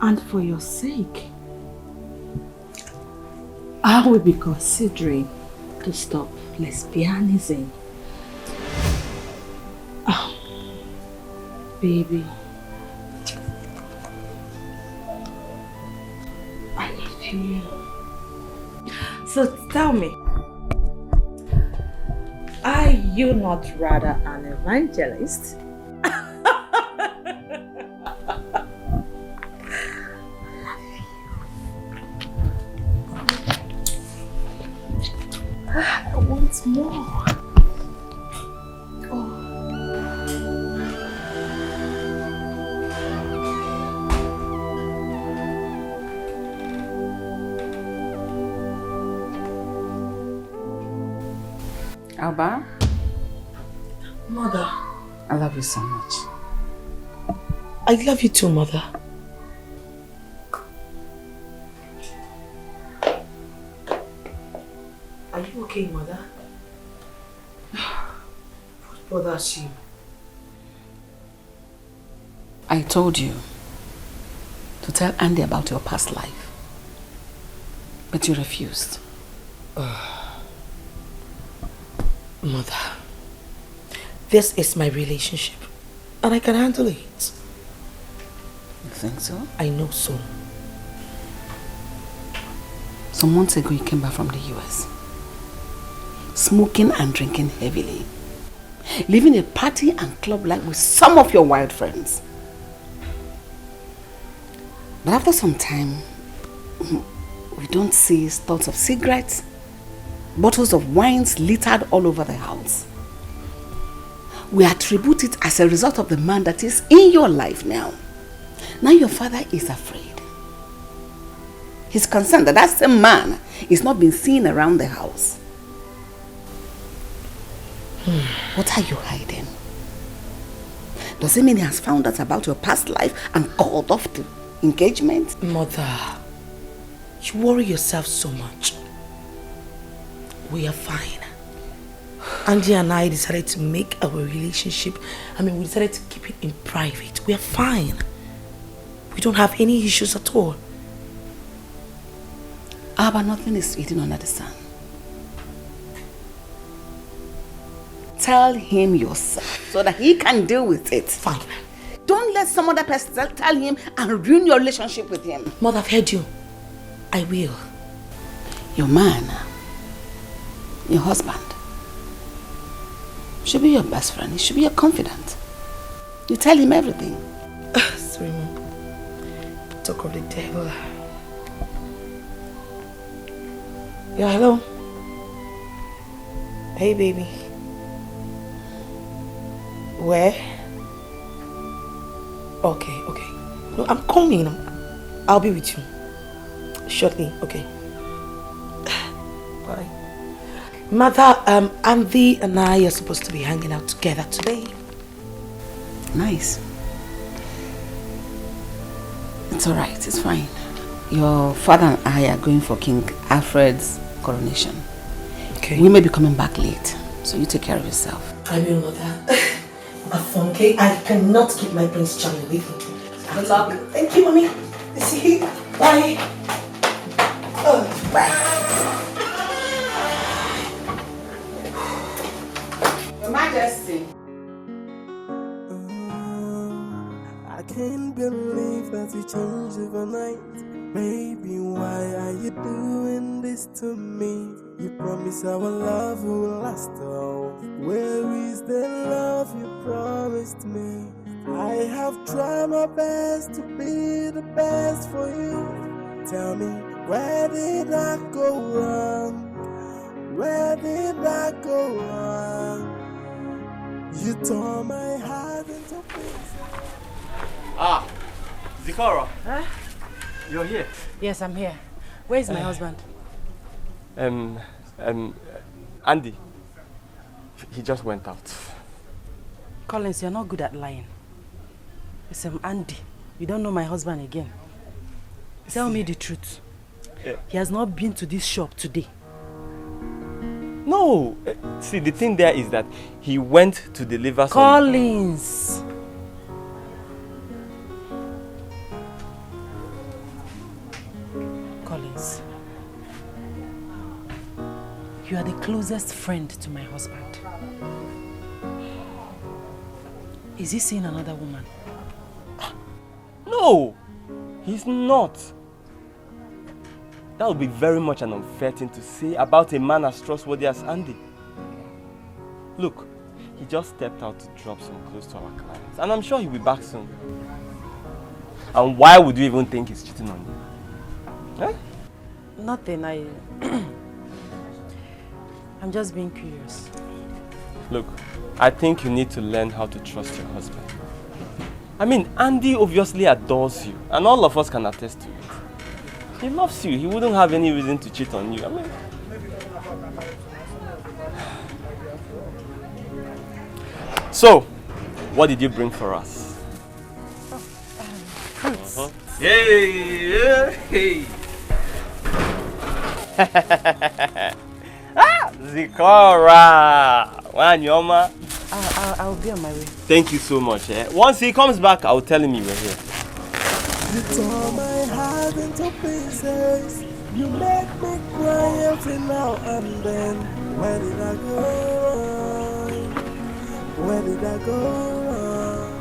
And for your sake, I will be considering to stop lesbianism. Baby, I love you. So tell me, are you not rather an evangelist? I want more. Alba? Mother. I love you so much. I love you too, Mother. Are you okay, Mother? What bothers you? I told you to tell Andy about your past life, but you refused. Mother, this is my relationship and I can handle it. You think so? I know so. Some months ago you came back from the US, smoking and drinking heavily, living a party and club life with some of your wild friends. But after some time, we don't see stouts of cigarettes, bottles of wines littered all over the house. We attribute it as a result of the man that is in your life now. Now your father is afraid. He's concerned that same man is not being seen around the house. What are you hiding? Does it mean he has found out about your past life and called off the engagement? Mother, you worry yourself so much. We are fine. Andy and I decided to make our relationship, we decided to keep it in private. We are fine. We don't have any issues at all. But nothing is hidden under the sun. Tell him yourself so that he can deal with it. Fine. Don't let some other person tell him and ruin your relationship with him. Mother, I've heard you. I will. Your man, your husband, should be your best friend. He should be your confidant. You tell him everything. Sorry, Mom. Talk of the devil. Yeah, hello. Hey, baby. Where? Okay. No, I'm coming. I'll be with you shortly. Okay. Bye. Mother, Andy and I are supposed to be hanging out together today. Nice. It's alright, it's fine. Your father and I are going for King Alfred's coronation. Okay. We may be coming back late, so you take care of yourself. I will, Mother. Okay, I cannot keep my Prince Charming with me. Good luck. Thank you, Mommy. See you. Bye. Bye. Your Majesty. I can't believe that we changed overnight. Baby, why are you doing this to me? You promised our love will last all. Where is the love you promised me? I have tried my best to be the best for you. Tell me, where did I go wrong? Where did I go wrong? You tore my heart into pieces. Zikora. Huh? You're here. Yes, I'm here. Where is my husband? Andy. He just went out. Collins, you're not good at lying. It's Andy. You don't know my husband again. Tell me the truth. He has not been to this shop today. No. See, the thing there is that he went to deliver some... Collins! Collins. You are the closest friend to my husband. Is he seeing another woman? No! He's not. That would be very much an unfair thing to say about a man as trustworthy as Andy. Look, he just stepped out to drop some clothes to our clients, and I'm sure he'll be back soon. And why would you even think he's cheating on you? Eh? Nothing, I'm just being curious. Look, I think you need to learn how to trust your husband. I mean, Andy obviously adores you, and all of us can attest to it. He loves you. He wouldn't have any reason to cheat on you. I mean... So, what did you bring for us? Fruits. Hey! Zikora! Wanyoma. I'll be on my way. Thank you so much. Once he comes back, I'll tell him you were here. You tore my heart into pieces. You make me cry every now and then. Where did I go wrong? Where did I go wrong?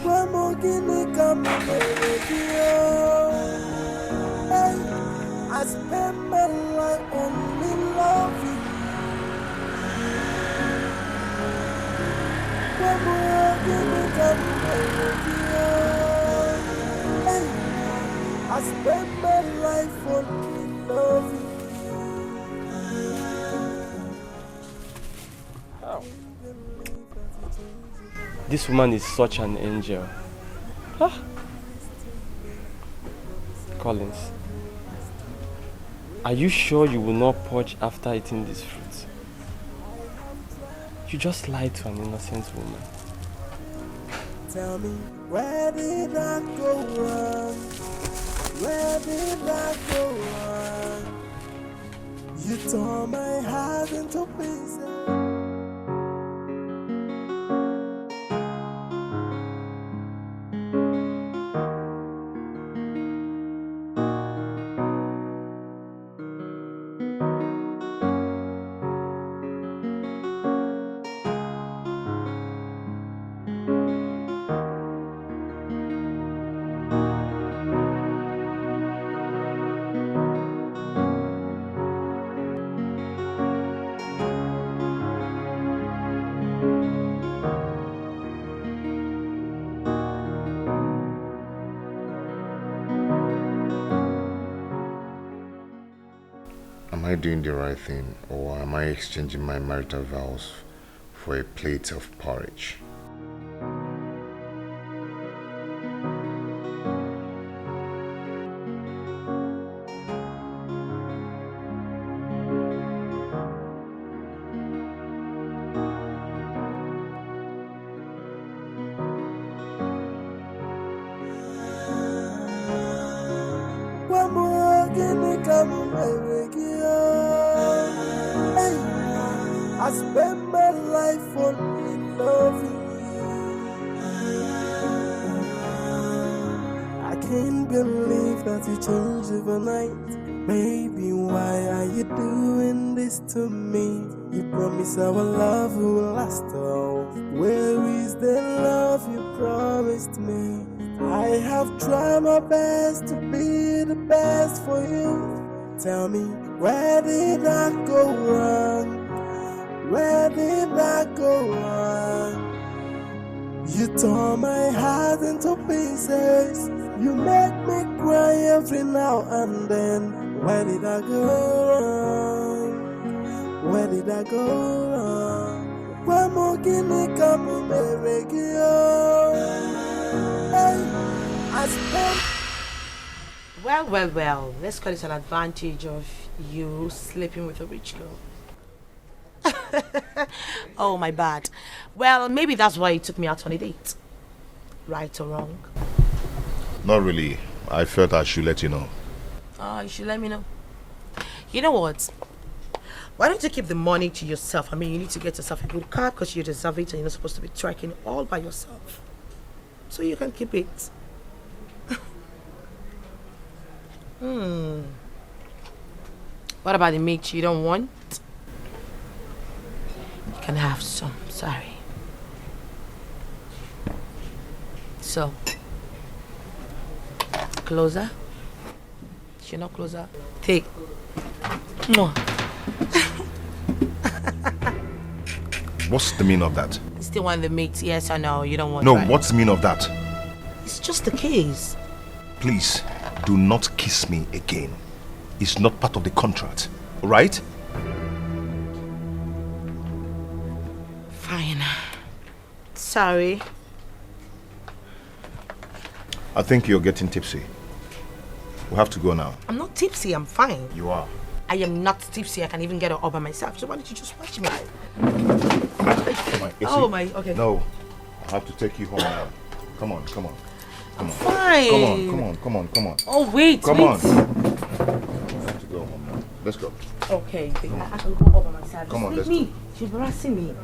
Why more guinea come Hey, I spent my life only loving. Why more guinea come Hey, I spent my life only loving. This woman is such an angel. Collins, are you sure you will not purge after eating this fruit? You just lied to an innocent woman. Tell me, where did I go wrong? Where did I go wrong? You tore my heart into pieces. Am I doing the right thing, or am I exchanging my marital vows for a plate of porridge? I spend my life only loving you. I can't believe that you changed overnight. Baby, why are you doing this to me? You promised our love will last all. Where is the love you promised me? I have tried my best to be the best for you. Tell me, where did I go wrong? Where did I go wrong? You tore my heart into pieces. You make me cry every now and then. Where did I go wrong? Where did I go wrong? Why more guinea come I spent. Well. Let's call it an advantage of you sleeping with a rich girl. Oh, my bad. Well, maybe that's why you took me out on a date. Right or wrong? Not really. I felt I should let you know. Oh, you should let me know. You know what? Why don't you keep the money to yourself? I mean, you need to get yourself a good car because you deserve it and you're not supposed to be trekking all by yourself. So you can keep it. What about the meat you don't want? You can have some, sorry. So, closer. You're not closer. Take. More. What's the meaning of that? You still want the meat, yes or no? You don't want No, right? what's the meaning of that? It's just a kiss. Please, do not kiss me again. It's not part of the contract, alright? Fine. Sorry. I think you're getting tipsy. We have to go now. I'm not tipsy, I'm fine. You are. I am not tipsy, I can even get it all by myself. So why don't you just watch me? Come on, Oh my, okay. No, I have to take you home now. Come on, come on. Come on. Fine. Come on, come on, come on, come on. Oh, wait, Come wait. on. I have to go home now. Let's go. Okay, I can go over myself. Come on, Just let's leave me. She's embarrassing me.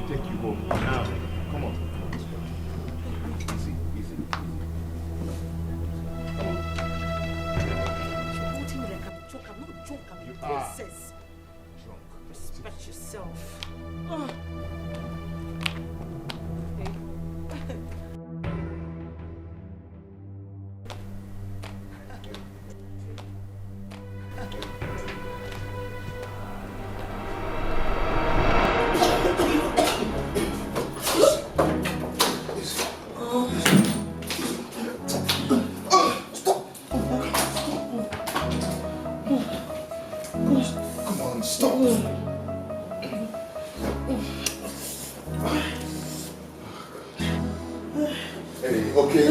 Take you home now. Come on. Easy, easy. Come on. Treating me like I'm a joke. I'm not a joke. I'm a princess. Drunk. Respect yourself. Come on, stop. Hey, okay.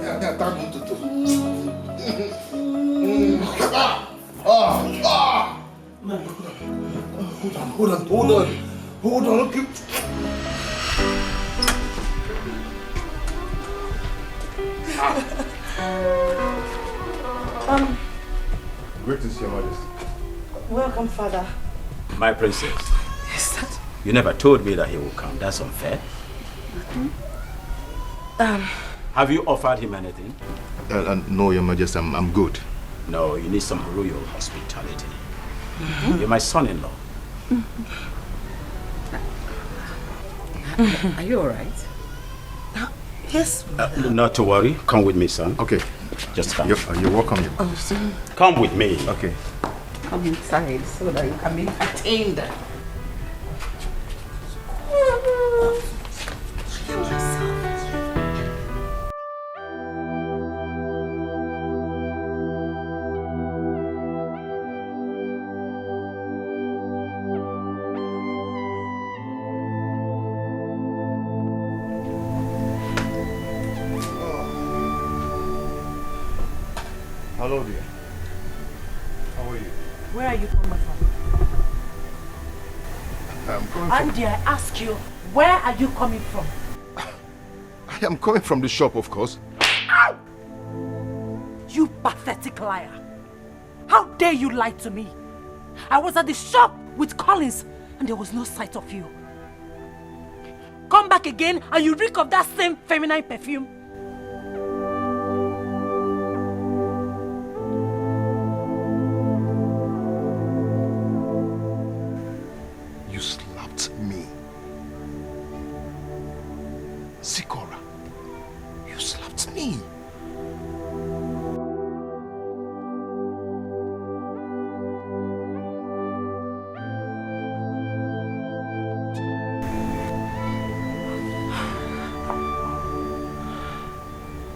Yeah, tag me to Hold on, okay. Greetings, Your Majesty. Welcome, Father. My princess. Yes, Dad. You never told me that he would come. That's unfair. Have you offered him anything? No, Your Majesty, I'm good. No, you need some royal hospitality. You're my son-in-law. Are you alright? Yes. Not to worry. Come with me, son. Okay. Just come. You're welcome, Your Majesty. Come with me. Okay. Come inside so that you can be entertained. Hello, dear. How are you? Where are you coming from? I'm coming from... Andy, I ask you, where are you coming from? I am coming from the shop, of course. You pathetic liar. How dare you lie to me? I was at the shop with Collins and there was no sight of you. Come back again and you reek of that same feminine perfume. You slapped me. Sikora, you slapped me.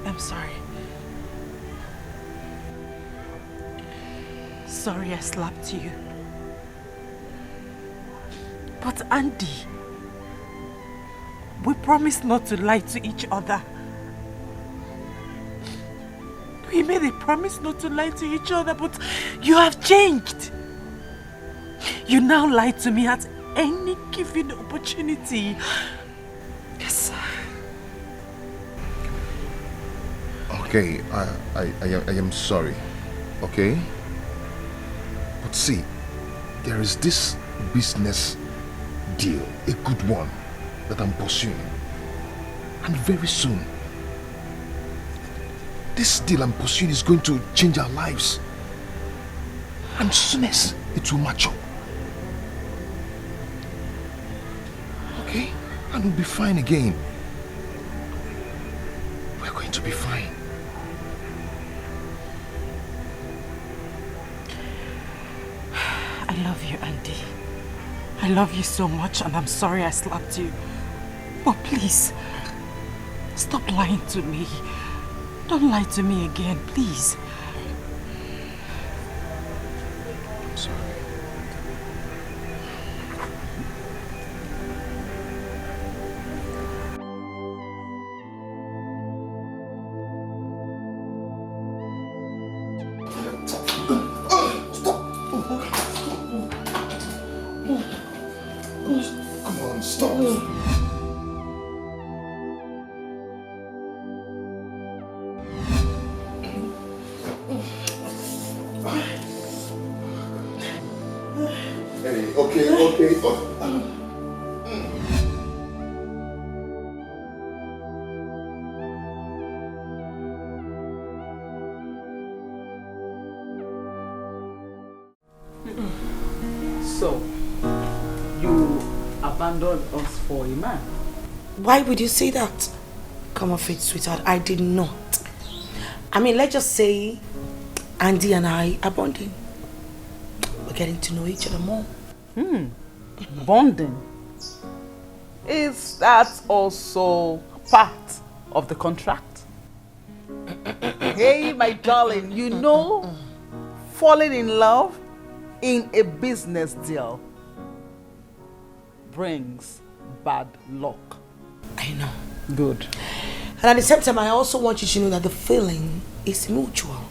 I'm sorry. Sorry I slapped you. But Andy, we promised not to lie to each other. We made a promise not to lie to each other, but you have changed. You now lie to me at any given opportunity. Yes. Okay, I am sorry, okay? But see, there is this business deal, a good one, that I'm pursuing. And very soon, this deal I'm pursuing is going to change our lives. And soonest, it will mature. Okay? And we'll be fine again. We're going to be fine. I love you, Andy. I love you so much and I'm sorry I slapped you. But please, stop lying to me. Don't lie to me again, please. I'm sorry. Hey, okay. So, you abandoned us for a man? Why would you say that? Come off it, sweetheart. I did not. I mean, let's just say Andy and I are bonding. We're getting to know each other more. Bonding? Is that also part of the contract? Hey, my darling, you know, falling in love in a business deal brings bad luck. I know. Good. And at the same time, I also want you to know that the feeling is mutual.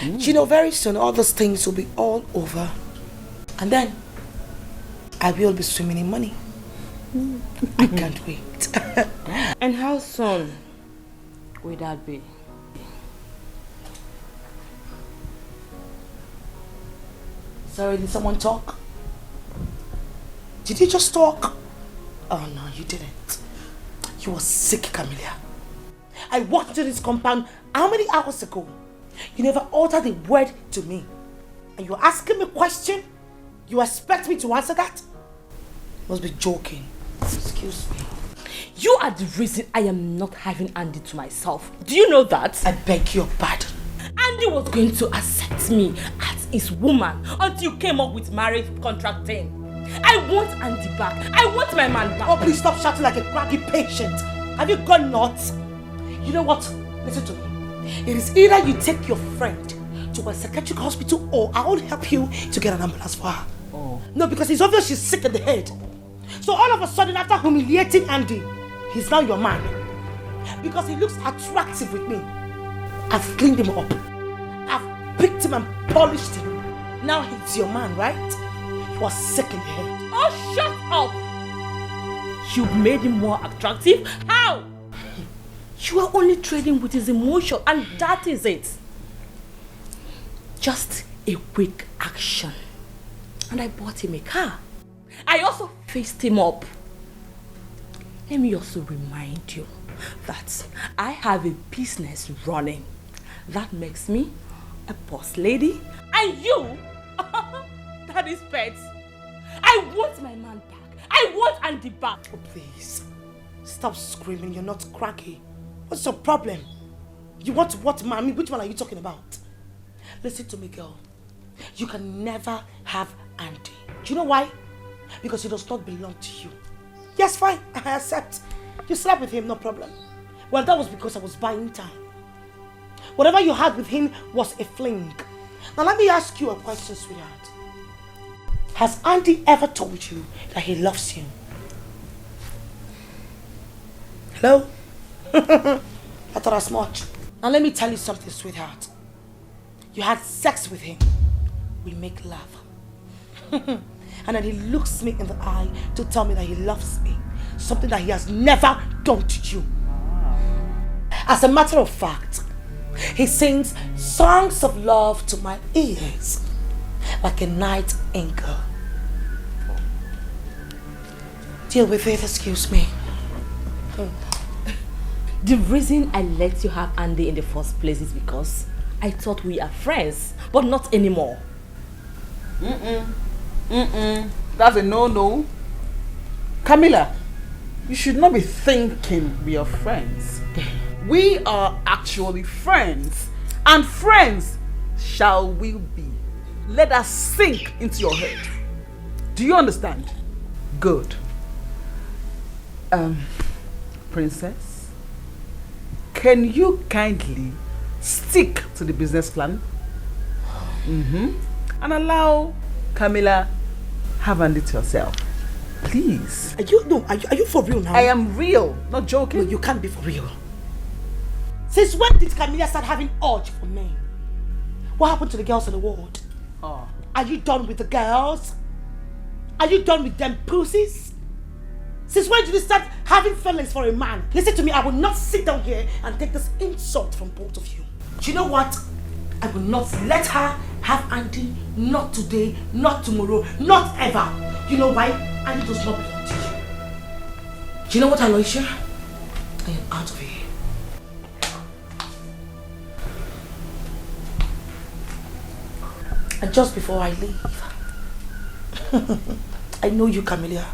You know, very soon all those things will be all over. And then I will be swimming in money. I can't wait. And how soon will that be? Sorry, did someone talk? Did you just talk? Oh no, you didn't. You were sick, Camilla. I walked into this compound how many hours ago? You never uttered a word to me. And you're asking me a question? You expect me to answer that? You must be joking. Excuse me. You are the reason I am not having Andy to myself. Do you know that? I beg your pardon. Andy was going to accept me as his woman until you came up with marriage contracting. I want Andy back. I want my man back. Oh, please stop shouting like a craggy patient. Have you gone nuts? You know what? Listen to me. It is either you take your friend to a psychiatric hospital or I will help you to get an ambulance for her. Oh. No, because it's obvious she's sick in the head. So all of a sudden, after humiliating Andy, he's now your man. Because he looks attractive with me. I've cleaned him up. I've picked him and polished him. Now he's your man, right? He was sick in the head. Oh, shut up! You made him more attractive? How? You are only trading with his emotion, and that is it. Just a quick action. And I bought him a car. I also faced him up. Let me also remind you that I have a business running. That makes me a boss lady. And you, that is pet. I want my man back. I want Andy back. Oh, please. Stop screaming. You're not cracky. What's your problem? You want what, mommy? Which one are you talking about? Listen to me, girl. You can never have Andy. Do you know why? Because he does not belong to you. Yes, fine. I accept. You slept with him, no problem. Well, that was because I was buying time. Whatever you had with him was a fling. Now let me ask you a question, sweetheart. Has Andy ever told you that he loves you? Hello? I thought as much. Now let me tell you something, sweetheart. You had sex with him. We make love. And then he looks me in the eye to tell me that he loves me. Something that he has never done to you. As a matter of fact, he sings songs of love to my ears like a night angel. Deal with it, excuse me. The reason I let you have Andy in the first place is because I thought we are friends, but not anymore. That's a no-no. Camilla, you should not be thinking we are friends. We are actually friends, and friends shall we be. Let us sink into your head. Do you understand? Good. Princess, can you kindly stick to the business plan? And allow Camilla have Andy to yourself. Please. Are you for real now? I am real, not joking. No, you can't be for real. Since when did Camilla start having urge for men? What happened to the girls in the ward? Oh. Are you done with the girls? Are you done with them pussies? Since when did you start having feelings for a man? Listen to me, I will not sit down here and take this insult from both of you. Do you know what? I will not let her have Andy, not today, not tomorrow, not ever. You know why? Andy does not belong to you. Do you know what, Aloysia? I am out of here. And just before I leave, I know you, Camilla.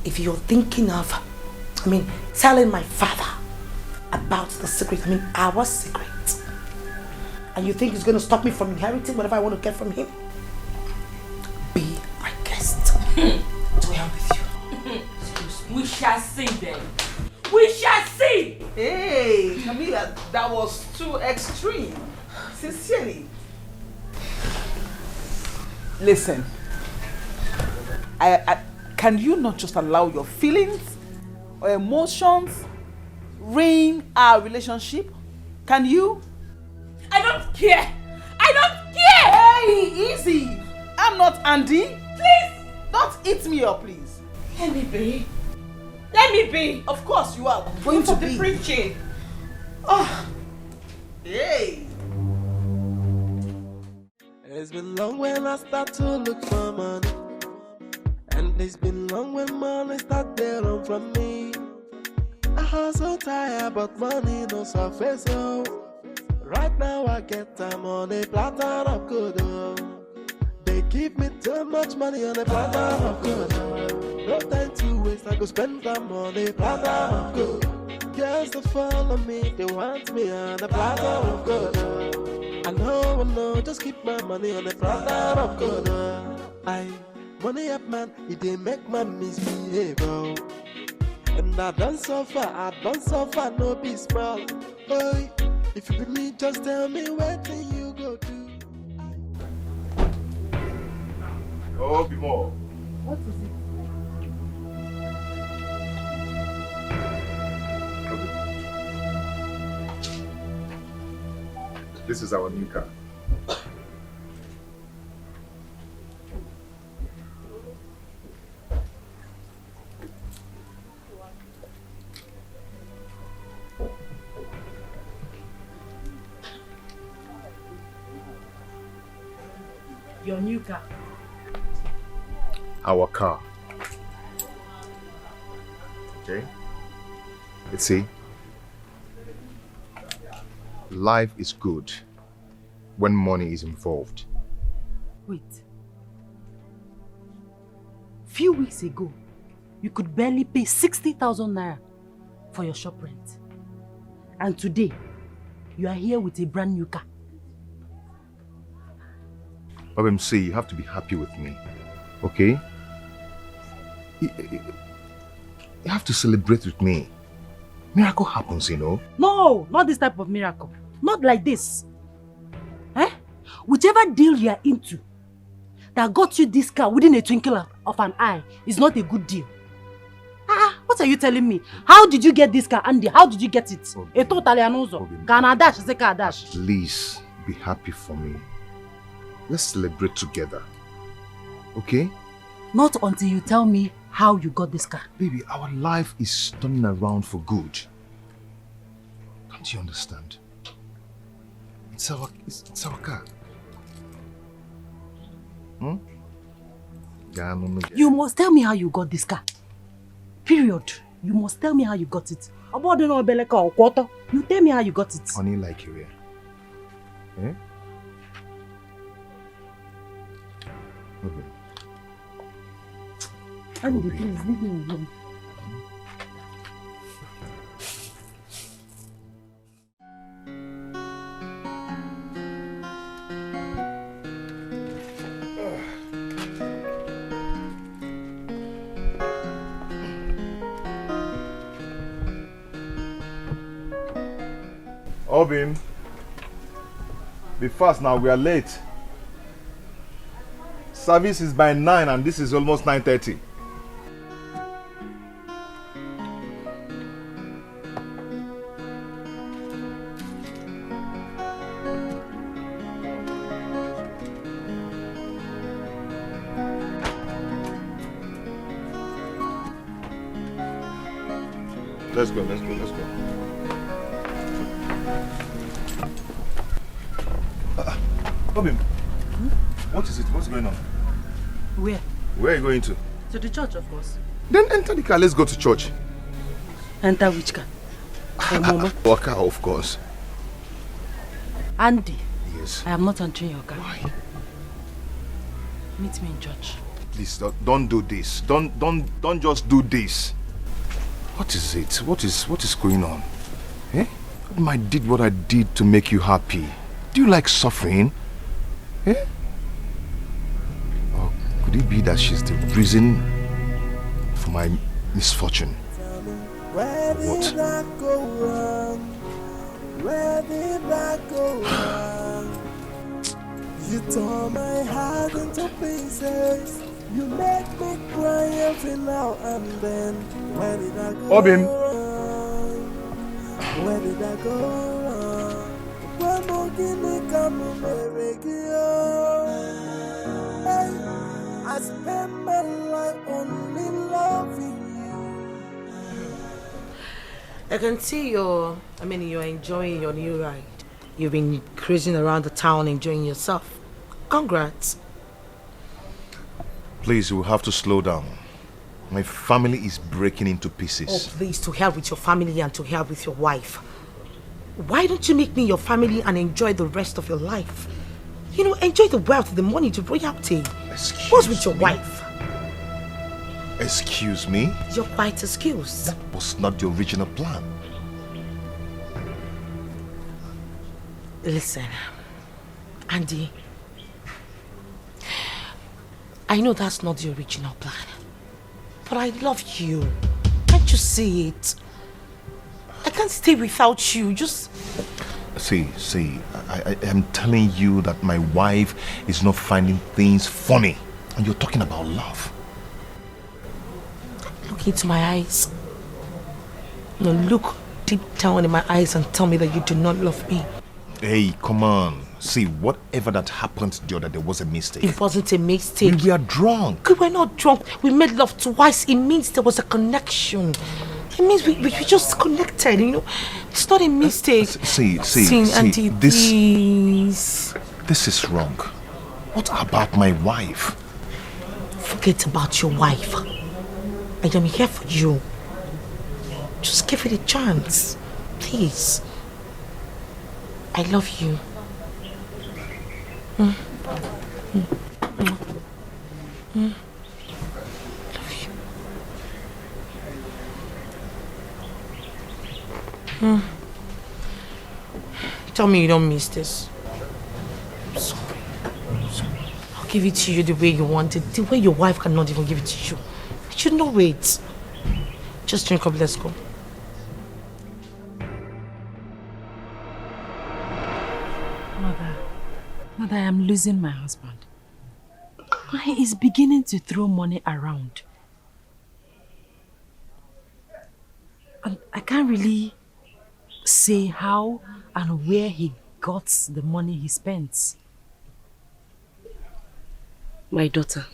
If you're thinking of, telling my father about the secret, our secret, and you think it's going to stop me from inheriting whatever I want to get from him, be my guest. To hell with you. We shall see then. We shall see! Hey, Camilla, that was too extreme. Sincerely. Listen, can you not just allow your feelings or emotions reign our relationship? Can you? I don't care! I don't care! Hey, easy! I'm not Andy. Please! Don't eat me up, please. Let me be. Let me be. Of course you are going to be. Preaching. Oh. Hey. It's been long when I start to look for money, and it's been long when money start to run from me. I hustle tired, but money no surface. So right now I get time on a platter of good. They give me too much money on a platter of good. No time to waste, I go spend them on a platter of good. Girls that follow me, they want me on a platter of good. I know, just keep my money on the platter of good. Money up man, it dey make man misbehave. And I don't suffer, no be small. Boy, if you be me, just tell me what thing you go do. Oh, be more. What is it? This is our new car. Your new car. Our car. Okay? You see, life is good when money is involved. Wait. Few weeks ago, you could barely pay 60,000 naira for your shop rent. And today, you are here with a brand new car. MC, you have to be happy with me, okay? You have to celebrate with me. Miracle happens, you know? No, not this type of miracle. Not like this. Whichever deal you are into that got you this car within a twinkle of an eye is not a good deal. What are you telling me? How did you get this car, Andy? How did you get it? A totally anozo. Please be happy for me. Let's celebrate together. Okay? Not until you tell me how you got this car. Baby, our life is turning around for good. Don't you understand? It's our car. You must tell me how you got this car. Period. You must tell me how you got it. You tell me how you got it. Honey, like you here. Eh? Okay. Andy, please leave me alone. Obim, be fast now, we are late. Service is by 9 and this is almost 9:30. Let's go. Bobby, what is it? What's going on? Where? Where are you going to? To the church, of course. Then enter the car. Let's go to church. Enter which car? Mama. Our car, of course. Andy. Yes. I am not entering your car. Why? Meet me in church. Please don't do this. Don't just do this. What is it? What is going on? Eh? I did what I did to make you happy. Do you like suffering? Eh? Or could it be that she's the reason for my misfortune? Where did I go wrong? Where did I go wrong? You tore my heart into pieces. You make me cry every now and then. Where did I go Obim. wrong? Where did I go wrong? Where more can I come Hey, I spend my life only loving you. I can see you're enjoying your new ride. You've been cruising around the town enjoying yourself. Congrats. Please, we'll have to slow down. My family is breaking into pieces. Oh, please, to hell with your family and to hell with your wife. Why don't you make me your family and enjoy the rest of your life? You know, enjoy the wealth, the money, the royalty. What's with your wife? Excuse me? You're quite excused. That was not the original plan. Listen, Andy. I know that's not the original plan. But I love you. Can't you see it? I can't stay without you. Just... See, I am telling you that my wife is not finding things funny. And you're talking about love. Look into my eyes. No, look deep down in my eyes and tell me that you do not love me. Hey, come on. See, whatever that happened the other day was a mistake. It wasn't a mistake. We were drunk. We were not drunk. We made love twice. It means there was a connection. It means we just connected, you know. It's not a mistake. See, Auntie, this is wrong. What about my wife? Forget about your wife. I am here for you. Just give it a chance. Please. I love you. Love you. Tell me you don't miss this. I'm sorry. I'll give it to you the way you want it. The way your wife cannot even give it to you. I should know it. Just drink up, let's go. Mother, I am losing my husband. He is beginning to throw money around. And I can't really say how and where he got the money he spends. My daughter,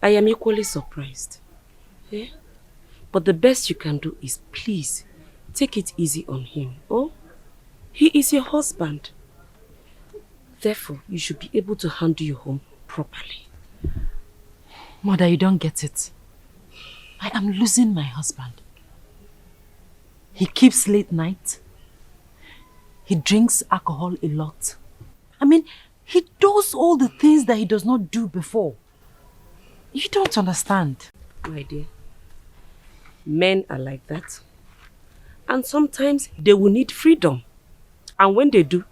I am equally surprised. Yeah? But the best you can do is please take it easy on him. Oh, he is your husband. Therefore, you should be able to handle your home properly. Mother, you don't get it. I am losing my husband. He keeps late night. He drinks alcohol a lot. I mean, he does all the things that he does not do before. You don't understand. My dear, men are like that. And sometimes they will need freedom. And when they do,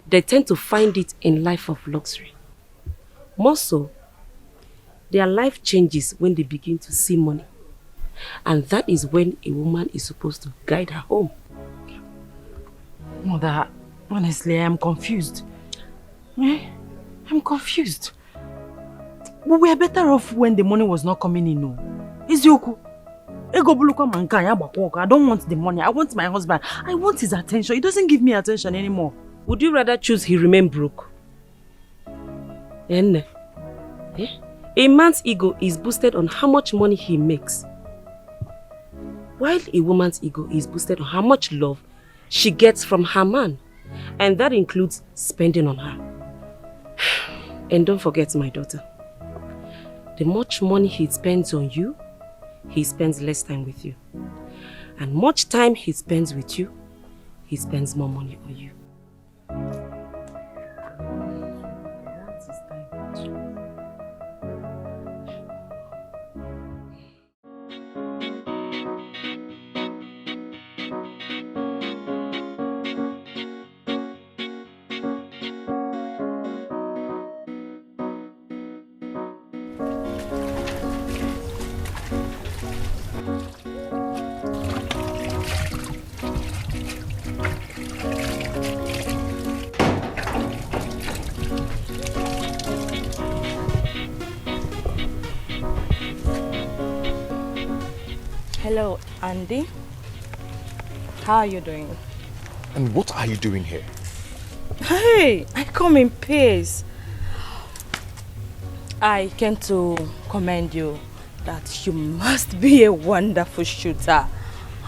they tend to find it in life of luxury. More so, their life changes when they begin to see money. And that is when a woman is supposed to guide her home. Mother, honestly, I am confused. I'm confused. We were better off when the money was not coming in. No. Izioku. I don't want the money. I want my husband. I want his attention. He doesn't give me attention anymore. Would you rather choose he remain broke? A man's ego is boosted on how much money he makes. While a woman's ego is boosted on how much love she gets from her man, and that includes spending on her. And don't forget, my daughter, the much money he spends on you, he spends less time with you. And much time he spends with you, he spends more money on you. Hello, Andy. How are you doing? And what are you doing here? Hey, I come in peace. I came to commend you that you must be a wonderful shooter.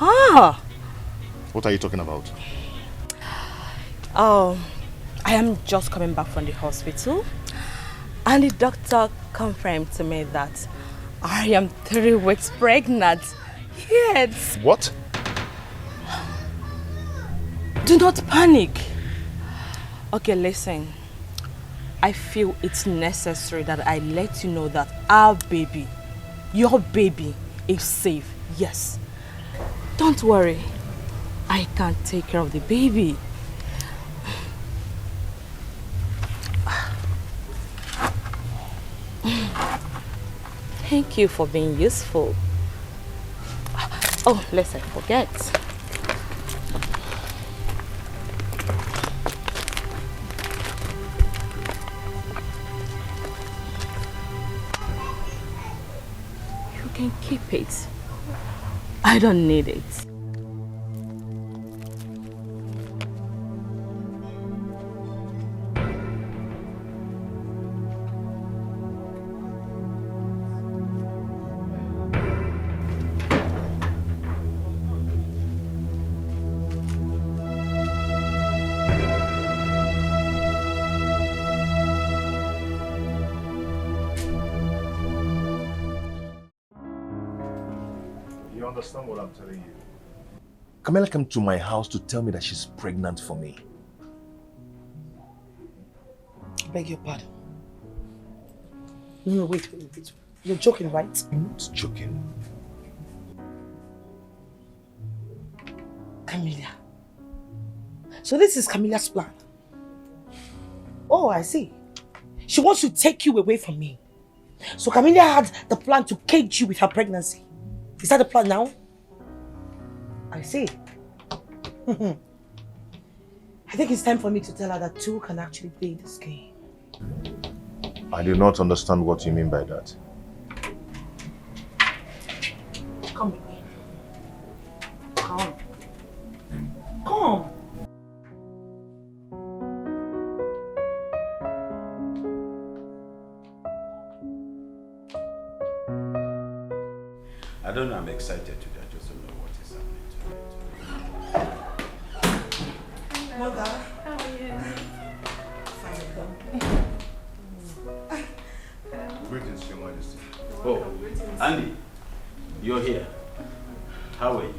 Ah! What are you talking about? I am just coming back from the hospital and the doctor confirmed to me that I am 3 weeks pregnant. Yes. What? Do not panic. Okay, listen. I feel it's necessary that I let you know that our baby, your baby, is safe. Yes. Don't worry. I can take care of the baby. Thank you for being useful. Oh, lest I forget. You can keep it. I don't need it. Understand what I'm telling you. Camilla came to my house to tell me that she's pregnant for me. I beg your pardon. No, wait. You're joking, right? I'm not joking. Camilla. So this is Camilla's plan. Oh, I see. She wants to take you away from me. So Camilla had the plan to cage you with her pregnancy. Is that the plan now? I see. I think it's time for me to tell her that two can actually play this game. I do not understand what you mean by that. Come with me. Come. Come. I don't know, I'm excited today. I just don't know what is happening tonight. Mother. How are you? Greetings, Your Majesty. Oh, Andy, you're here. How are you?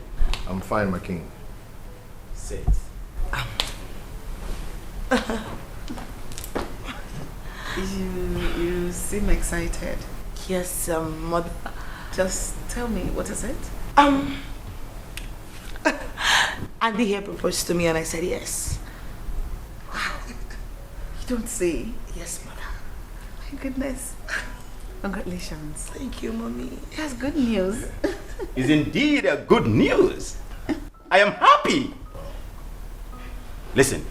I'm fine, my king. Sit. You seem excited. Yes, mother. Just tell me, what is it? Andy here proposed to me and I said yes. You don't say. Yes, mother. My goodness. Congratulations. Thank you, mommy. That's good news. Is indeed a good news. I am happy. Listen,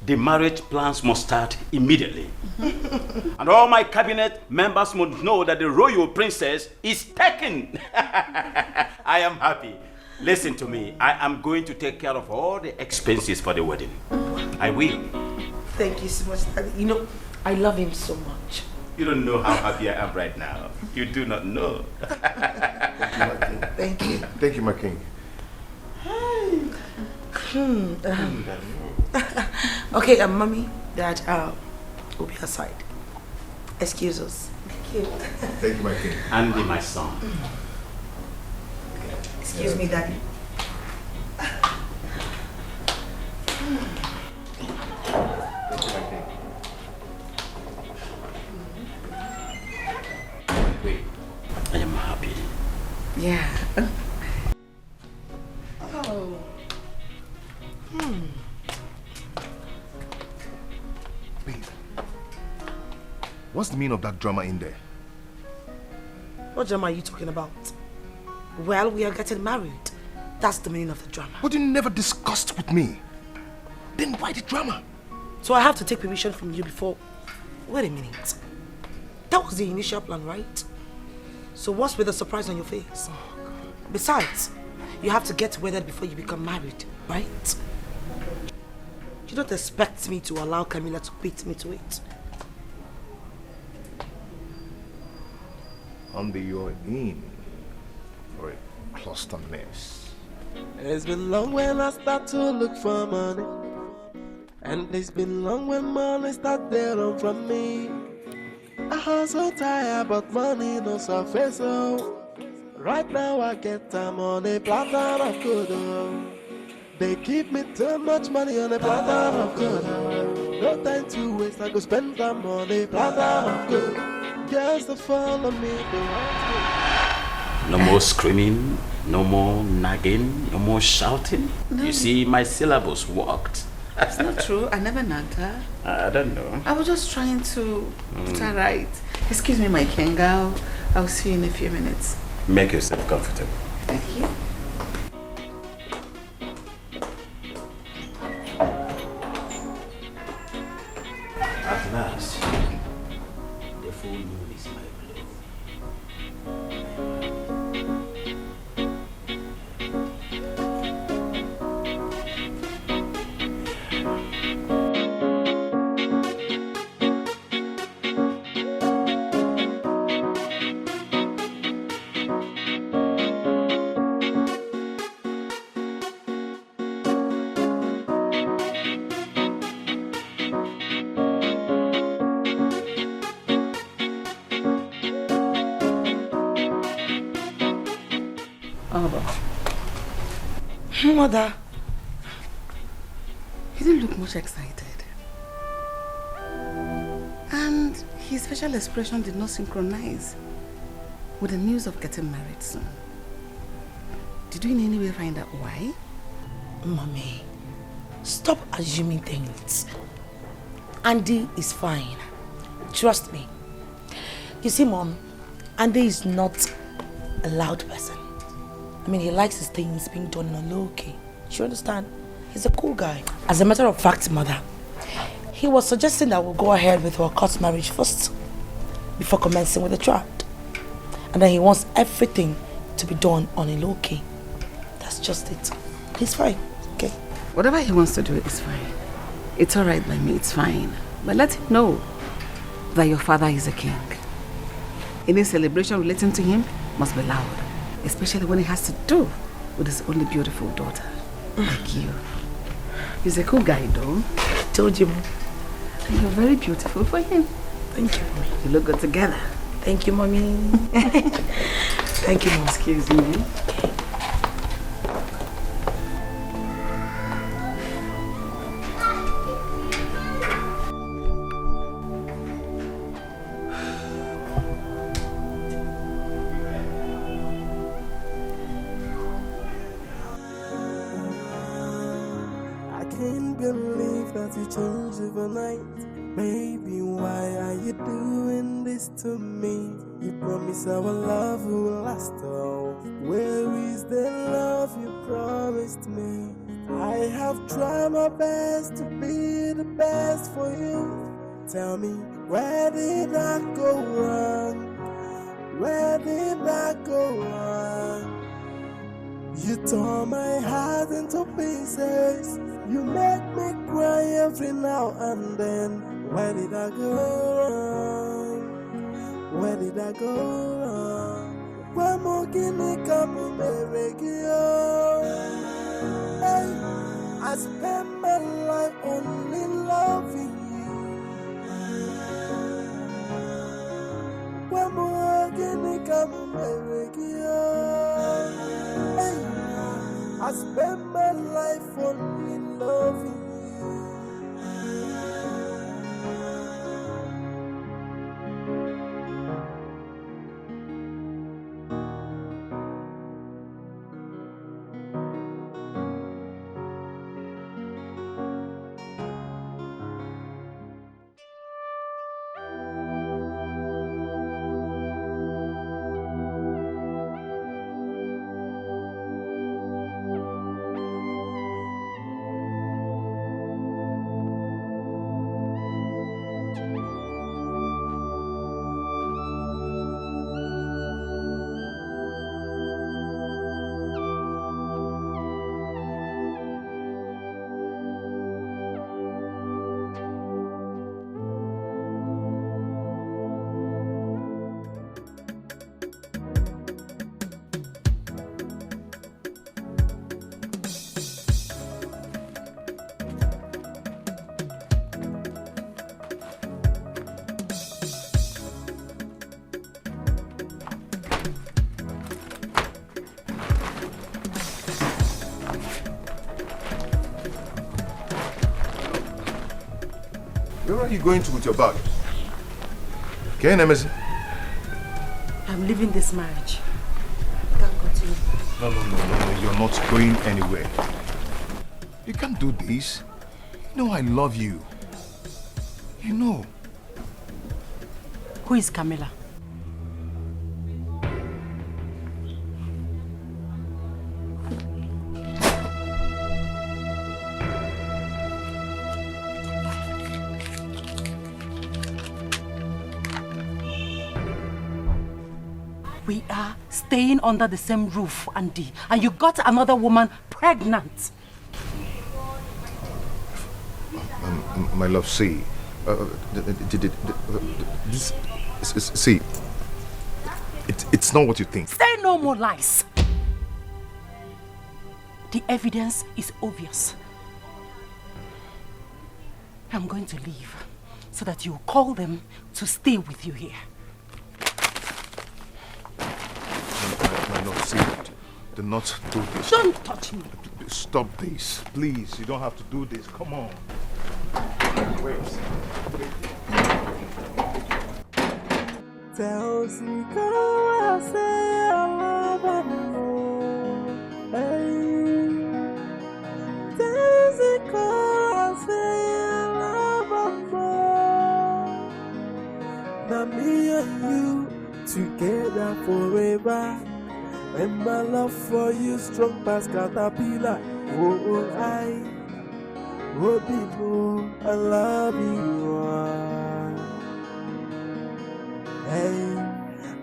the marriage plans must start immediately. And all my cabinet members must know that the royal princess is taken. I am happy. Listen to me. I am going to take care of all the expenses for the wedding. I will. Thank you so much, Daddy. You know, I love him so much. You don't know how happy I am right now. You do not know. Thank you, my king. Thank you, my king. Okay, mommy, dad, will be aside. Excuse us. Thank you. Thank you, my king. Andy, my son. Excuse me, daddy. I am happy. Yeah. Oh. Babe, what's the meaning of that drama in there? What drama are you talking about? Well, we are getting married. That's the meaning of the drama. But you never discussed with me. Then why the drama? So I have to take permission from you before... Wait a minute. That was the initial plan, right? So what's with the surprise on your face? Oh, God. Besides, you have to get wedded before you become married, right? You don't expect me to allow Camilla to beat me to it. Andy, you're in for a cluster mess. It's been long when I start to look for money, and it's been long when money start to run from me. I hustle tired, but money no surface. So right now I get time on a platter of good. They give me too much money on a platter of good. No time to waste, I go spend time on a platter of good. Girls that follow me, No more screaming, no more nagging, no more shouting. No. You see, my syllables worked. It's not true. I never nagged her. I don't know. I was just trying to put her right. Excuse me, my king. I'll see you in a few minutes. Make yourself comfortable. Thank you. At last, the full moon is my beloved. Alba. Mother. He didn't look much excited. And his facial expression did not synchronize with the news of getting married soon. Did you in any way find out why? Mommy, stop assuming things. Andy is fine. Trust me. You see, Mom, Andy is not a loud person. I mean, he likes his things being done on a low key. Do you understand? He's a cool guy. As a matter of fact, Mother, he was suggesting that we'll go ahead with our court marriage first before commencing with the child. And then he wants everything to be done on a low key. That's just it. He's fine, okay? Whatever he wants to do is fine. It's all right by me, it's fine. But let him know that your father is a king. Any celebration relating to him must be loud. Especially when it has to do with his only beautiful daughter, like you. He's a cool guy, though. Told you. And you're very beautiful for him. Thank you, Mommy. You look good together. Thank you, Mommy. Thank you, Mom. Excuse me. You change overnight. Baby, why are you doing this to me? You promise our love will last all. Where is the love you promised me? I have tried my best to be the best for you. Tell me, where did I go wrong? Where did I go wrong? You tore my heart into pieces. You make me cry every now and then. Where did I go wrong? Where did I go wrong? Why more guinea come Hey, I spent my life only loving you. Why more guinea come Hey, I spent my life only loving you. Where are you going to with your bag? Okay, Nemesis? I'm leaving this marriage. I can't continue. No, you're not going anywhere. You can't do this. You know I love you. You know. Who is Camilla? We are staying under the same roof, Andy, and you got another woman pregnant. My love, see. See. It's not what you think. Say no more lies. The evidence is obvious. I'm going to leave so that you call them to stay with you here. My love, see. Do not do this. Don't touch me. Stop this. Please, you don't have to do this. Come on. Wait. Tell Zico I say I love her more. Hey. Tell Zico I say I love her more. Now me and you together forever. And my love for you strong past caterpillar. Oh, I love you. Hey,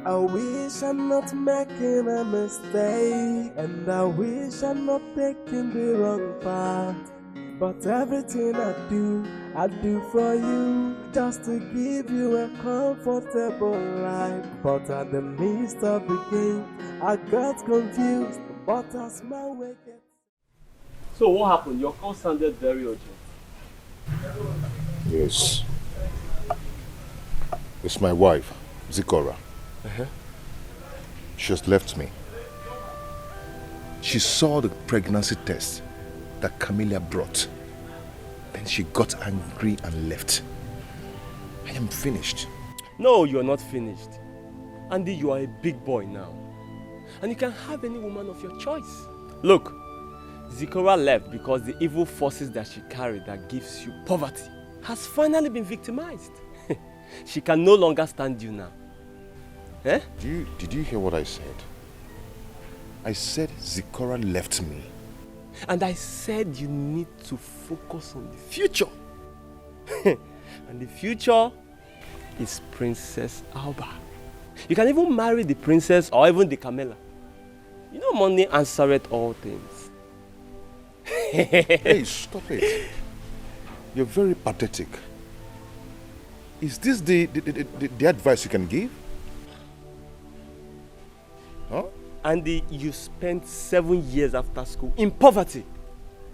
I wish I'm not making a mistake, and I wish I'm not taking the wrong path. But everything I do for you, just to give you a comfortable life. But at the midst of the game, I got confused, but as my way gets... So what happened? Your call sounded very urgent. Yes. It's my wife, Zikora. She just left me. She saw the pregnancy test that Camilla brought. Then she got angry and left. I am finished. No, you're not finished. Andy, you are a big boy now. And you can have any woman of your choice. Look, Zikora left because the evil forces that she carried that gives you poverty has finally been victimized. She can no longer stand you now. Eh? Did you hear what I said? I said Zikora left me. And I said you need to focus on the future. And the future is Princess Alba. You can even marry the princess or even the Camilla. You know money answereth all things. Hey, stop it. You're very pathetic. Is this the advice you can give? Andy, you spent 7 years after school in poverty.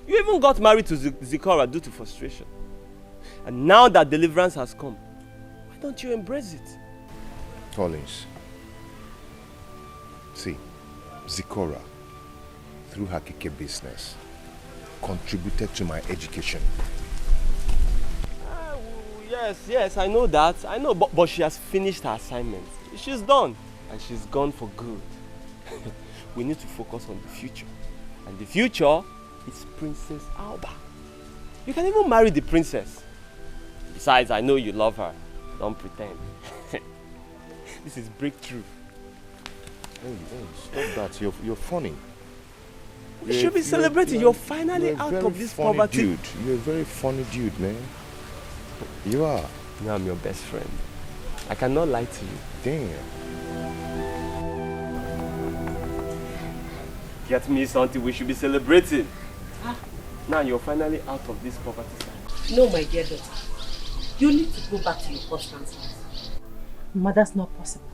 You even got married to Zikora due to frustration. And now that deliverance has come, why don't you embrace it? Collins, see, Zikora, through her kike business, contributed to my education. Yes, I know that. I know, but she has finished her assignment. She's done. And she's gone for good. We need to focus on the future. And the future is Princess Alba. You can even marry the princess. Besides, I know you love her. Don't pretend. This is breakthrough. Hey, stop that. You're funny. We should be celebrating. You're finally out of this poverty. Dude. You're a very funny dude, man. You are. You know, I'm your best friend. I cannot lie to you. Damn. Get me something we should be celebrating. Now you're finally out of this poverty side. No, my dear daughter. You need to go back to your husband's house. Ma, that's not possible.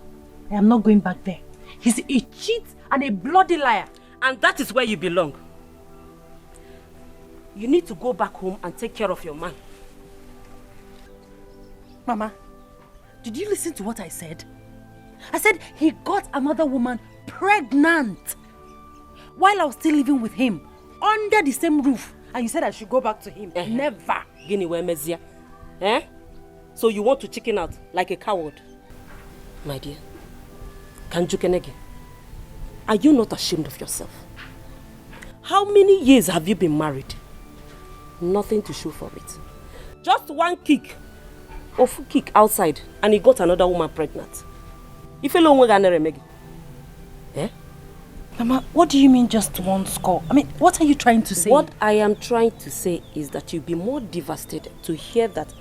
I am not going back there. He's a cheat and a bloody liar. And that is where you belong. You need to go back home and take care of your man. Mama, did you listen to what I said? I said he got another woman pregnant while I was still living with him under the same roof. And you said I should go back to him. Never. Gini we mezia. Eh? So you want to chicken out like a coward? My dear, Kanjukenegi, are you not ashamed of yourself? How many years have you been married? Nothing to show for it. Just one kick. Ofu kick outside and he got another woman pregnant. If you don't eh? Mama, what do you mean just one score? I mean, what are you trying to say? What I am trying to say is that you'll be more devastated to hear that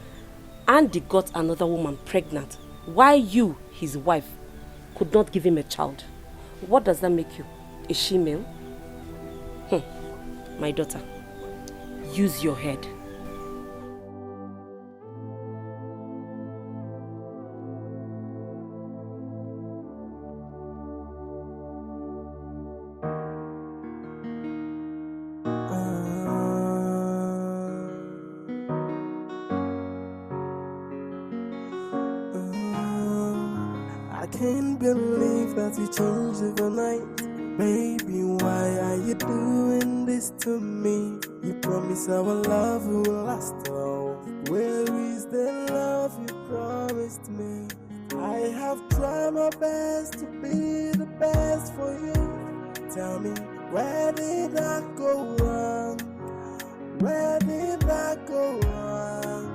Andy got another woman pregnant while you, his wife, could not give him a child. What does that make you? A she-male? My daughter, use your head. You changed overnight. Baby, why are you doing this to me? You promised our love will last all. Where is the love you promised me? I have tried my best to be the best for you. Tell me, where did I go wrong? Where did I go wrong?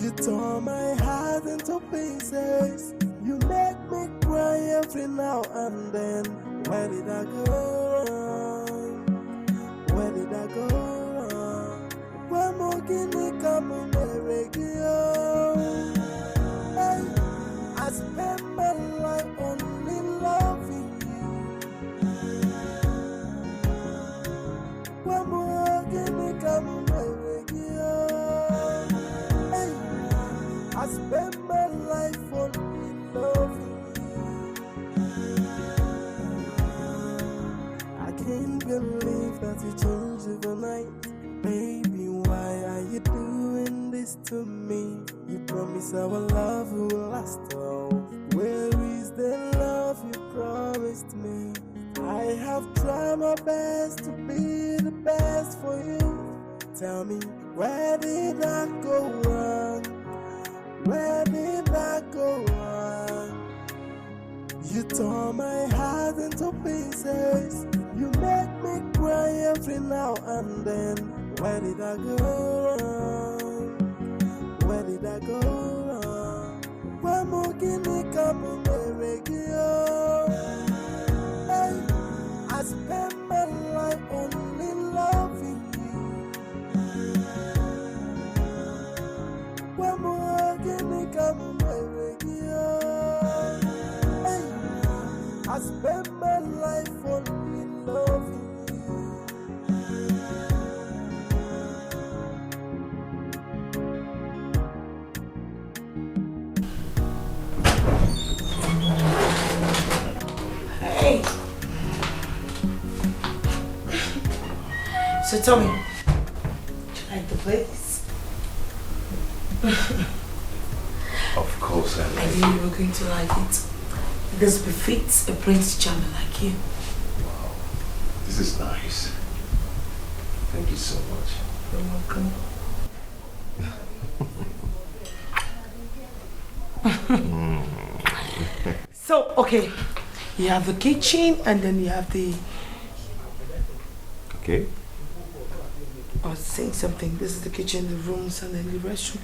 You tore my heart into pieces. You make me cry every now and then. Where did I go wrong? Where did I go wrong? Where more can you come on the radio? Hey, I spend my life only loving you. Where more can you come on the radio? Hey, I spend my life only loving you. I can't believe that you changed overnight. Baby, why are you doing this to me? You promised our love will last all. Where is the love you promised me? I have tried my best to be the best for you. Tell me, where did I go wrong? Where did I go wrong? You tore my heart into pieces. You make me cry every now and then. Where did I go wrong? Where did I go wrong? Where more can you come on the radio? Hey, I spend my life only loving you. Where more can you come on the radio? Hey, I spend my life only loving you. Hey, So tell me, do you like the place? Of course I I like knew you were going to like it. This befits a prince charmer like you. Wow, this is nice. Thank you so much. You're welcome. So, okay, you have the kitchen and then you have the... Okay. I was saying something. This is the kitchen, the rooms, and then the restroom.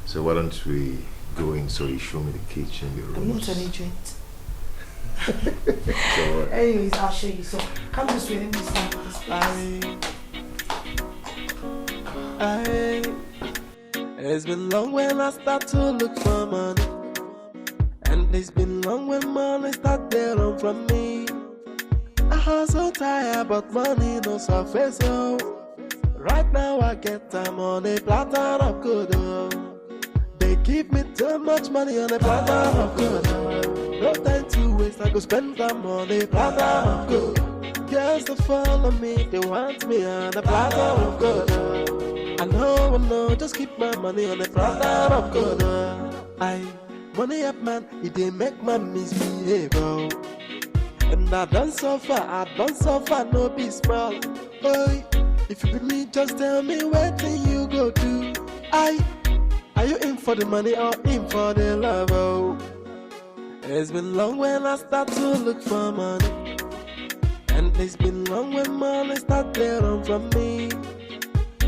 So why don't we go in so you show me the kitchen, the rooms? I'm not an agent. It's alright. Anyways, I'll show you. So, come this way. Let me stand on this place. It's been long when I start to look for money, and it's been long when money start to run from me. I hustle tired, but money no surface. Oh, right now I get time on a platter of good. Oh, they give me too much money on a platter of good. Oh, no time to waste, I go spend them on a platter of good. Girls to follow me, they want me on a platter of good. Oh, I know, just keep my money on the platter of good. Money up man, it didn't make my misbehave. Oh. And I done suffer, no be small. Boy, if you be me, just tell me what thing you go do. Are you in for the money or in for the love? Oh. It's been long when I start to look for money, and it's been long when money start to run from me.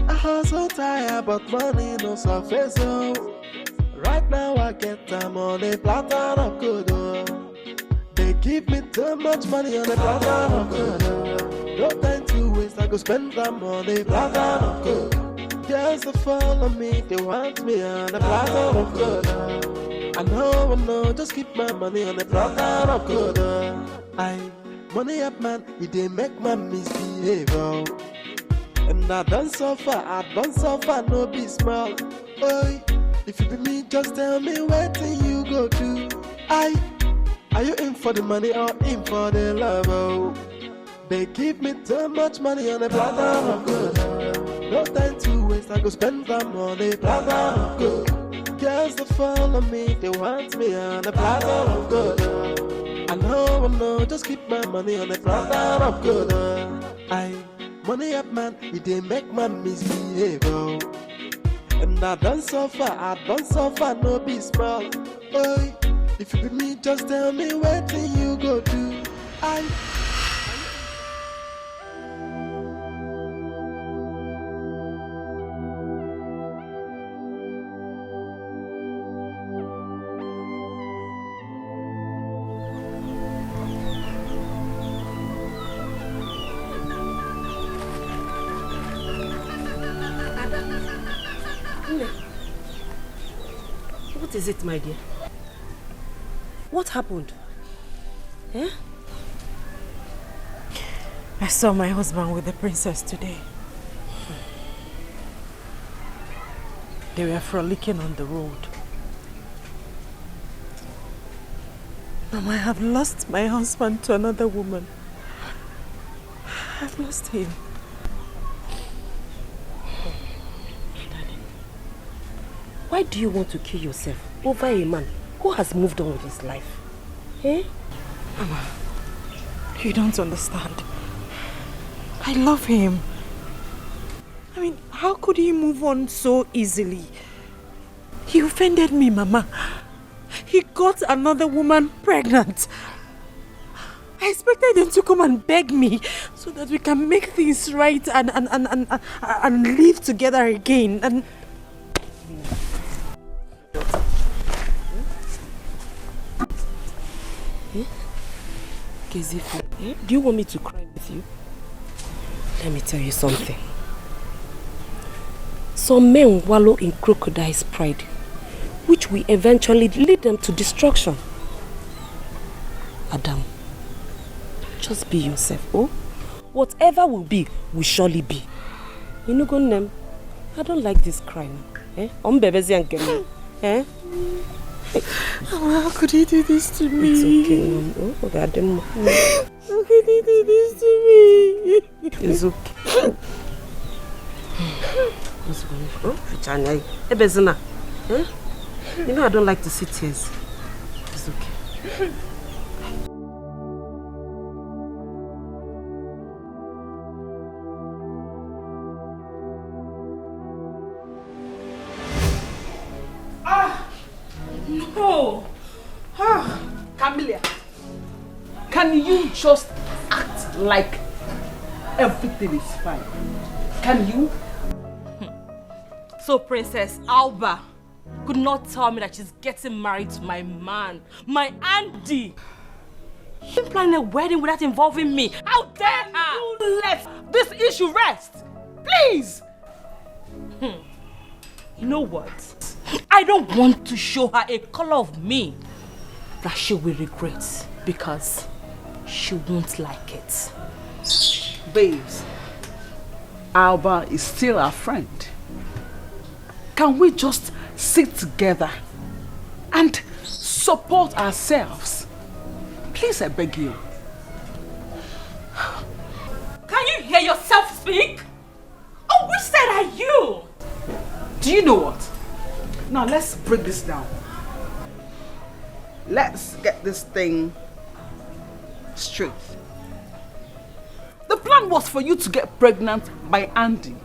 I hustle tired, but money no surface. Oh. Right now I get time on a platter of good. Oh. They give me too much money on a platter of good. Oh. No time to waste, I go spend them on a platter of good. Girls to follow me, they want me on a platter of good. Oh. I know, just keep my money on a platter of good. Oh. Money up man, it didn't make my misbehave. Oh. And I done suffer, no be small. Boy, if you be me, just tell me what thing you go do. Are you in for the money or in for the love? Oh, they give me too much money on a platter of good. No time to waste, I go spend them on a platter of good. Girls to follow me, they want me on a platter of good. I know, just keep my money on a platter of good. Money up man, it didn't make my misbehave. Oh. And I done suffer, no be small. Boy, if you be me, just tell me what thing you go do. What is it, my dear? What happened? Eh? I saw my husband with the princess today. They were frolicking on the road. Mama, I have lost my husband to another woman. I've lost him. Why do you want to kill yourself over a man who has moved on with his life? Eh? Mama, you don't understand. I love him. I mean, how could he move on so easily? He offended me, Mama. He got another woman pregnant. I expected him to come and beg me so that we can make things right and live together again. And Kezifu, do you want me to cry with you? Let me tell you something. Some men wallow in crocodile's pride, which will eventually lead them to destruction. Adam, just be yourself, oh? Whatever will be, will surely be. You know, Gonem, I don't like this crying. Eh? Eh? How could he do this to me? It's okay, Mom. Oh, Adam. How could he do this to me? It's okay. Ebezina, you know I don't like to see tears. It's okay. No! Camilla, can you just act like everything is fine? Can you? So Princess Alba could not tell me that she's getting married to my man, my Andy. She's planning a wedding without involving me. How dare her! You let this issue rest, please. You know what? I don't want to show her a color of me that she will regret because she won't like it. Babes, Alba is still our friend. Can we just sit together and support ourselves? Please, I beg you. Can you hear yourself speak? Oh, which side are you? Do you know what? Now let's break this down. Let's get this thing straight. The plan was for you to get pregnant by Andy.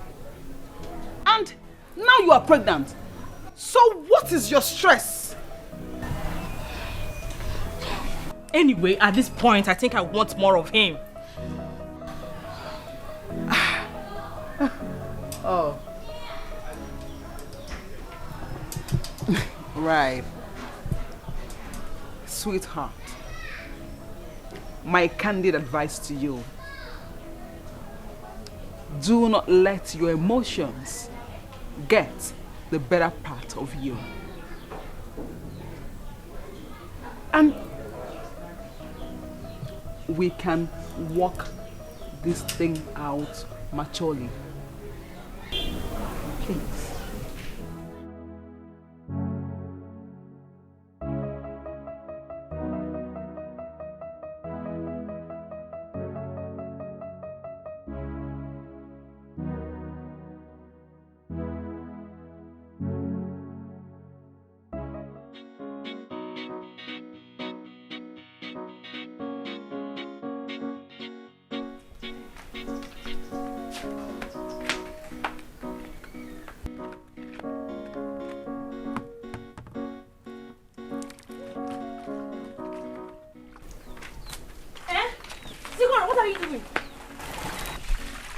And now you are pregnant. So what is your stress? Anyway, at this point, I think I want more of him. Oh. Right. Sweetheart, my candid advice to you: do not let your emotions get the better part of you. And we can work this thing out maturely. Please.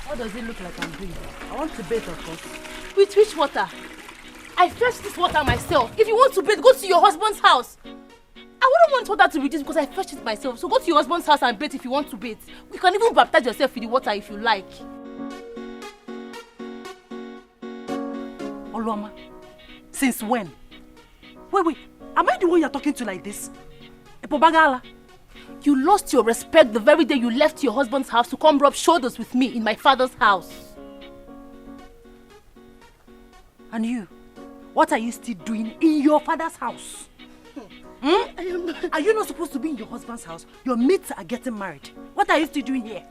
What does it look like I'm doing? I want to bathe, of course. With which water? I fetched this water myself. If you want to bathe, go to your husband's house. I wouldn't want water to reduce because I fetched it myself. So go to your husband's house and bathe if you want to bathe. You can even baptize yourself with the water if you like. Oluoma, since when? Wait, am I the one you're talking to like this? Epobagala? You lost your respect the very day you left your husband's house to come rub shoulders with me in my father's house. And you? What are you still doing in your father's house? Are you not supposed to be in your husband's house? Your mates are getting married. What are you still doing here?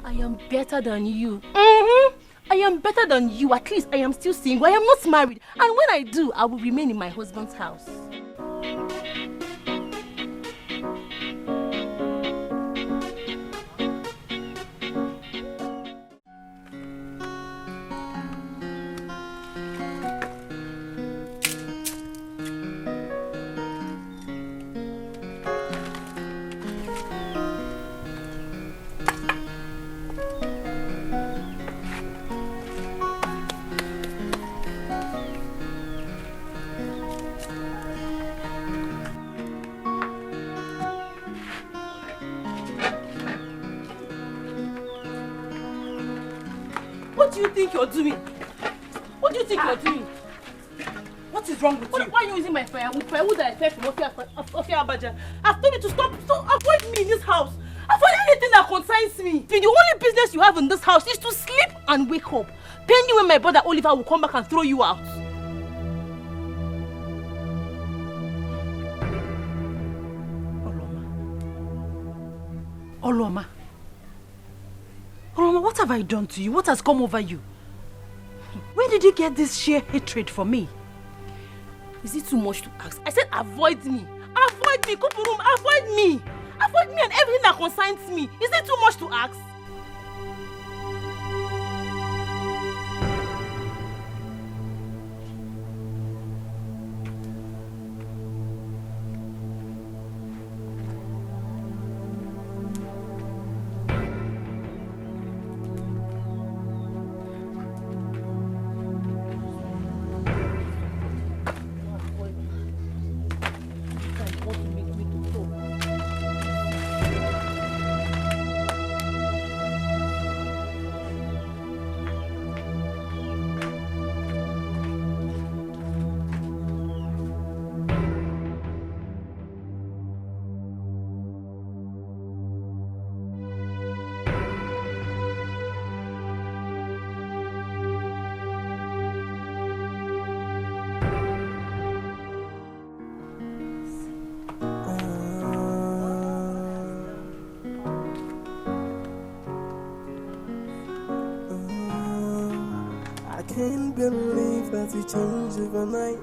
I am better than you. I am better than you. At least I am still single. I am not married. And when I do, I will remain in my husband's house. What do you think you're doing? What do you think you're doing? What is wrong with you? Why are you using my firewood? Firewood that I fed from Ofia Abaja. I've told you to stop avoid me in this house. Avoid anything that concerns me. The only business you have in this house is to sleep and wake up. Pending when my brother Oliver will come back and throw you out. Oluoma, what have I done to you? What has come over you? Where Where did you get this sheer hatred for me? Is it too much to ask? I said avoid me. Avoid me, Kupurum, avoid me. Avoid me and everything that concerns me. Is it too much to ask? Can't believe that we changed overnight.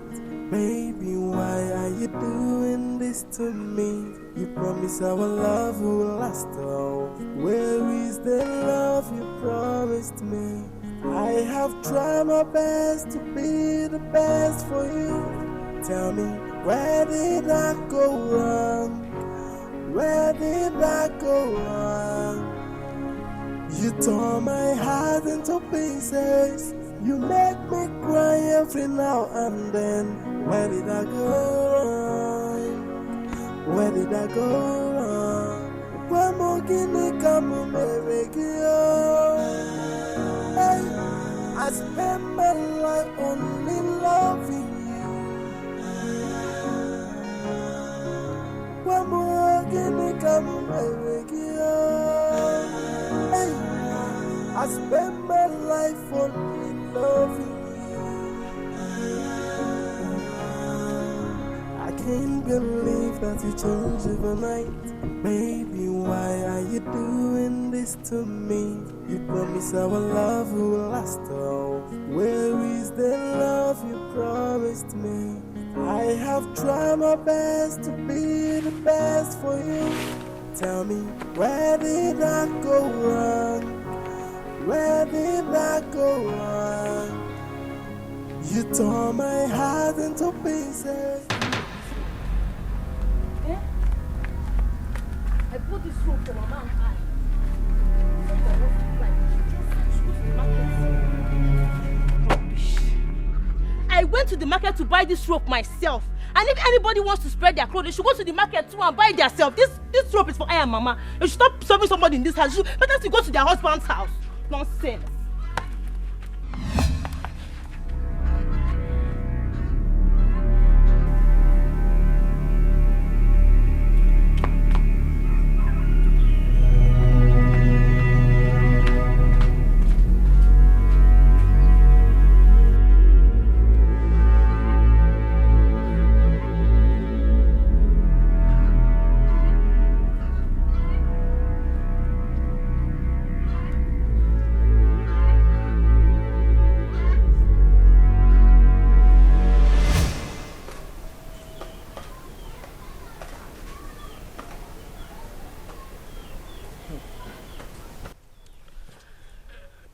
Baby, why are you doing this to me? You promised our love will last all. Where is the love you promised me? I have tried my best to be the best for you. Tell me, where did I go wrong? Where did I go wrong? You tore my heart into pieces. You make me cry every now and then. Where did I go wrong? Where did I go wrong? Hey, I spent my life only loving you. Hey, I spent my life only loving you. I can't believe that you changed overnight. Baby, why are you doing this to me? You promised our love will last all. Where is the love you promised me? I have tried my best to be the best for you. Tell me, where did I go wrong? Where did I go wrong? You tore my heart into pieces. Eh? I put this rope for Mama and I went to the market to buy this rope myself. And if anybody wants to spread their clothes, they should go to the market too and buy it themselves. This rope is for I and Mama. You should stop serving somebody in this house. You should better to go to their husband's house. Nonsense.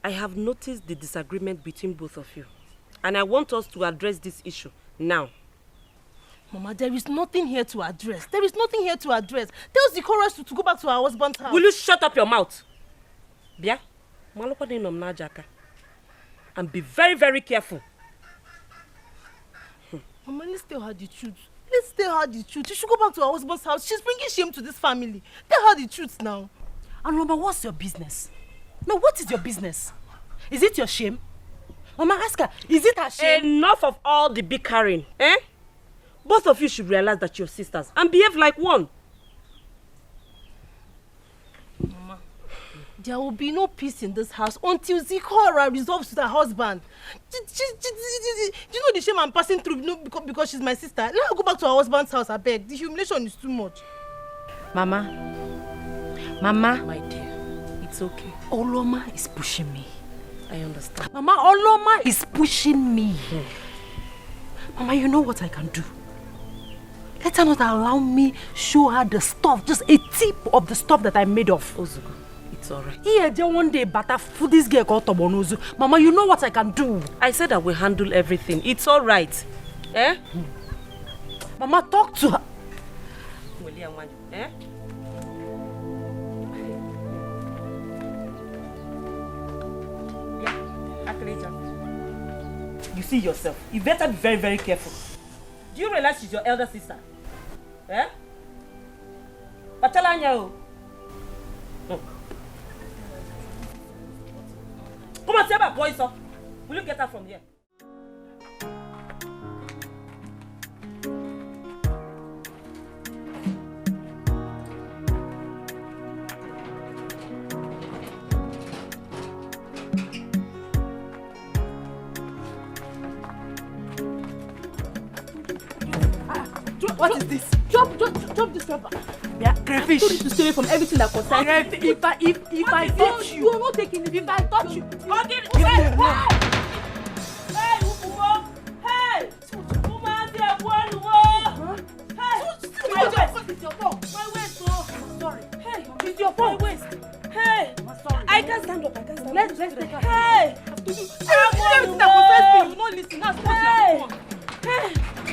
I have noticed the disagreement between both of you. And I want us to address this issue now. Mama, there is nothing here to address. There is nothing here to address. Tell the chorus to go back to our husband's house. Will you shut up your mouth? Bia, and be very, very careful. Mama, let's tell her the truth. Let's tell her the truth. She should go back to her husband's house. She's bringing shame to this family. Tell her the truth now. And Mama, what's your business? No, what is your business? Is it your shame? Mama, ask her, is it her shame? Enough of all the bickering, eh? Both of you should realize that you're sisters and behave like one. Mama, there will be no peace in this house until Zikora resolves with her husband. Do you know the shame I'm passing through because she's my sister? Let her go back to her husband's house, I beg. The humiliation is too much. Mama, my dear, it's okay. Oloma is pushing me. I understand. Mama, Oloma is pushing me. Mama, you know what I can do? Let her not allow me show her the stuff, just a tip of the stuff that I made of. Ozuko, it's alright. Here, just one day, but for this girl called Tobonozu. Mama, you know what I can do. I said I will handle everything. It's alright. Eh? Mama, talk to her. Eh? You see yourself. You better be very, very careful. Do you realize she's your elder sister? Eh? Pachalanya o. Come on, say about boys, sir. Will you get her from here? What is this? Drop this rubber. Yeah, crayfish. I told you to stay away from everything that concerns you. If I touch you, you are not taking it. If I touch you, Hey, Ukumo! Hey! Woman, they are one woman! Hey! It's your fault. My waist, oh! Sorry. Hey! It's your fault. My waist! Hey! Sorry. I can't stand up. Let's take her. Hey! Everything that concerns me, you don't listen. That's what Hey! you want. Hey!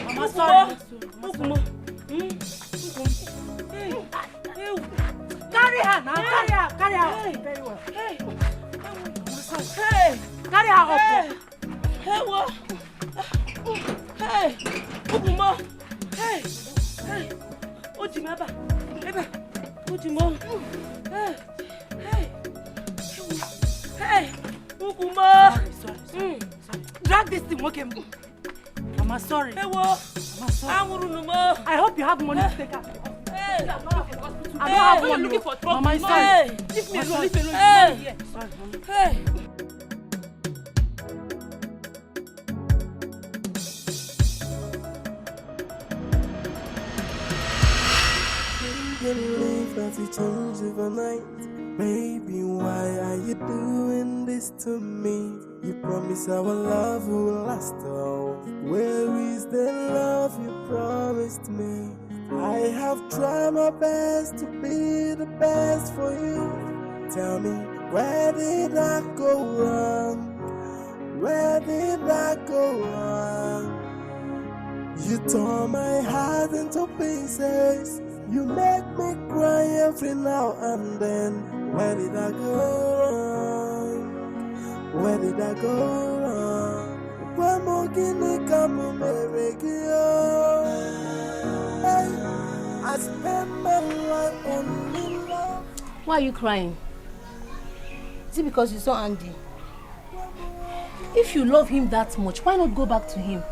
Mama, sorry. Ukumo! Carry her now. Carry her. Very well. Hey! Hey! Carry her up. Hey, what? Hey! Ukumo! Hey! Hey! Ojimaba! Eba! Ojimo! Hey! Hey! Ukumo! Sorry. Drag this thing, okay? Mama, sorry. Hey, what? Mama, sorry. I hope you have money to take her. Hey! I don't have money. Looking for trouble. Mama, sorry. Hey! Leave me alone. Hey! Sorry, Mama. Hey! Believe that we change overnight. Baby, why are you doing this to me? You promise our love will last all. Where is the love you promised me? I have tried my best to be the best for you. Tell me, where did I go wrong? Where did I go wrong? You tore my heart into pieces. You make me cry every now and then. Where did I go wrong? Where did I go wrong? Why more guinea come I spend my life only love. Why are you crying? Is it because you saw Andy? If you love him that much, why not go back to him?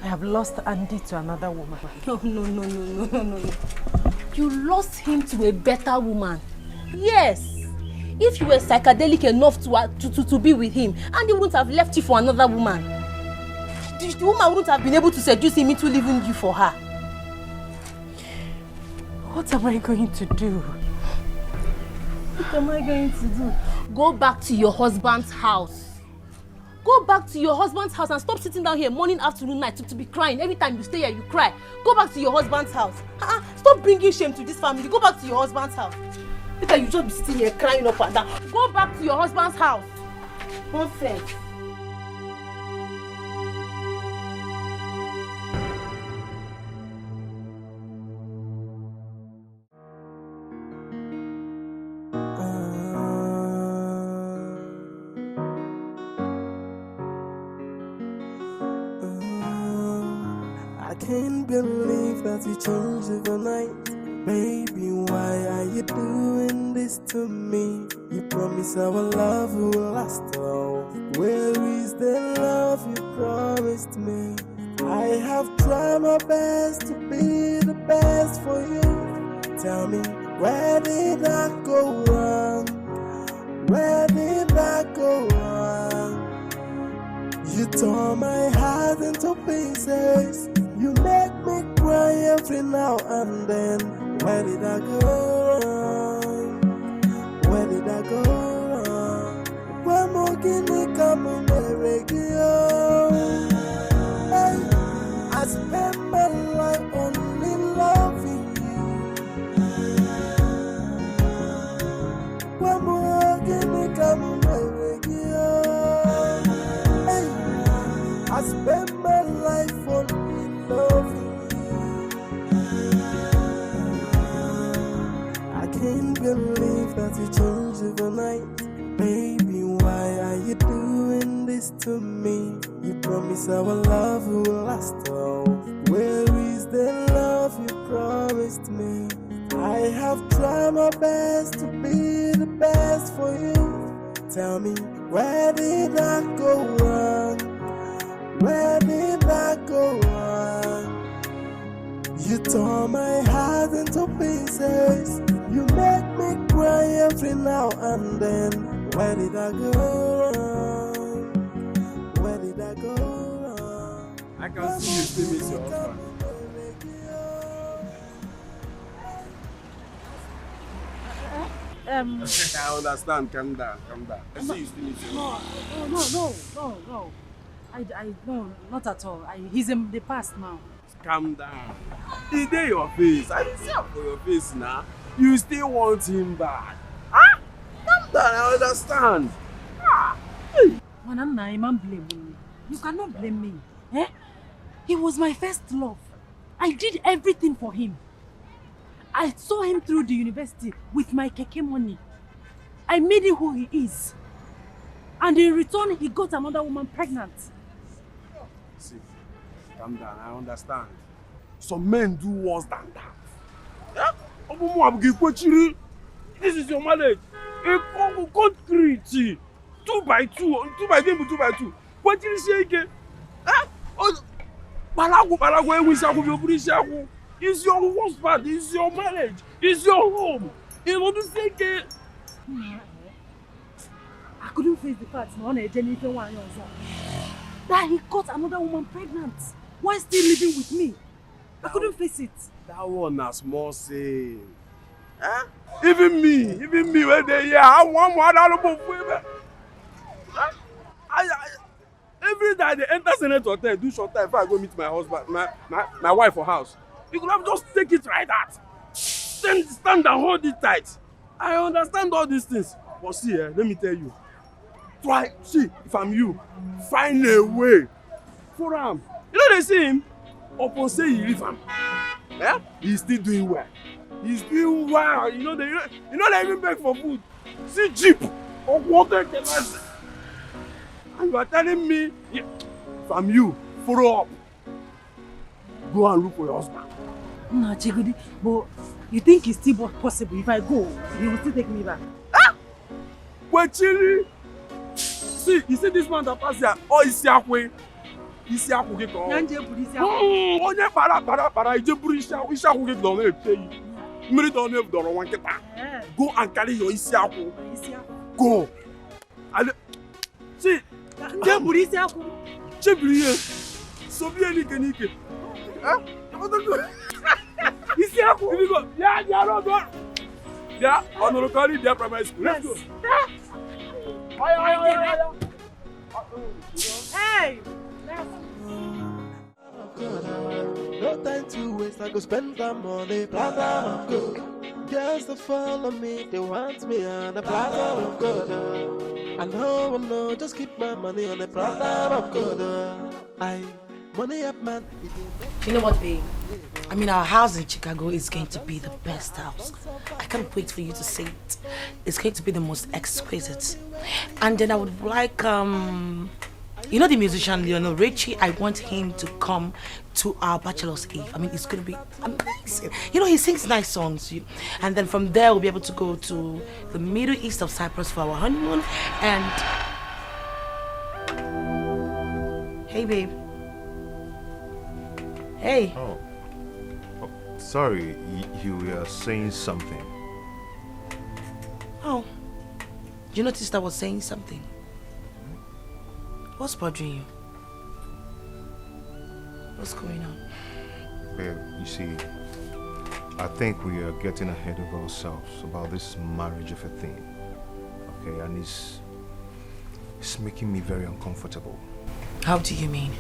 I have lost Andy to another woman. No. You lost him to a better woman. Yes. If you were psychedelic enough to be with him, Andy wouldn't have left you for another woman. The woman wouldn't have been able to seduce him into leaving you for her. What am I going to do? What am I going to do? Go back to your husband's house. Go back to your husband's house and stop sitting down here morning, afternoon, night to be crying. Every time you stay here, you cry. Go back to your husband's house. Stop bringing shame to this family. Go back to your husband's house. Later, you just be sitting here crying up and down. Go back to your husband's house. Nonsense. I can't believe that we changed overnight. Baby, why are you doing this to me? You promise our love will last all. Where is the love you promised me? I have tried my best to be the best for you. Tell me, where did I go wrong? Where did I go wrong? You tore my heart into pieces. You make me cry every now and then. Where did I go wrong? I go wrong? When more can we come on the radio? I spend my life only loving you. When more can we come on the radio? I spend my life only loving you. I can't believe that you changed overnight. Baby, why are you doing this to me? You promise our love will last all. Where is the love you promised me? I have tried my best to be the best for you. Tell me, where did I go wrong? Where did I go wrong? You tore my heart into pieces. You make me cry every now and then. Where did I go wrong? Where did I go wrong? I can see you still miss your husband. I understand. Calm down. I see you still miss your husband. No. No, not at all. He's in the past now. Calm down. He did your face. I didn't see him for your face now. You still want him back. Huh? Calm down, I understand. Manana, man blame me. You cannot blame me. Eh? He was my first love. I did everything for him. I saw him through the university with my keke money. I made him who he is. And in return, he got another woman pregnant. See, calm down, I understand. Some men do worse than that. Yeah? This is your marriage. A concrete 2 by 2, 2 by 2, 2 by 2. What did you say again? It's your husband, it's your marriage, it's your home. You want to say again? I couldn't face the fact that he got another woman pregnant while still living with me. I couldn't face it. That one has small say. Huh? Even me, when they hear, I want more than every day they enter Senate Hotel, do short time before I go meet my husband, my wife for house. You could have just take it like that. Stand and hold it tight. I understand all these things. But see, let me tell you. Try, see, if I'm you, find a way for him. You know they see him, upon say he leave him. Yeah? He's still doing well. He's doing well. You know they even beg for food. See jeep or water can I say. And you are telling me, yeah, if I'm you, follow up. Go and look for your husband. No, Chigudi, but you think it's still possible? If I go, he will still take me back. Ah! Well, Chili. See, you see this man that passed here, oh, he's Yahweh. He's Yahweh. Onye para, Ishaku get down there, pay you. Miri don't have done one get back. Go and carry your Ishaku. Go. See, Chebriye. So be any canike. Huh? Ishaku. Yeah, no. Yeah, on the locality, their primary school. Let's go. Hey! No time to waste, I go spend my money, platter of good. Girls that follow me, they want me on the platter of good. I know, just keep my money on the platter of good. Money up, man. You know what, babe? I mean, our house in Chicago is going to be the best house. I can't wait for you to see it. It's going to be the most exquisite. And then I would like, you know the musician Lionel Richie? I want him to come to our Bachelor's Eve. I mean, it's going to be amazing. You know, he sings nice songs. And then from there, we'll be able to go to the Middle East of Cyprus for our honeymoon. And... Hey, babe. Hey. Oh, sorry, you were saying something. Oh, you noticed I was saying something? What's bothering you? What's going on? Babe, you see, I think we are getting ahead of ourselves about this marriage of a thing. Okay, and it's making me very uncomfortable. How do you mean?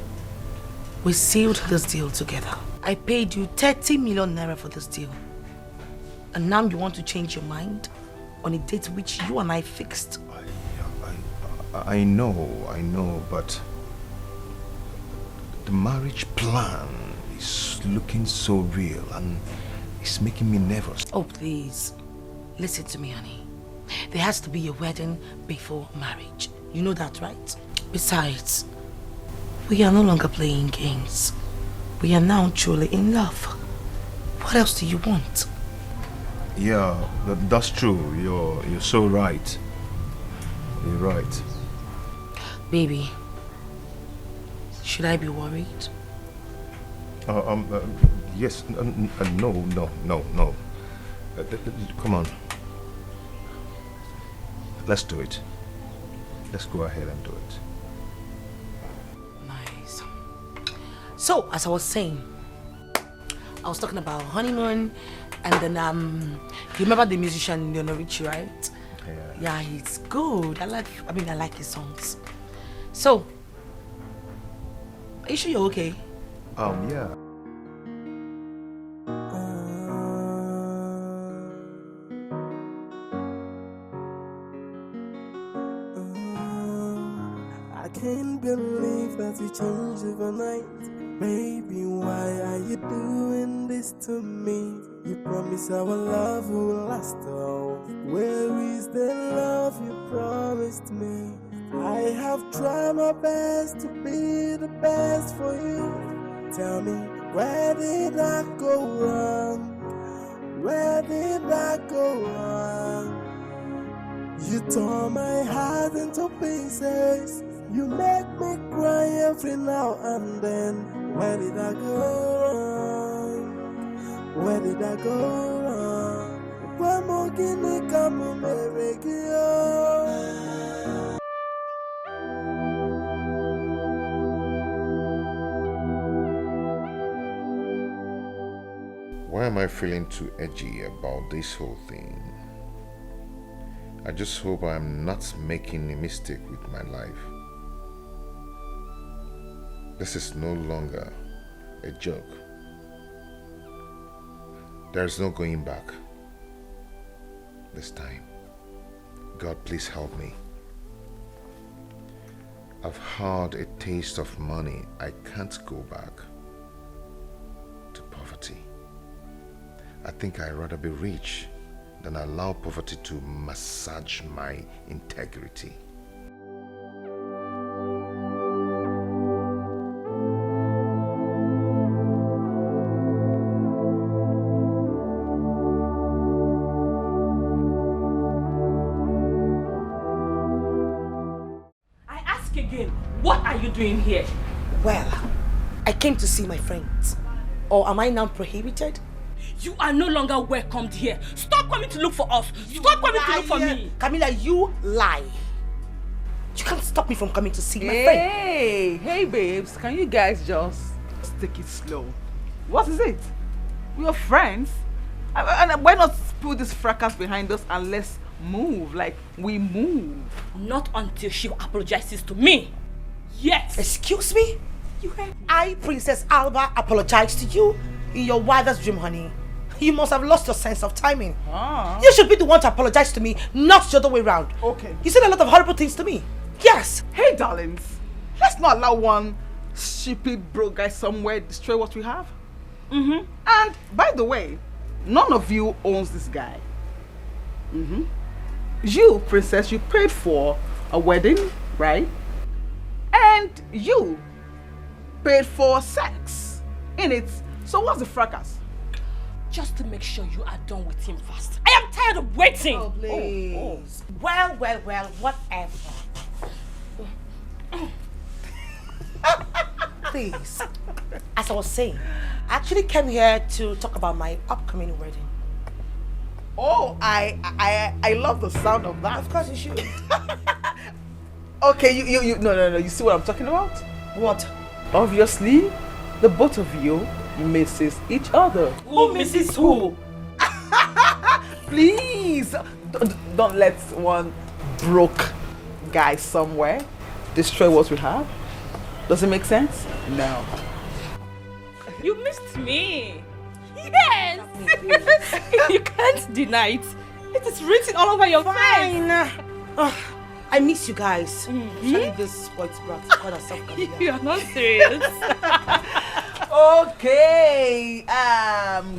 We sealed this deal together. I paid you 30 million naira for this deal. And now you want to change your mind on a date which you and I fixed? I know, but the marriage plan is looking so real and it's making me nervous. Oh, please. Listen to me, honey. There has to be a wedding before marriage. You know that, right? Besides, we are no longer playing games. We are now truly in love. What else do you want? Yeah, that's true. You're so right. You're right. Baby, should I be worried? Yes. No. Come on. Let's do it. Let's go ahead and do it. Nice. So, as I was saying, I was talking about honeymoon, and then you remember the musician Lionel Richie, right? Yeah, he's good. I like his songs. So, are you sure you're okay? Yeah. I can't believe that we changed overnight. Baby, why are you doing this to me? You promised our love will last all. Where is the love you promised me? I have tried my best to be the best for you. Tell me, where did I go wrong? Where did I go wrong? You tore my heart into pieces. You make me cry every now and then. Where did I go wrong? Where did I go wrong? Where more can I come and break you? Why am I feeling too edgy about this whole thing? I just hope I'm not making a mistake with my life. This is no longer a joke. There's no going back. This time. God, please help me. I've had a taste of money. I can't go back to poverty. I think I'd rather be rich than allow poverty to massage my integrity. I ask again, what are you doing here? Well, I came to see my friends. Or am I now prohibited? You are no longer welcomed here. Stop coming to look for us. Stop coming to look for me. Camilla, you lie. You can't stop me from coming to see my friend. Hey babes, can you guys just take it slow? What is it? We're friends. And why not put this fracas behind us and let's move like we move? Not until she apologizes to me. Yes. Excuse me? You heard me. I, Princess Alba, apologized to you in your wildest dream, honey. You must have lost your sense of timing. You should be the one to apologize to me, not the other way around. Okay. You said a lot of horrible things to me. Yes. Hey, darlings. Let's not allow one stupid broke guy somewhere destroy what we have. And by the way, none of you owns this guy. You, princess, you paid for a wedding, right? And you paid for sex in it. So what's the fracas? Just to make sure you are done with him fast. I am tired of waiting. Oh, please. Well, whatever. Please. As I was saying, I actually came here to talk about my upcoming wedding. Oh, I love the sound of that. Of course you should. Okay, you no. You see what I'm talking about? What? Obviously, the both of you misses each other. Who misses who? Please, don't let one broke guy somewhere destroy what we have. Does it make sense? No. You missed me. Yes. You can't deny it. It is written all over your face. I miss you guys. Especially this sports brat. God herself can be. You are not serious. Okay,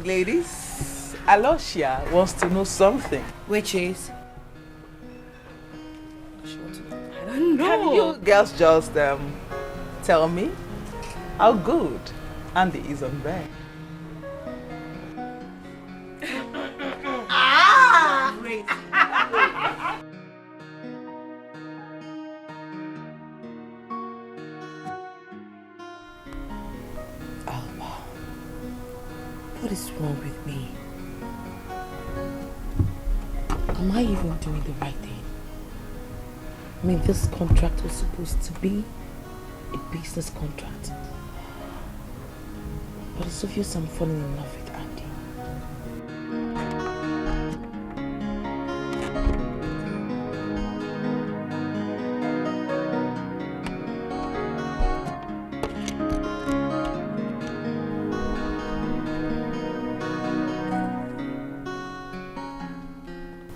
ladies, Alosia wants to know something. Which is? I don't know. Can you girls just tell me how good Andy is on bed? Great. Alba, what is wrong with me? Am I even doing the right thing? I mean, this contract was supposed to be a business contract. But it's obvious I'm falling in love with Andy.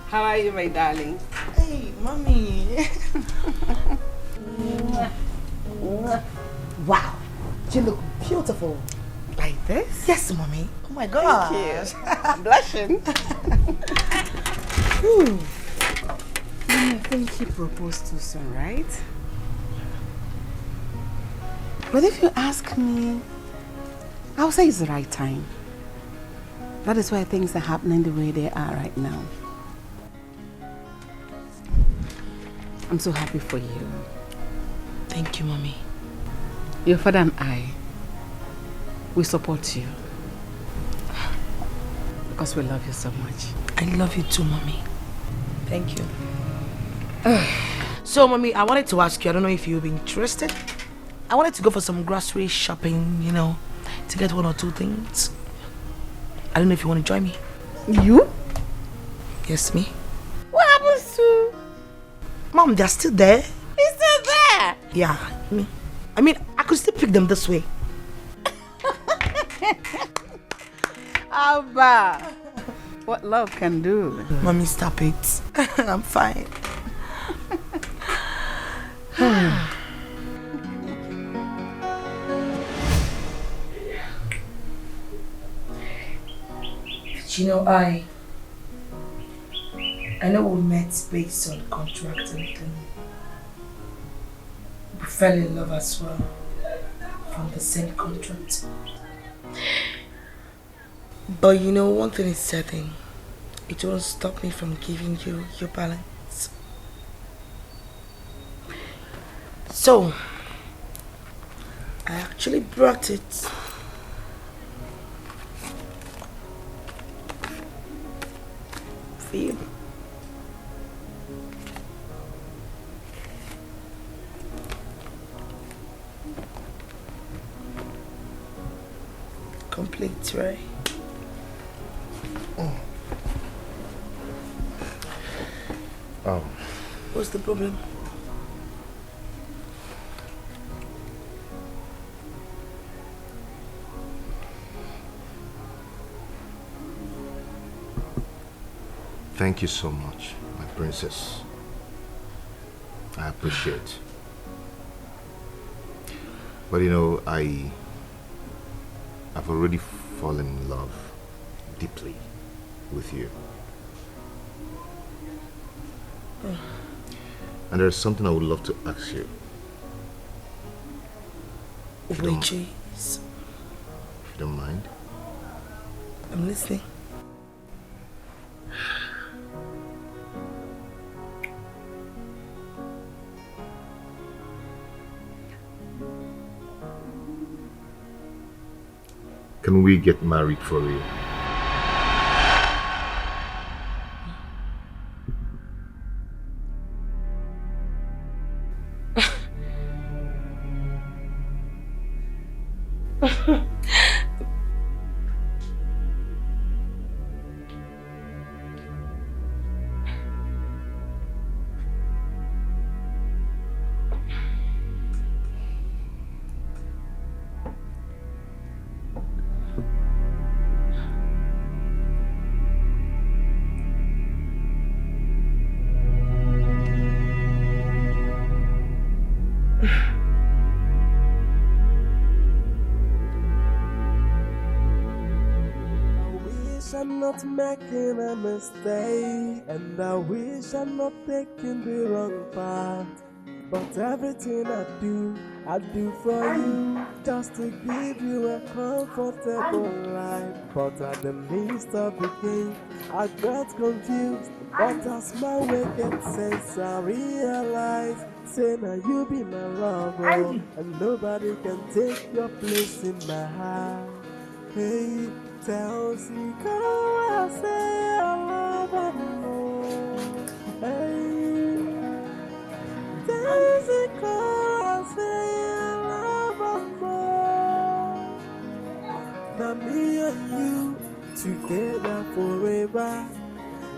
How are you, my darling? Hey, mommy. Wow, you look beautiful. Like this? Yes, mommy. Oh my God. Thank you. I'm blushing. I think he proposed too soon, right? But if you ask me, I'll say it's the right time. That is why things are happening the way they are right now. I'm so happy for you. Thank you, mommy. Your father and I, we support you. Because we love you so much. I love you too, mommy. Thank you. So, mommy, I wanted to ask you, I don't know if you'll be interested. I wanted to go for some grocery shopping, you know, to get one or two things. I don't know if you want to join me. You? Yes, me. What happens to... Mom, they're still there. He's still there? Yeah, me. I mean, I could still pick them this way. Alba, what love can do. Mommy, stop it. I'm fine. You know, I know we met based on contract and we fell in love as well from the same contract. But you know, one thing is certain, it won't stop me from giving you your balance. So, I actually brought it. For you. Complete, right? What's the problem? Thank you so much, my princess. I appreciate. But you know, I've already fallen in love deeply with you. And there's something I would love to ask you. Which is? If you don't mind. I'm listening. Can we get married for real? I'm not making a mistake, and I wish I'm not taking the wrong path. But everything I do for you, just to give you a comfortable life. But at the midst of the game, I got confused. But as my wicked sense, I realize, say now you be my lover, and nobody can take your place in my heart. Hey, tell me, I say I love her more. Hey. Now me and you together forever,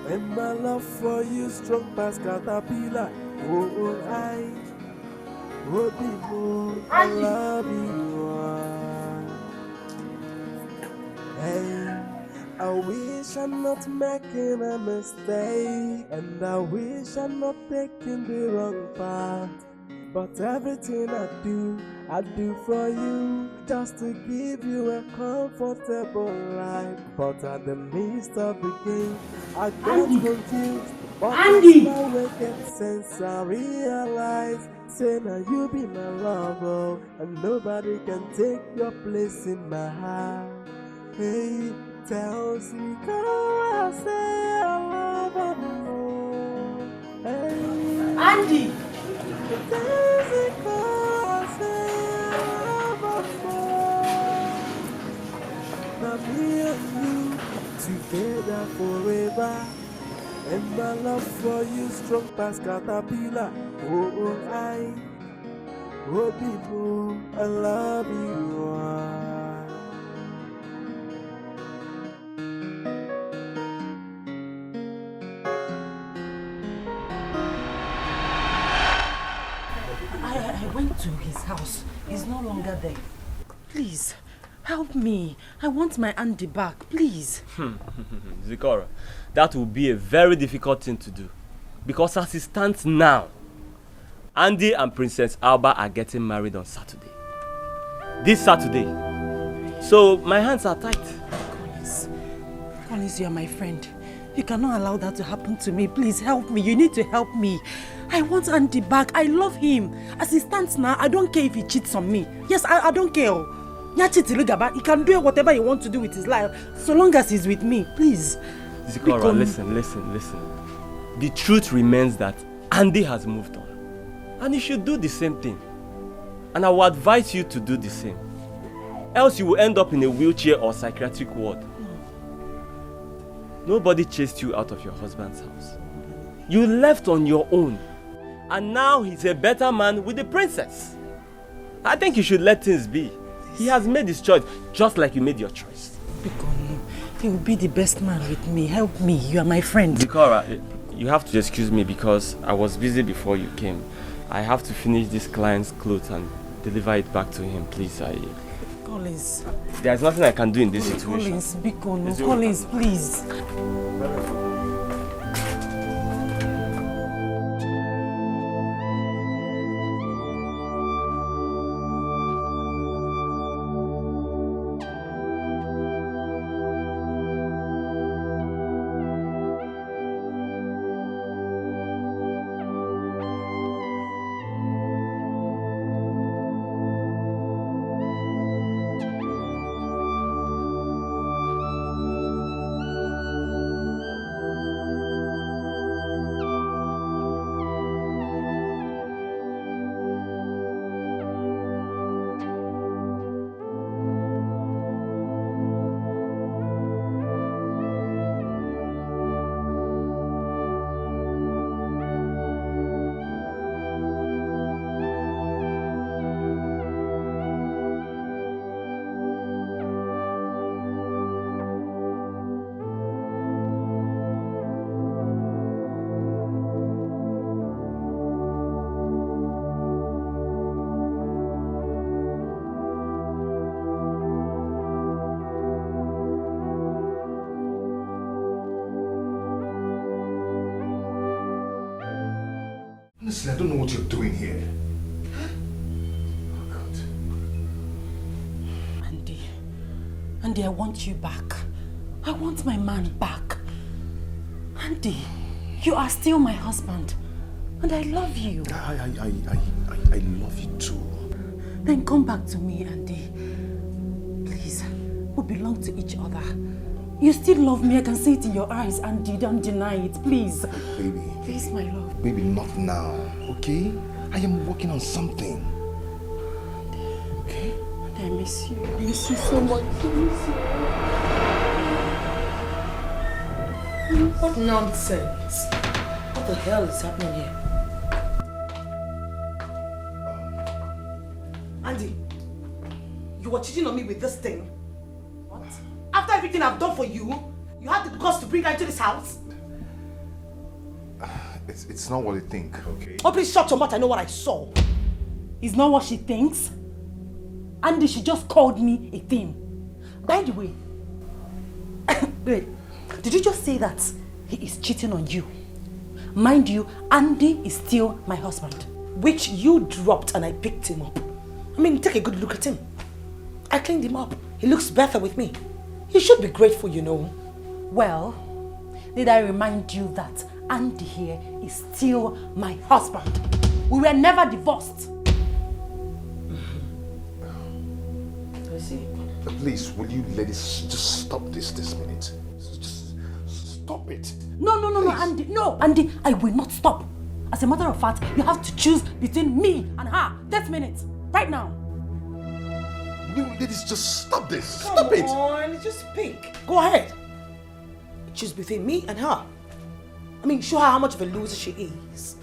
and my love for you strong past caterpillar. Oh, I love you. Hey, I wish I'm not making a mistake, and I wish I'm not taking the wrong path. But everything I do for you, just to give you a comfortable life. But at the midst of the game, I got confused. But as my wicked sense, I realize, say now you be my lover, and nobody can take your place in my heart. Hey, tell me, I say I love her more. Hey, Andy! Now me and you together forever, and my love for you strong past caterpillar. Oh, people, I love you. I went to his house. He's no longer there. Please, help me. I want my Andy back, please. Zikora, that will be a very difficult thing to do. Because as it stands now, Andy and Princess Alba are getting married on Saturday. This Saturday. So my hands are tied. Collins, you are my friend. You cannot allow that to happen to me. Please help me. You need to help me. I want Andy back. I love him. As he stands now, I don't care if he cheats on me. Yes, I don't care. He can do whatever he wants to do with his life, so long as he's with me. Please. Zikora, listen. The truth remains that Andy has moved on. And you should do the same thing. And I will advise you to do the same. Else you will end up in a wheelchair or psychiatric ward. Nobody chased you out of your husband's house. You left on your own. And now he's a better man with the princess. I think you should let things be. He has made his choice, just like you made your choice. He will be the best man with me. Help me. You are my friend. Zikora, you have to excuse me because I was busy before you came. I have to finish this client's clothes and deliver it back to him, please. Collins. There's nothing I can do in this situation. Collins, please. Honestly, I don't know what you're doing here. Oh, God. Andy, I want you back. I want my man back. Andy, you are still my husband. And I love you. I love you too. Then come back to me, Andy. Please, we belong to each other. You still love me, I can see it in your eyes, Andy. Don't deny it, please. Baby. Please, my love. Baby, not now, okay? I am working on something. Okay? Andy, I miss you. I miss you so much. I miss you. What nonsense? What the hell is happening here? Andy, you were cheating on me with this thing? What? After everything I've done for you, you had the guts to bring her into this house? It's not what you think, okay? Oh, please shut your mouth. I know what I saw. It's not what she thinks. Andy, she just called me a thing. By the way, wait, did you just say that he is cheating on you? Mind you, Andy is still my husband, which you dropped and I picked him up. I mean, take a good look at him. I cleaned him up. He looks better with me. You should be grateful, you know. Well, did I remind you that Andy here is still my husband? We were never divorced. I see. Please, will you let us just stop this minute? Just stop it. No, Andy. No, Andy, I will not stop. As a matter of fact, you have to choose between me and her. This minute. Right now. Will you let us just stop this? Stop it. Come on, just pick. Go ahead. Choose between me and her. I mean, show her how much of a loser she is.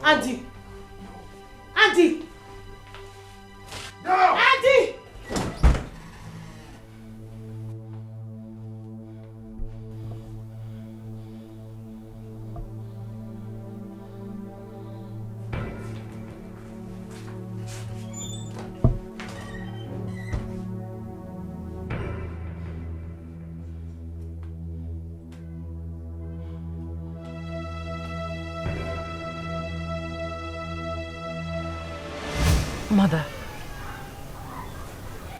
Andy! Andy! No! Andy! Mother,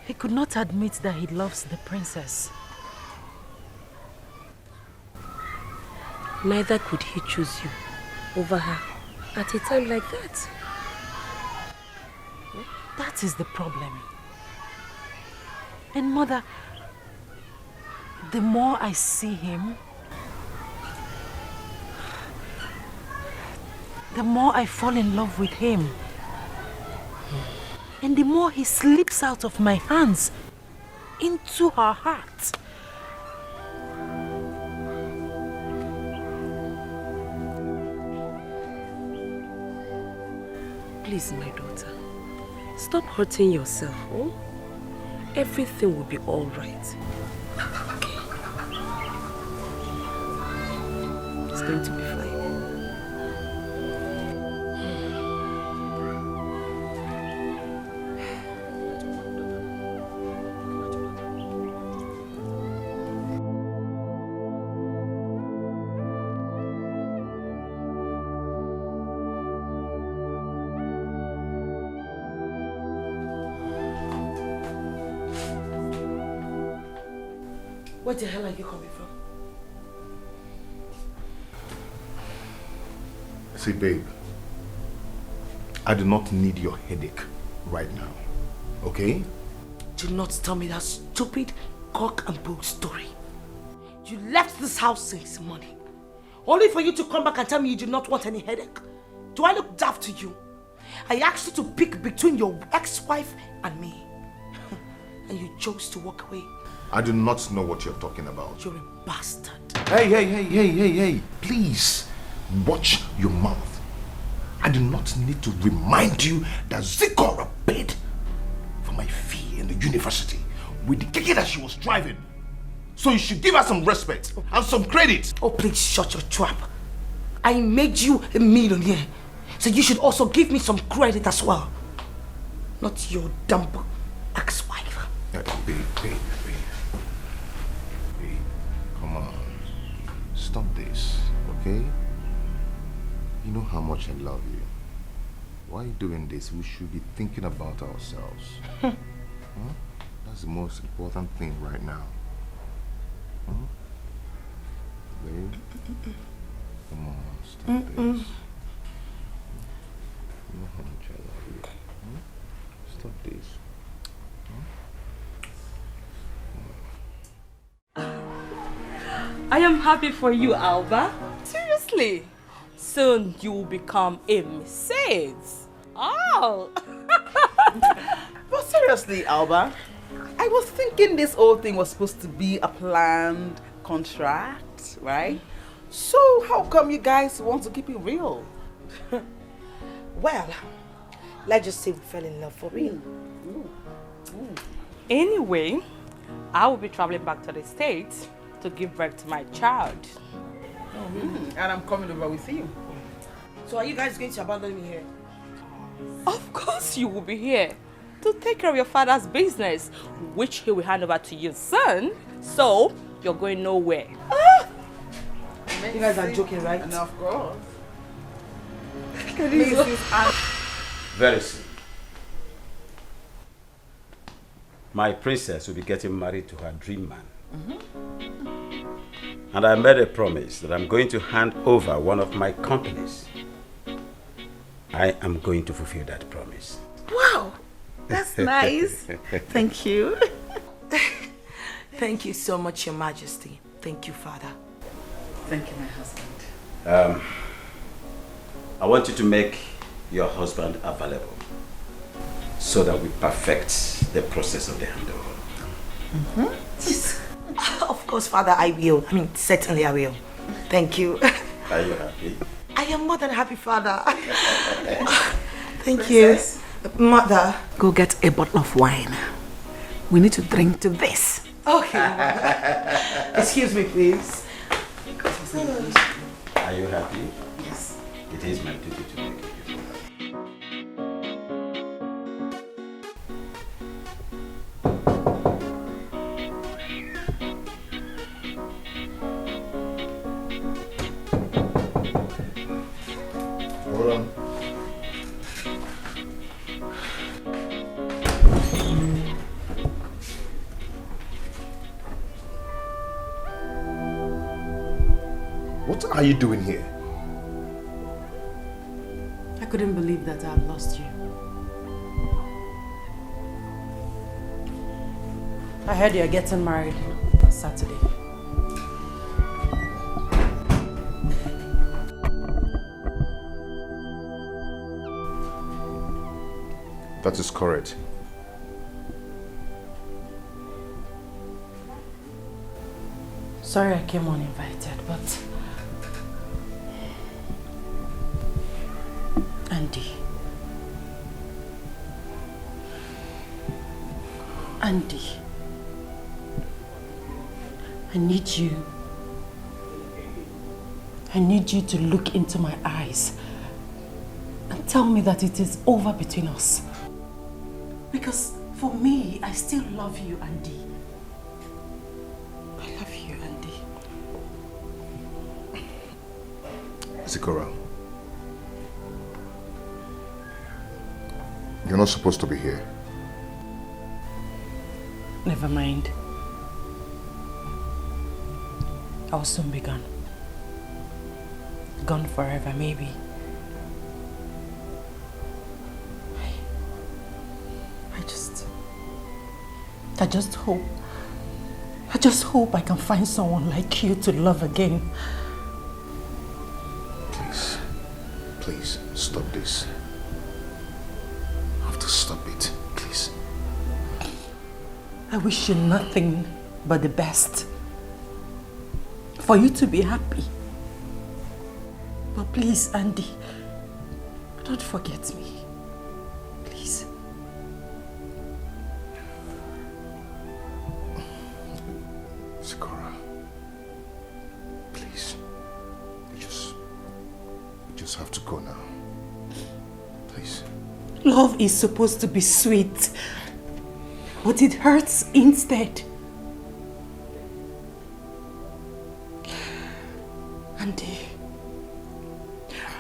he could not admit that he loves the princess. Neither could he choose you over her at a time like that. That is the problem. And Mother, the more I see him, the more I fall in love with him. And the more he slips out of my hands into her heart. Please, my daughter, stop hurting yourself. Oh? Everything will be all right. Okay? It's going to be fine. Where the hell are you coming from? See, babe, I do not need your headache right now, okay? Do not tell me that stupid cock and bull story. You left this house since morning, only for you to come back and tell me you do not want any headache. Do I look daft to you? I asked you to pick between your ex-wife and me, and you chose to walk away. I do not know what you're talking about. You're a bastard. Hey, please, watch your mouth. I do not need to remind you that Zikora paid for my fee in the university with the keke that she was driving. So you should give her some respect and some credit. Oh, please shut your trap. I made you a millionaire, so you should also give me some credit as well. Not your dumb ex-wife. Babe. Come on. Stop this, okay? You know how much I love you. Why are you doing this? We should be thinking about ourselves. Huh? That's the most important thing right now. Huh? Babe? Come on, stop this. You know how much I love you. Huh? Stop this. I am happy for you, Alba. Seriously. Soon you will become a Mrs. Oh. But seriously, Alba, I was thinking this whole thing was supposed to be a planned contract, right? So how come you guys want to keep it real? Well, let's just say we fell in love for real. Anyway, I will be traveling back to the States to give birth to my child. And I'm coming over with you. So are you guys going to abandon me here? Of course you will be here to take care of your father's business, which he will hand over to your son. So you're going nowhere. You guys are joking, right? And of course. Very soon, my princess will be getting married to her dream man. And I made a promise that I'm going to hand over one of my companies. I am going to fulfill that promise. Wow, that's nice. Thank you. Thank you so much, Your Majesty. Thank you, Father. Thank you, my husband. I want you to make your husband available so that we perfect the process of the handover. Of course, Father, I will. I mean, certainly I will. Thank you. Are you happy? I am more than happy, Father. Thank you. Mother, go get a bottle of wine. We need to drink to this. Okay. Excuse me, please. Are you happy? Yes. It is my duty to make you. Hold on. What are you doing here? I couldn't believe that I had lost you. I heard you're getting married on Saturday. That is correct. Sorry I came uninvited, but Andy, I need you to look into my eyes and tell me that it is over between us. Because for me, I still love you, Andy. I love you, Andy. Zikora, you're not supposed to be here. Never mind. I'll soon be gone. Gone forever, maybe. I just hope I can find someone like you to love again. Please, stop this. You have to stop it, please. I wish you nothing but the best. For you to be happy. But please, Andy, don't forget me. Please. Zikora, please. We just have to go now. Please. Love is supposed to be sweet. but it hurts instead. Andy,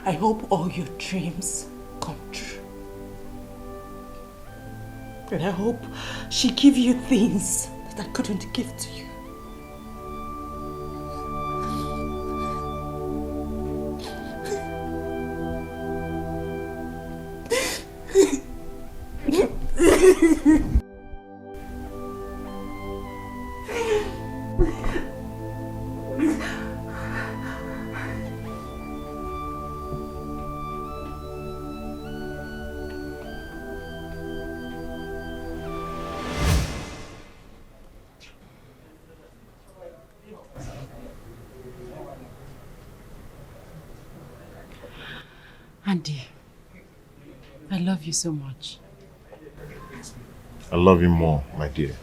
I hope all your dreams come true. And I hope she give you things that I couldn't give to you. Andy, I love you so much. I love you more, my dear.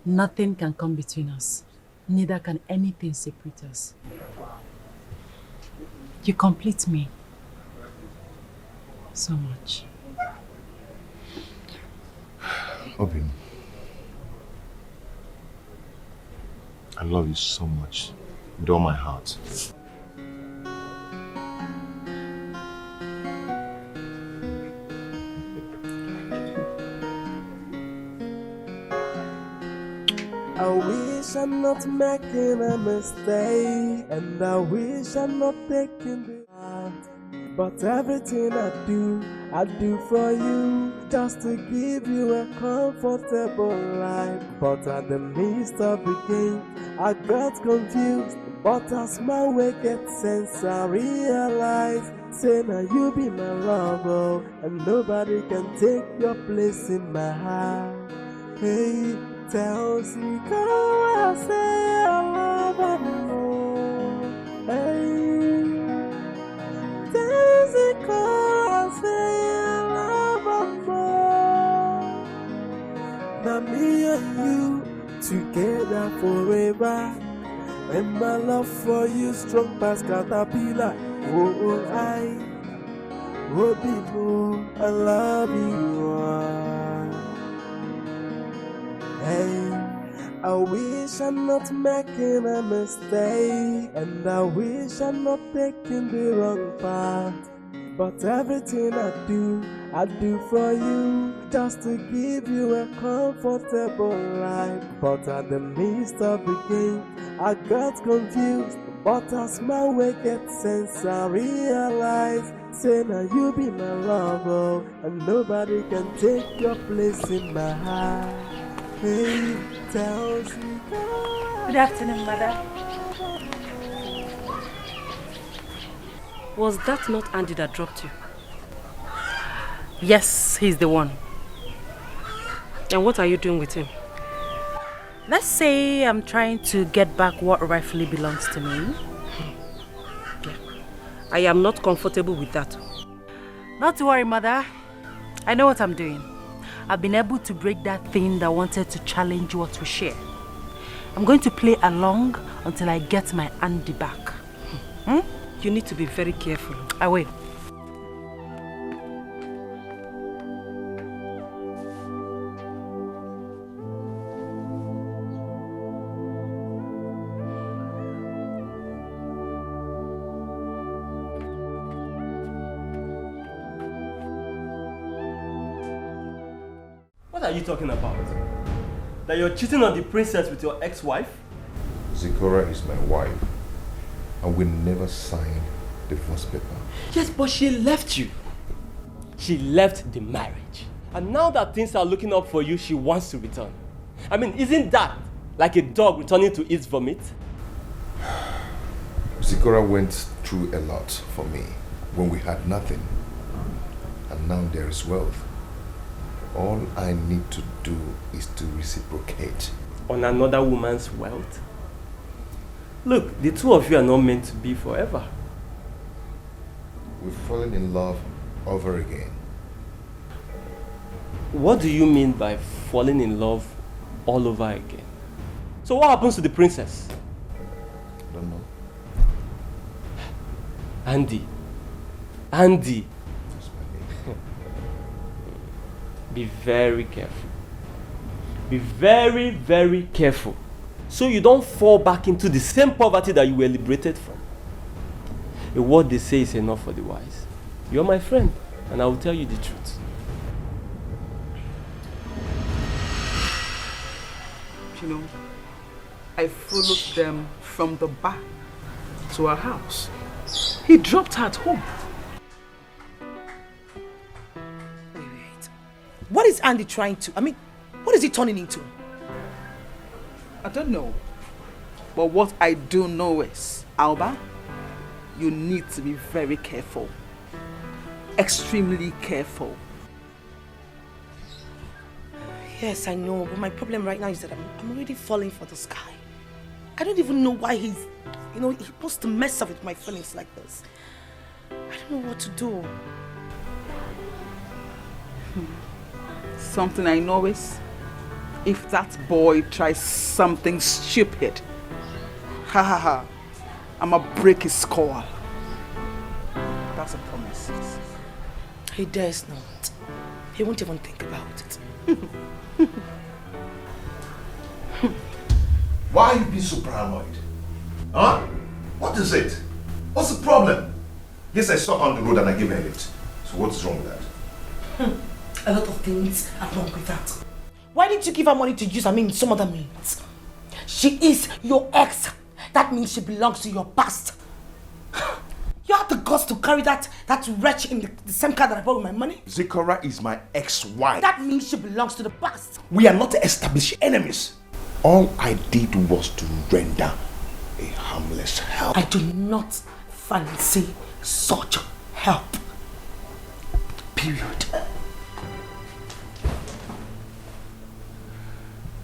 Nothing can come between us. Neither can anything separate us. You complete me so much. Obin, I love you so much with all my heart. I wish I'm not making a mistake, and I wish I'm not taking the part. But everything I do for you, just to give you a comfortable life. But at the midst of the game, I got confused. But as my way gets sense, I realize, say now you be my lover, and nobody can take your place in my heart. Hey, tell me, I say I love her more. Hey, tell me, I say I love her more. Now me and you together forever, and my love for you strong past caterpillar. Oh, I love you. Hey, I wish I'm not making a mistake, and I wish I'm not taking the wrong path. But everything I do for you, just to give you a comfortable life. But at the midst of the game, I got confused. But as my way gets sense, I realize, say now you be my lover, and nobody can take your place in my heart. Hey, tell me. Good afternoon, Mother. Was that not Andy that dropped you? Yes, he's the one. And what are you doing with him? Let's say I'm trying to get back what rightfully belongs to me. Yeah. I am not comfortable with that. Not to worry, Mother. I know what I'm doing. I've been able to break that thing that wanted to challenge what we share. I'm going to play along until I get my Andy back. You need to be very careful. I will. What are you talking about? That you're cheating on the princess with your ex-wife? Zikora is my wife, and we never signed divorce paper. Yes, but she left you. She left the marriage. And now that things are looking up for you, she wants to return. I mean, isn't that like a dog returning to its vomit? Zikora went through a lot for me when we had nothing. And now there is wealth. All I need to do is to reciprocate. On another woman's wealth? Look, the two of you are not meant to be forever. We've fallen in love over again. What do you mean by falling in love all over again? So what happens to the princess? I don't know. Andy. be very careful. Be very, very careful. So you don't fall back into the same poverty that you were liberated from. A word they say is enough for the wise. You're my friend, and I will tell you the truth. You know, I followed them from the back to our house. He dropped her at home. Wait. What is Andy trying to... what is he turning into? I don't know. But what I do know is, Alba, you need to be very careful. Extremely careful. Yes, I know, but my problem right now is that I'm already falling for this guy. I don't even know why he wants to mess up with my feelings like this. I don't know what to do. Something I know is, if that boy tries something stupid, I'ma break his skull. That's a promise. He dares not. He won't even think about it. Why are you being so paranoid? Huh? What is it? What's the problem? Yes, I saw her on the road and I gave her a lift. So what's wrong with that? A lot of things are wrong with that. Why didn't you give her money to use some other means? She is your ex. That means she belongs to your past. You have the guts to carry that wretch in the same car that I bought with my money? Zikora is my ex-wife. That means she belongs to the past. We are not established enemies. All I did was to render a harmless help. I do not fancy such help. Period.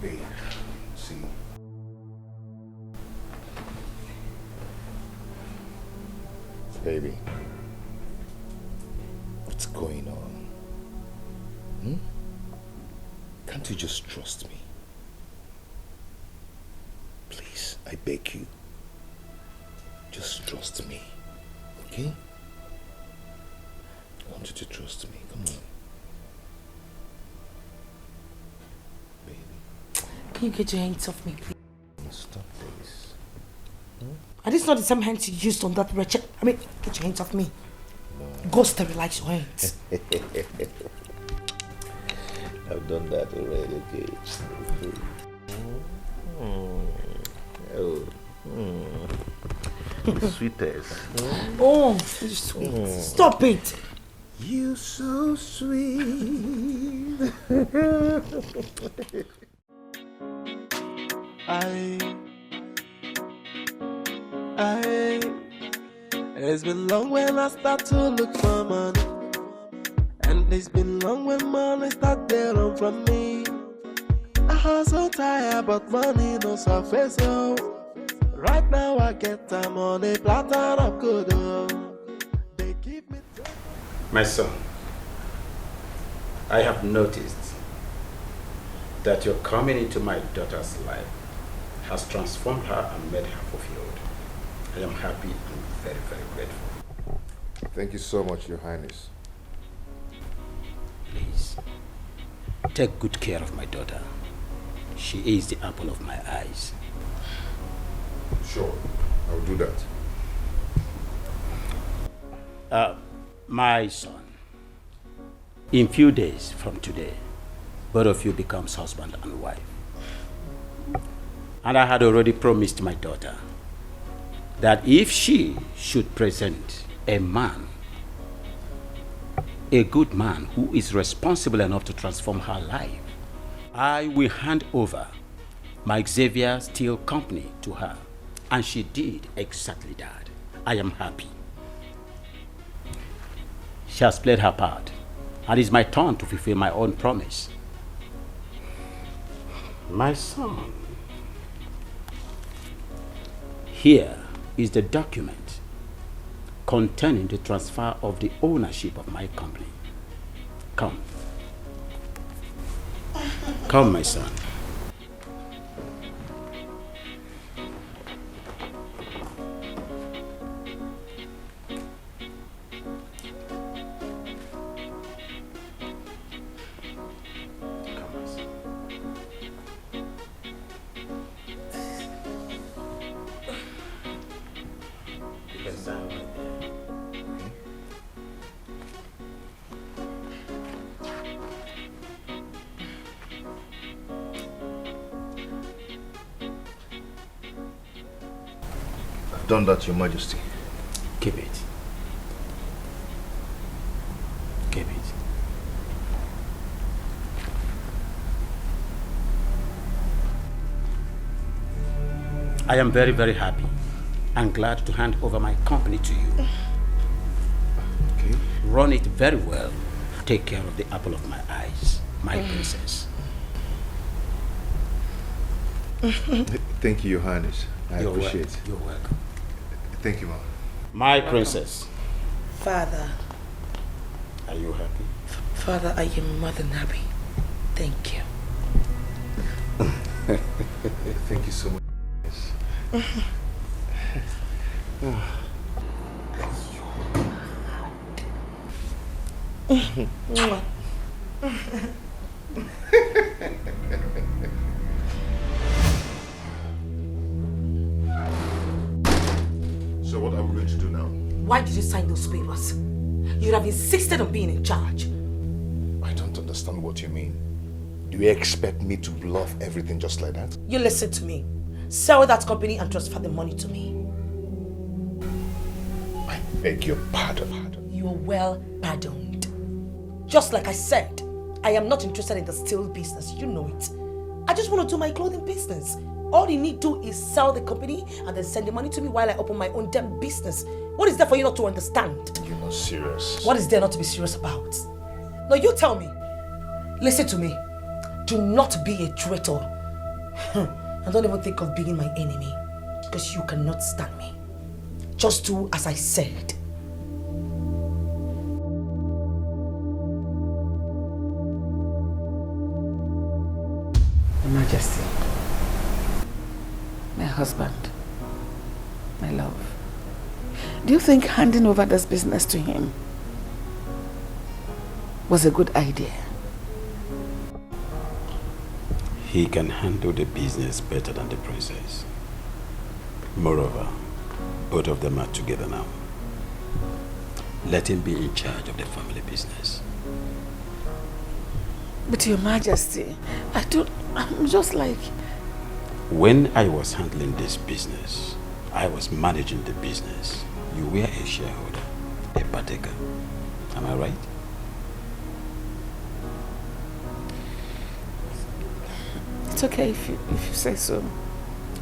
Babe, see. Baby, what's going on? Can't you just trust me? Please, I beg you. Just trust me, okay? I want you to trust me, come on. Baby. Can you get your hands off me, please? Stop this. Are these not the same hands you used on that wretched? Get your hands off me. No. Go sterilize your hands. I've done that already, okay? The sweetest. Oh, sweet. Stop it. You so sweet. It's been long when I start to look for money, and it's been long when money start to run from me. I hustle tired, but money no surface, so right now I get time on a platter of good. They keep me. My son, I have noticed that your coming into my daughter's life has transformed her and made her fulfilled. I am happy and very, very grateful. Thank you so much, Your Highness. Please, take good care of my daughter. She is the apple of my eyes. Sure, I'll do that. My son, in few days from today, both of you becomes husband and wife. And I had already promised my daughter that if she should present a man, a good man who is responsible enough to transform her life, I will hand over my Xavier Steel Company to her. And she did exactly that. I am happy. She has played her part, and it's my turn to fulfill my own promise. My son, here is the document containing the transfer of the ownership of my company. Come. Come, my son. I've done that, Your Majesty. Keep it. Keep it. I am very, very happy and glad to hand over my company to you. Okay. Run it very well. Take care of the apple of my eyes, my princess. Thank you, Your Highness. I appreciate it. You're welcome. Thank you, Mom. My princess. Father. Are you happy? Father, I am more than happy. Thank you. Thank you so much. So what are we going to do now? Why did you sign those papers? You'd have insisted on being in charge. I don't understand what you mean. Do you expect me to bluff everything just like that? You listen to me. Sell that company and transfer the money to me. I beg your pardon. You're well pardoned. Just like I said, I am not interested in the steel business. You know it. I just want to do my clothing business. All you need to do is sell the company and then send the money to me while I open my own damn business. What is there for you not to understand? You're not serious. What is there not to be serious about? Now you tell me. Listen to me. Do not be a traitor. And don't even think of being my enemy. Because you cannot stand me. Just do as I said. Your Majesty, my husband, my love, do you think handing over this business to him was a good idea? He can handle the business better than the princess. Moreover, both of them are together now. Let him be in charge of the family business. But Your Majesty, I'm just like... When I was handling this business, I was managing the business. You were a shareholder, a partaker. Am I right? It's okay if you say so.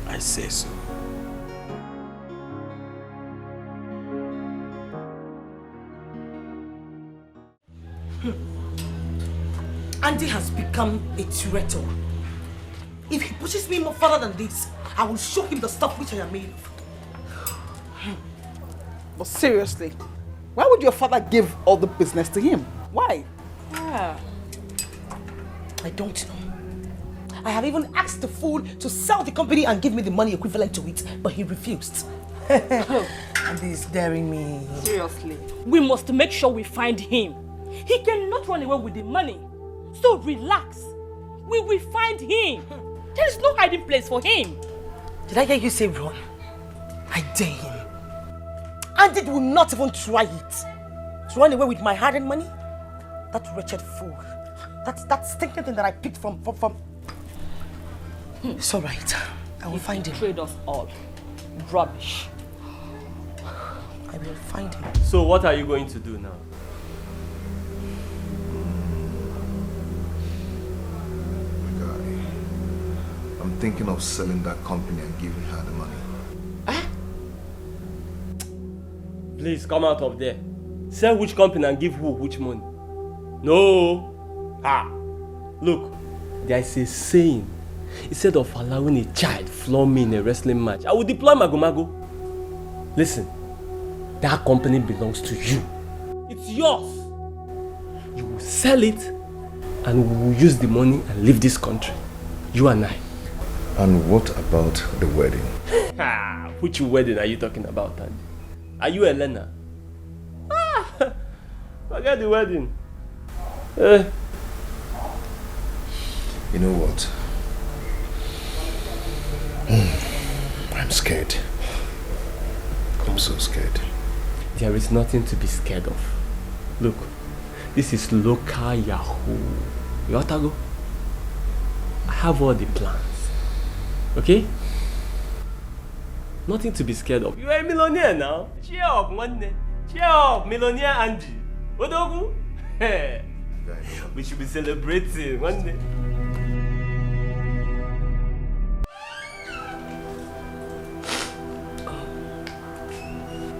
I say so. Andy has become a traitor. If he pushes me more further than this, I will show him the stuff which I am made of. But seriously, why would your father give all the business to him? Why? I don't know. I have even asked the fool to sell the company and give me the money equivalent to it, but he refused. And he's daring me. Seriously. We must make sure we find him. He cannot run away with the money. So relax. We will find him. There is no hiding place for him. Did I hear you say run? I dare him. And it will not even try it. To run away with my hard-earned money? That wretched fool. That stinking thing that I picked from... It's alright. I will find him. Betrayed us all. Rubbish. I will find him. So what are you going to do now? I'm thinking of selling that company and giving her the money. Please come out of there. Sell which company and give who which money? No. Look, there is a saying. Instead of allowing a child floor me in a wrestling match, I will deploy Mago. Listen, that company belongs to you. It's yours. You will sell it and we will use the money and leave this country. You and I. And what about the wedding? Which wedding are you talking about, Andy? Are you Elena? Forget the wedding. You know what? I'm scared. I'm so scared. There is nothing to be scared of. Look, this is local Yahoo. You want to go? I have all the plans. Okay? Nothing to be scared of. You are a millionaire now. Cheer up, one day. Cheer up, millionaire Angie. Odogu? We should be celebrating one day.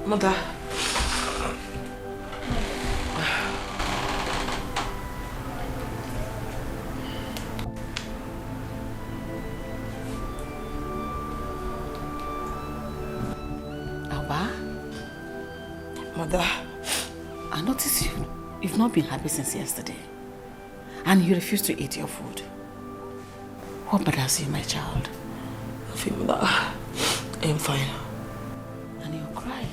Mother. Alba? Mother. I notice you've not been happy since yesterday. And you refuse to eat your food. What bothers you, my child? Nothing, Mother. I am fine. And you're crying.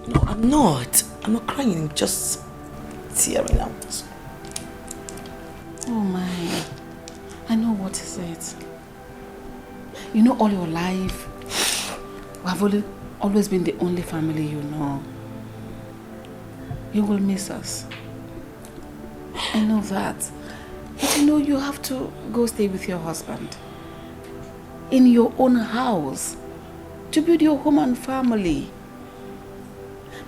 No, I'm not. I'm not crying. I'm just tearing out. Oh my. I know what is it. You know, all your life, we have always been the only family you know. You will miss us. I know that. But you know, you have to go stay with your husband. In your own house. To build your home and family.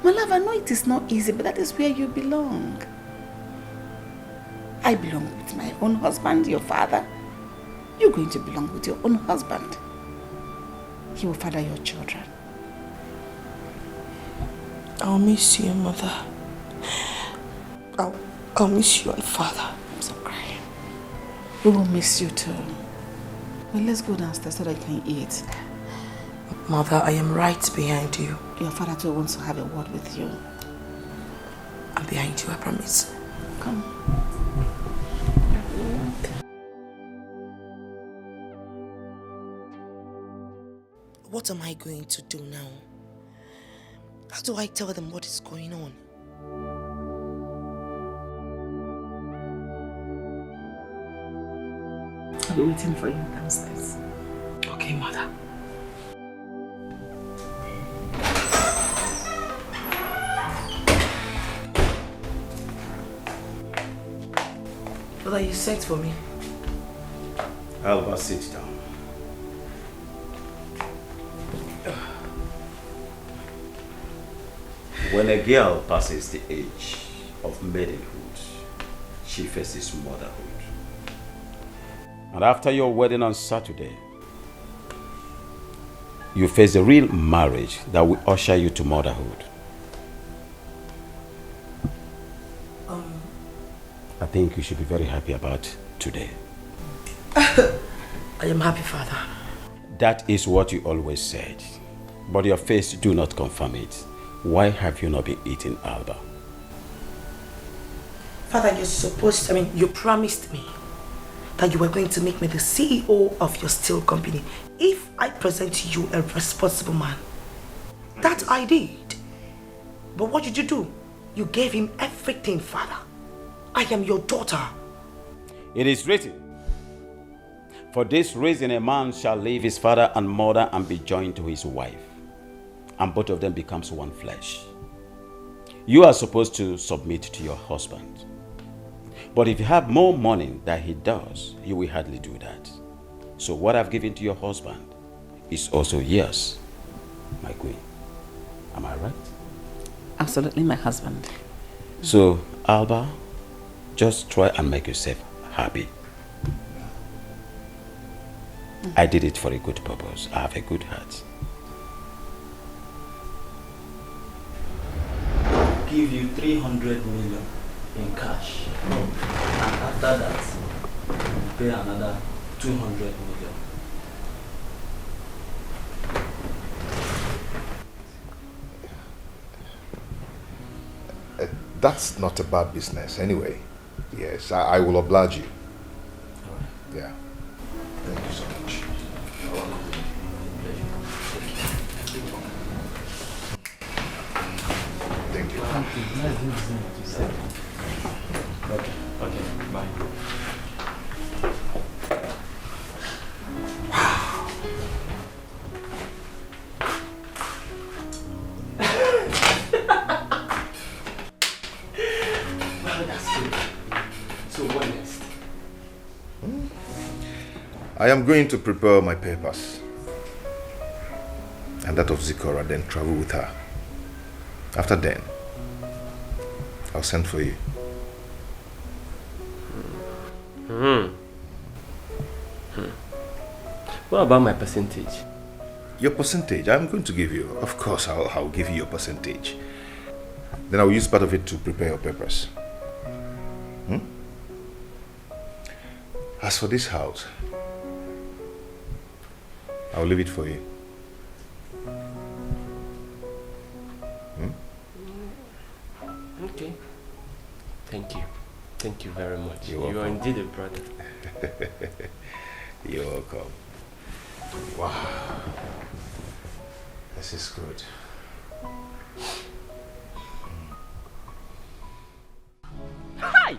My love, I know it is not easy, but that is where you belong. I belong with my own husband, your father. You're going to belong with your own husband. He will father your children. I'll miss you, Mother. I'll miss you and Father. I'm so crying. We will miss you too. Well, let's go downstairs so that I can eat. Mother, I am right behind you. Your father too wants to have a word with you. I'm behind you, I promise. Come. What am I going to do now? How do I tell them what is going on? I'll be waiting for you downstairs. Okay, Mother. Mother, you sent for me. Alba, sit down. When a girl passes the age of maidenhood, she faces motherhood. And after your wedding on Saturday, you face a real marriage that will usher you to motherhood. I think you should be very happy about today. I am happy, Father. That is what you always said. But your face do not confirm it. Why have you not been eating, Alba? Father, you promised me that you were going to make me the CEO of your steel company if I present you a responsible man. That I did. But what did you do? You gave him everything, Father. I am your daughter. It is written, for this reason a man shall leave his father and mother and be joined to his wife, and both of them becomes one flesh. You are supposed to submit to your husband. But if you have more money than he does, you will hardly do that. So what I've given to your husband is also yours, my queen. Am I right? Absolutely, my husband. So, Alba, just try and make yourself happy. I did it for a good purpose. I have a good heart. Give you 300 million in cash, and after that pay another 200 million. That's not a bad business anyway. Yes, I will oblige you. Yeah. Thank you so much. Thank you. Okay, bye. So what next? I am going to prepare my papers. and that of Zikora, then travel with her. After then, I'll send for you. What about my percentage? Your percentage, I'm going to give you. Of course, I'll give you your percentage. Then I'll use part of it to prepare your papers. As for this house, I'll leave it for you. Okay. Thank you. Thank you very much. You're welcome. You are indeed a brother. You're welcome. Wow. This is good. Hi!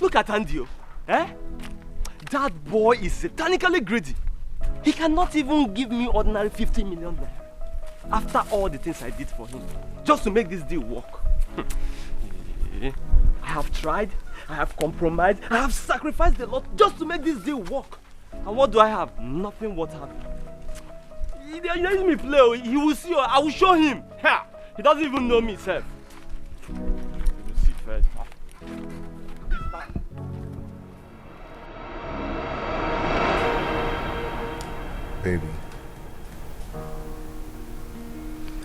Look at Andy. That boy is satanically greedy. He cannot even give me ordinary 50 million naira. After all the things I did for him, just to make this deal work. I have tried, I have compromised, I have sacrificed a lot just to make this deal work. And what do I have? Nothing worth having. He let me play. He will see. I will show him. He doesn't even know me, sir. He will see first. Baby.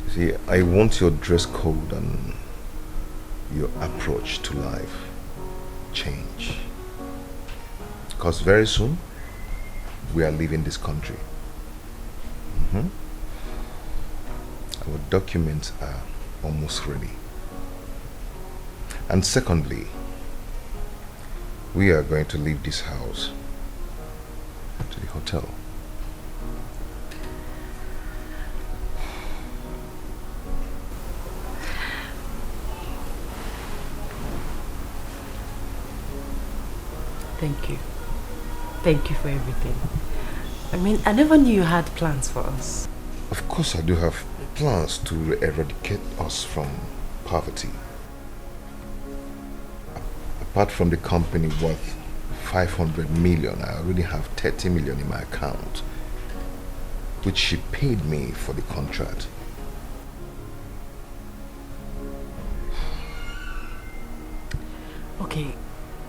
See, I want your dress code and your approach to life change. Because very soon, we are leaving this country. Our documents are almost ready. And secondly, we are going to leave this house to the hotel. Thank you. Thank you for everything. I mean, I never knew you had plans for us. Of course I do have plans to eradicate us from poverty. Apart from the company worth 500 million, I already have 30 million in my account, which she paid me for the contract. Okay,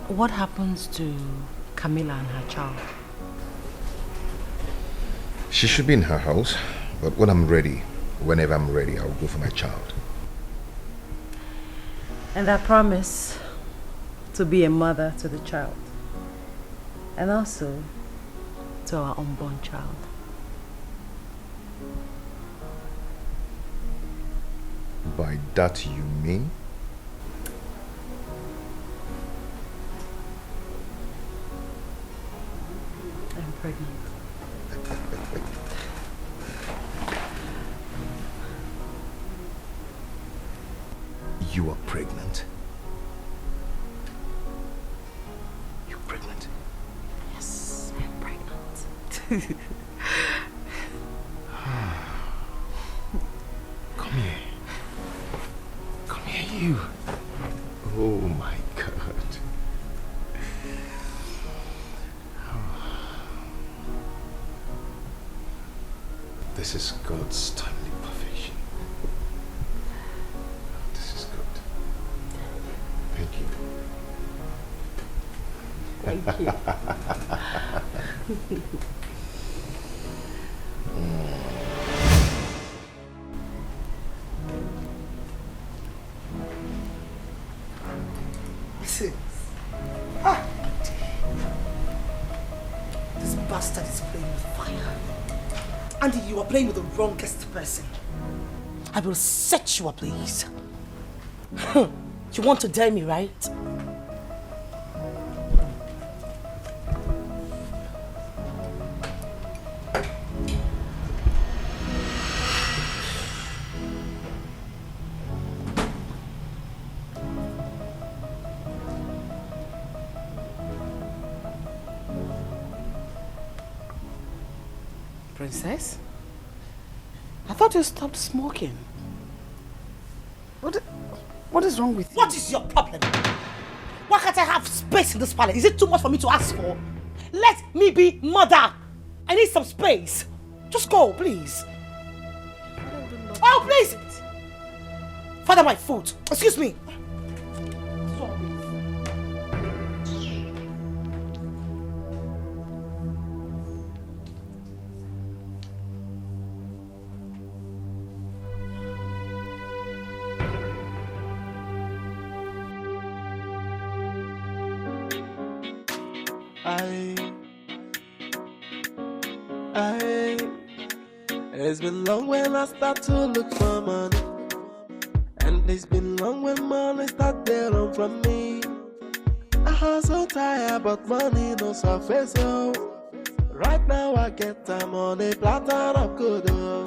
what happens to Camilla and her child? She should be in her house, but when I'm ready, whenever I'm ready, I'll go for my child. And I promise to be a mother to the child. And also to our unborn child. By that you mean? I'm pregnant. You are pregnant. You're pregnant? Yes, I'm pregnant. Come here. Come here, you. Oh my God. This is God's timely perfection. This is good. Thank you. Thank you. This bastard is playing with fire. Andy, you are playing with the wrongest person. I will set you ablaze. You want to dare me, right? Princess? I thought you stopped smoking. What is wrong with you? What is your problem? Why can't I have space in this palace? Is it too much for me to ask for? Let me be mother. I need some space. Just go, please. Oh, please! Father, my foot. Excuse me. It's been long when I start to look for money, and it's been long when money start to run from me. I hustle tired, but money no surface, oh. Right now I get time on a platter of good, oh.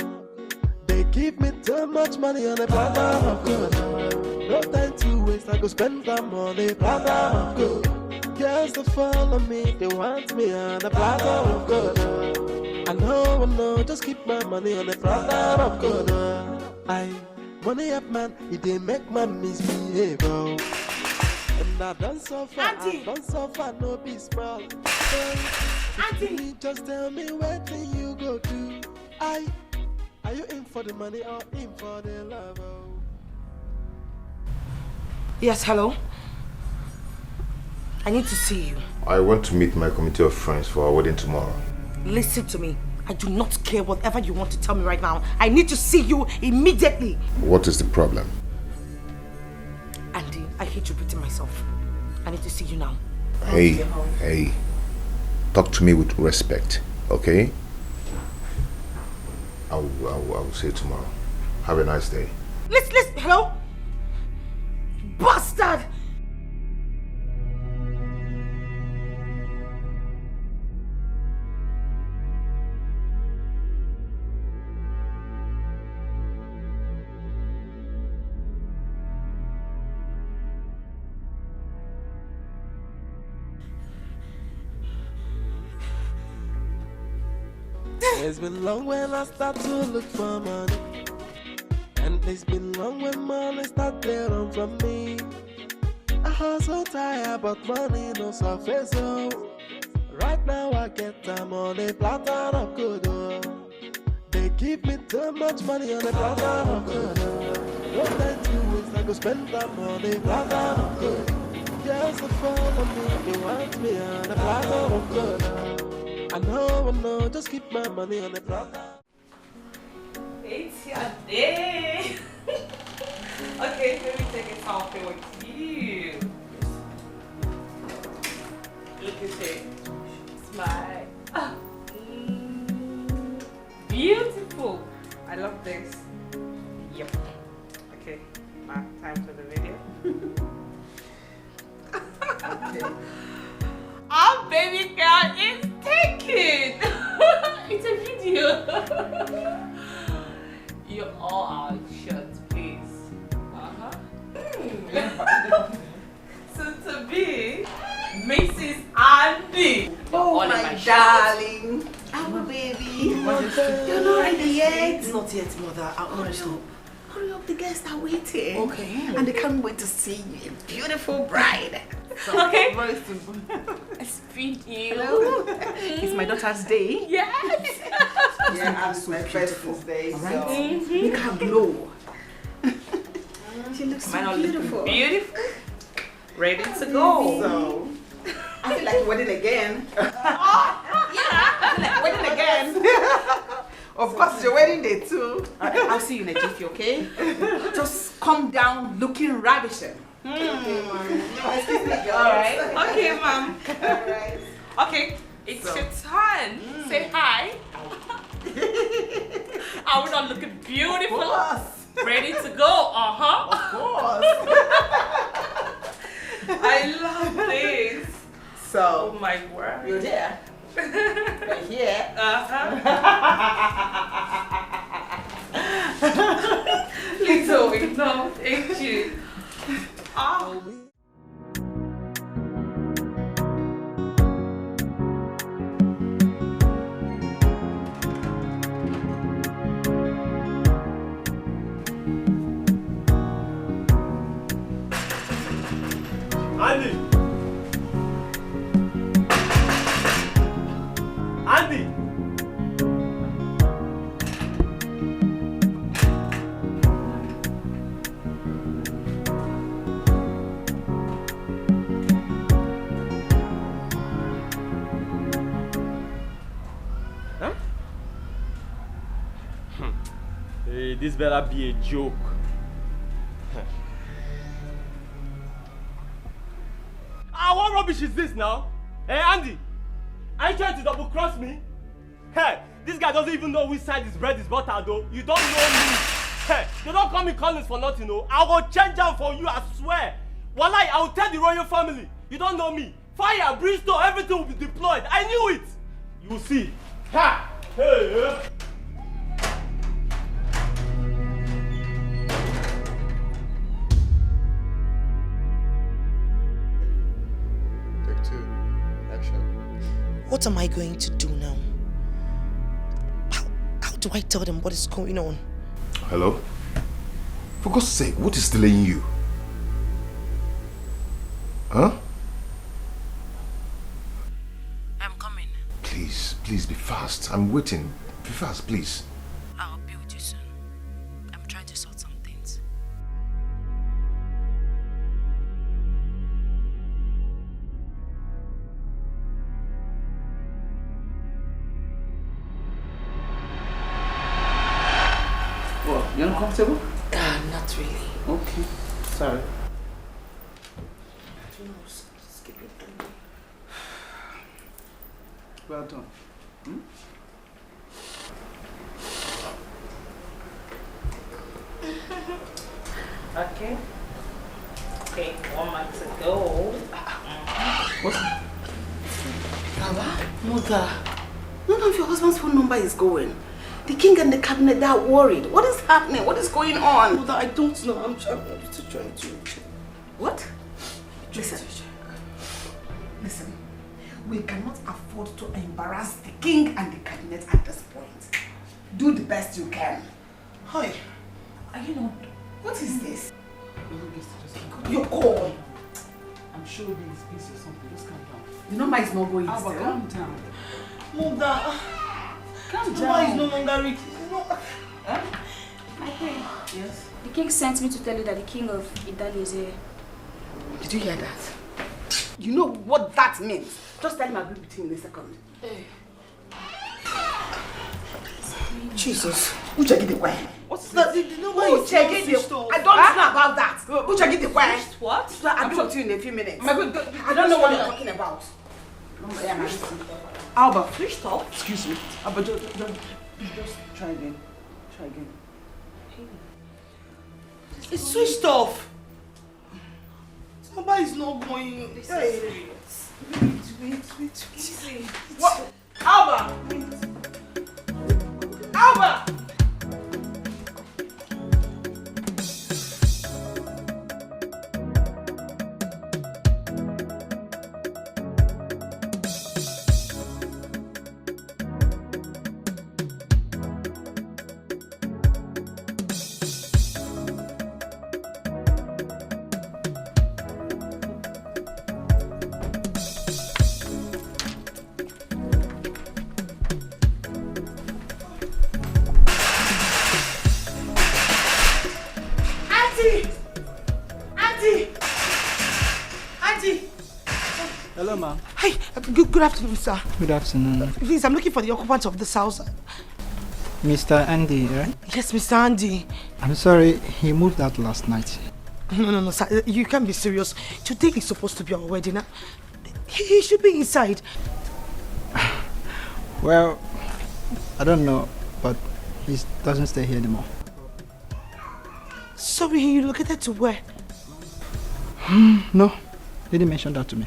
They give me too much money on a platter of good, oh. No time to waste, I go spend time on a platter of good. Girls that follow me, they want me on a platter of good, oh. I know, just keep my money on the platter of good. Money up, man, it didn't make my misbehave, oh. And I done so far, no be small. Auntie, just tell me where can you go to? Are you in for the money or in for the love, oh? Yes, hello? I need to see you. I want to meet my committee of friends for our wedding tomorrow. Listen to me. I do not care whatever you want to tell me right now. I need to see you immediately. What is the problem? Andy, I hate repeating myself. I need to see you now. Hey. Talk to me with respect, okay? I will see you tomorrow. Have a nice day. Listen, hello? Bastard! It's been long when I start to look for money, and it's been long when money start to run from me. I hustle tired, but money no surface, oh. Right now I get time on a platter of good, oh. They give me too much money on a platter of good, oh. No time to waste, I go spend time on a platter of good. Girls that follow me, they want me on a platter of good, oh. I know, just keep my money on the platter. It's your day. Okay, let me take a selfie with you. Look at it. Smile. Beautiful. I love this. Yep. Okay, now time for the video. Okay. Our baby girl is taken. It's a video. You all out shut, please. Soon to be Mrs. Andy. Oh my darling. Our baby. You're not ready yet. Not yet, mother. Honestly. Hurry up, the guests are waiting. Okay. And they can't wait to see you. Beautiful bride. Okay. Very simple. It's video. Hello. It's my daughter's day. Yes. Yeah, it's my first day. All right. So make her glow. She looks so beautiful. Beautiful. Ready to go. So I feel like wedding again. I feel like wedding again. Of course, it's your wedding day too. I'll see you in a jiffy, okay? Just come down looking ravishing. Okay, Mom. Alright. Okay, Mom. Alright. Okay, it's your turn. Say hi. Are we not looking beautiful? Of course. Ready to go? Of course. I love this. So, oh my word. You're there. Right here. Little enough, ain't you? Oh. Andy! Andy! this better be a joke. What rubbish is this now? Hey, Andy, are you trying to double cross me? Hey, this guy doesn't even know which side his bread is buttered though. You don't know me. Hey, they don't call me Collins for nothing, no. I will change them for you, I swear. Wallahi, I will tell the royal family. You don't know me. Fire, brimstone, everything will be deployed. I knew it. You will see. Ha! Hey! What am I going to do now? How do I tell them what is going on? Hello? For God's sake, what is delaying you? Huh? I'm coming. Please be fast. I'm waiting. Be fast, please. I'll be with you soon. I'm trying to sort some things. What? You're uncomfortable? Not really. Okay. Sorry. Well done. Hmm? Okay. Okay, 1 month to go. What's Alba? Mother, none of your husband's phone number is going. The king and the cabinet, they are worried. What is happening? What is going on? Mother, I don't know. I'm just trying to... What? Listen. We cannot afford to embarrass the king and the cabinet at this point. Do the best you can. Hi. Are you not... What is this? Your call. I'm sure he's busy or something. Just calm down. The number is not going Alba, still. calm down. Mother, Calm number down. is no longer reaching. My queen. Yes? The king sent me to tell you that the king of Italy is here. Did you hear that? You know what that means? Just tell him I'll be with him in a second. Jesus. Uche get the quiet. What's that? The number is Uche get the stop. I don't know about that. Uche get the quiet. What? I'll be with you in a few minutes. I don't know what you're talking about. Alba, Switched off? excuse me. Alba, just try again. Try again. It's switched off. The number is not going. This is serious. Wait. What? Alba! Alba! Hello, ma'am. Hi, good afternoon, sir. Good afternoon. Please, I'm looking for the occupant of this house. Mr. Andy, right? Yes, Mr. Andy. I'm sorry, he moved out last night. No, sir. You can't be serious. Today is supposed to be our wedding. He should be inside. Well, I don't know, but he doesn't stay here anymore. Sorry, he relocated to where? No, he didn't mention that to me.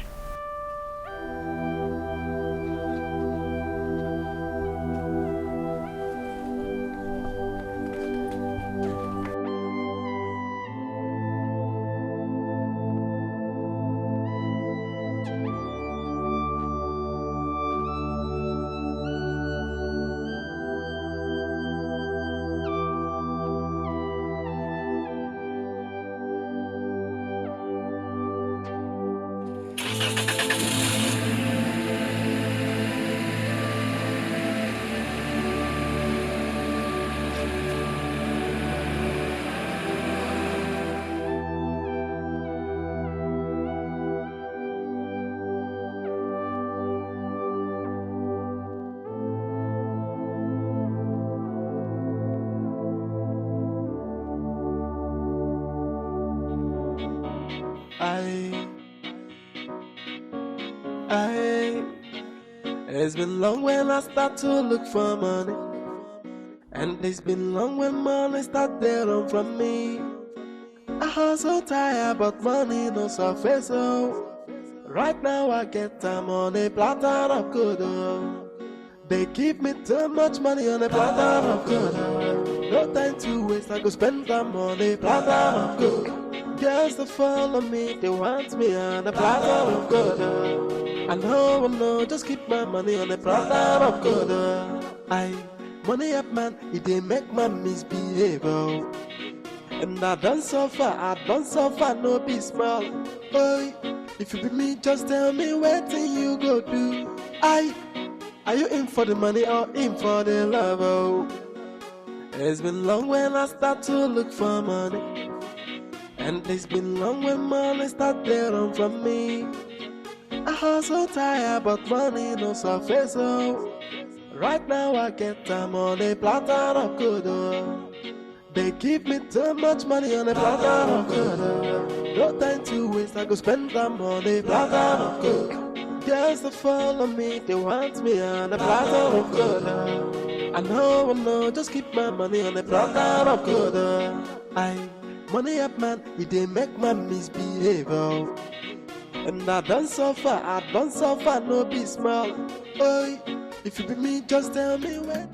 It's been long when I start to look for money, and it's been long when money start to run from me. I hustle tired, but money no surface. Oh, right now I get time on a platter of good. Oh, they give me too much money on a platter of good. Oh, no time to waste, I go spend time on a platter of good. Girls that follow me, they want me on a platter of good. Oh, I know, just keep my money on a platter of good. Oh, money up man, it dey make man misbehave. Oh. And I done suffer, no be small. Boy, if you be me, just tell me what thing you go do. Are you in for the money or in for the love? Oh, it's been long when I start to look for money, and it's been long when money start to run from me. I hustle tired, but money no surface. Oh, right now I get time on a platter of good. Oh. They give me too much money on a platter of good. No time to waste, I go spend them on a platter of good. Girls that follow me, they want me on a platter of good. I know, just keep my money on a platter of good. Money up man, it dey make man misbehave. Oh. And I done suffer, no be small. Boy, if you be me, just tell me when.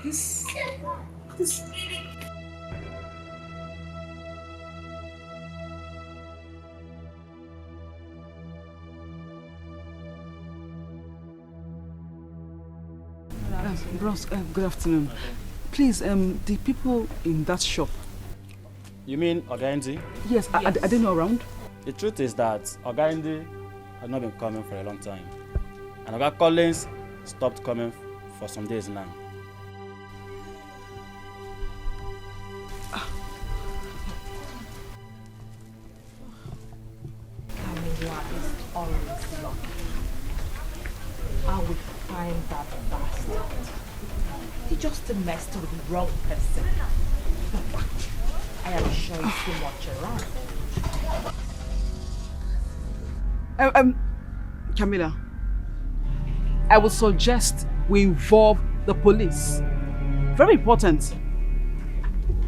This. Bros, good afternoon. Please, the people in that shop. You mean Ogaindi? Yes, are they not around? The truth is that Ogaindi has not been coming for a long time. And Oga Collins stopped coming for some days now. Camilla is always lucky. I will find that bastard. He just messed with the wrong person. I am sure he's too much around. Camilla, I would suggest we involve the police. Very important.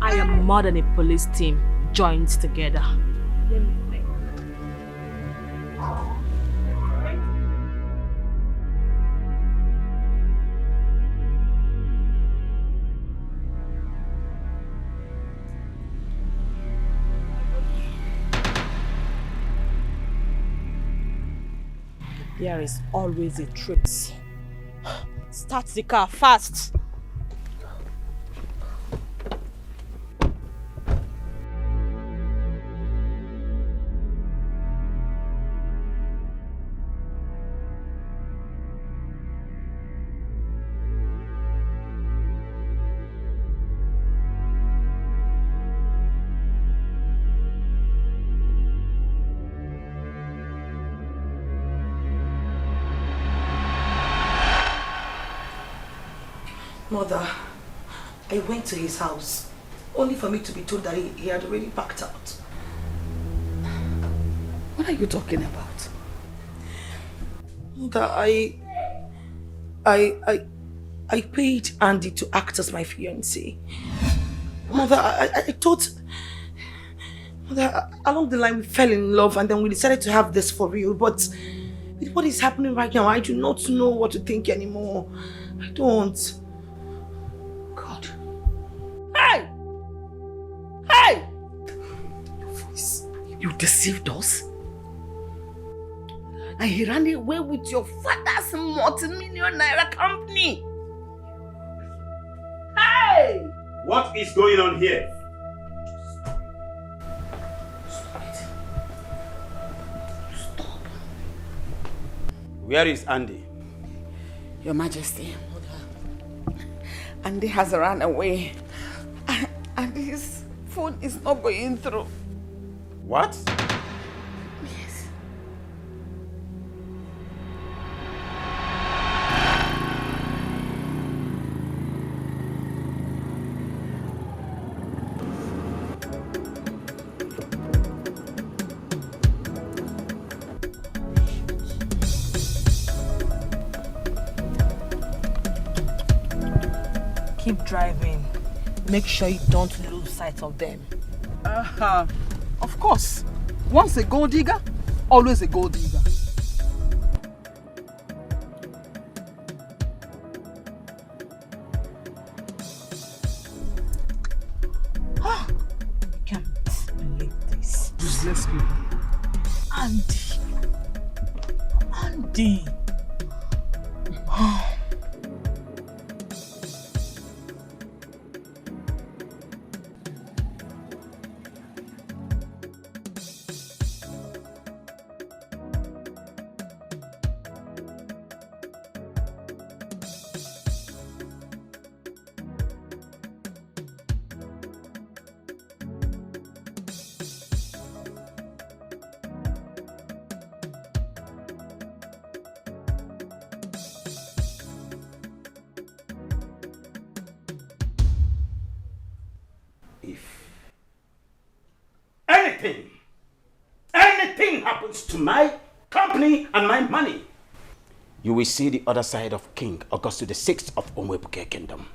I am more than a police team joined together. Let me think. There is always a trace. Start the car fast. Mother, I went to his house, only for me to be told that he had already packed out. What are you talking about? Mother, I paid Andy to act as my fiance. Mother, I thought... Mother, along the line we fell in love and then we decided to have this for real, but with what is happening right now, I do not know what to think anymore. I don't. Hey! Hey! You deceived us? And he ran away with your father's multi-million naira company. Hey! What is going on here? Stop. Where is Andy? Your Majesty, Andy has run away. And his phone is not going through. What? Yes. Keep driving. Make sure you don't lose sight of them. Of course. Once a gold digger, always a gold digger. I can't believe this. Useless people. Andy. Anything happens to my company and my money, you will see the other side of King Augustus VI of Onwebuke Kingdom.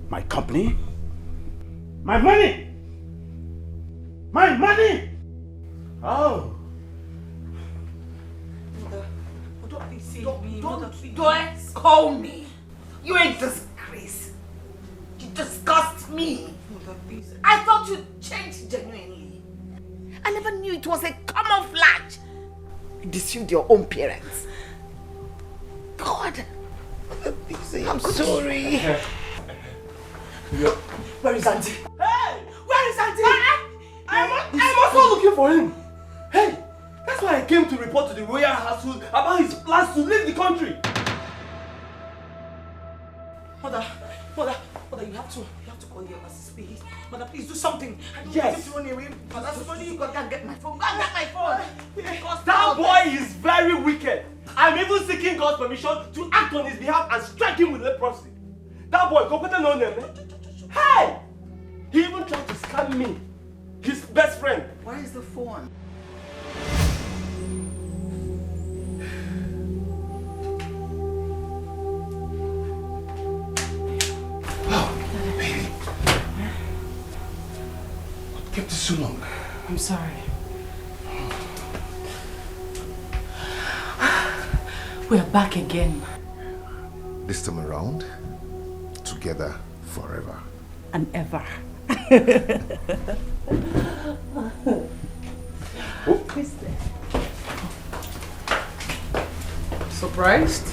My company, my money, my money. Oh. Mother, don't be silly. Don't call me. You a disgrace. You disgust me. Mother, please. I thought you changed genuinely. I never knew it was a camouflage. You deceived your own parents. God. I'm sorry. Where is Auntie? Hey! Where is Auntie? I'm also looking for him. Hey, that's why I came to report to the royal household about his plans to leave the country. Mother, you have to call your assist, please. Mother, please do something. I don't Yes. want him to run away. Mother, somebody, you go and get my phone. Go and get my phone. That boy is very wicked. I'm even seeking God's permission to act on his behalf and strike him with leprosy. That boy, go put no name. Hey! He even tried to scam me, his best friend. Where is the phone? What kept it so long? I'm sorry. We are back again. This time around, together forever. And ever. Who's there? Surprised?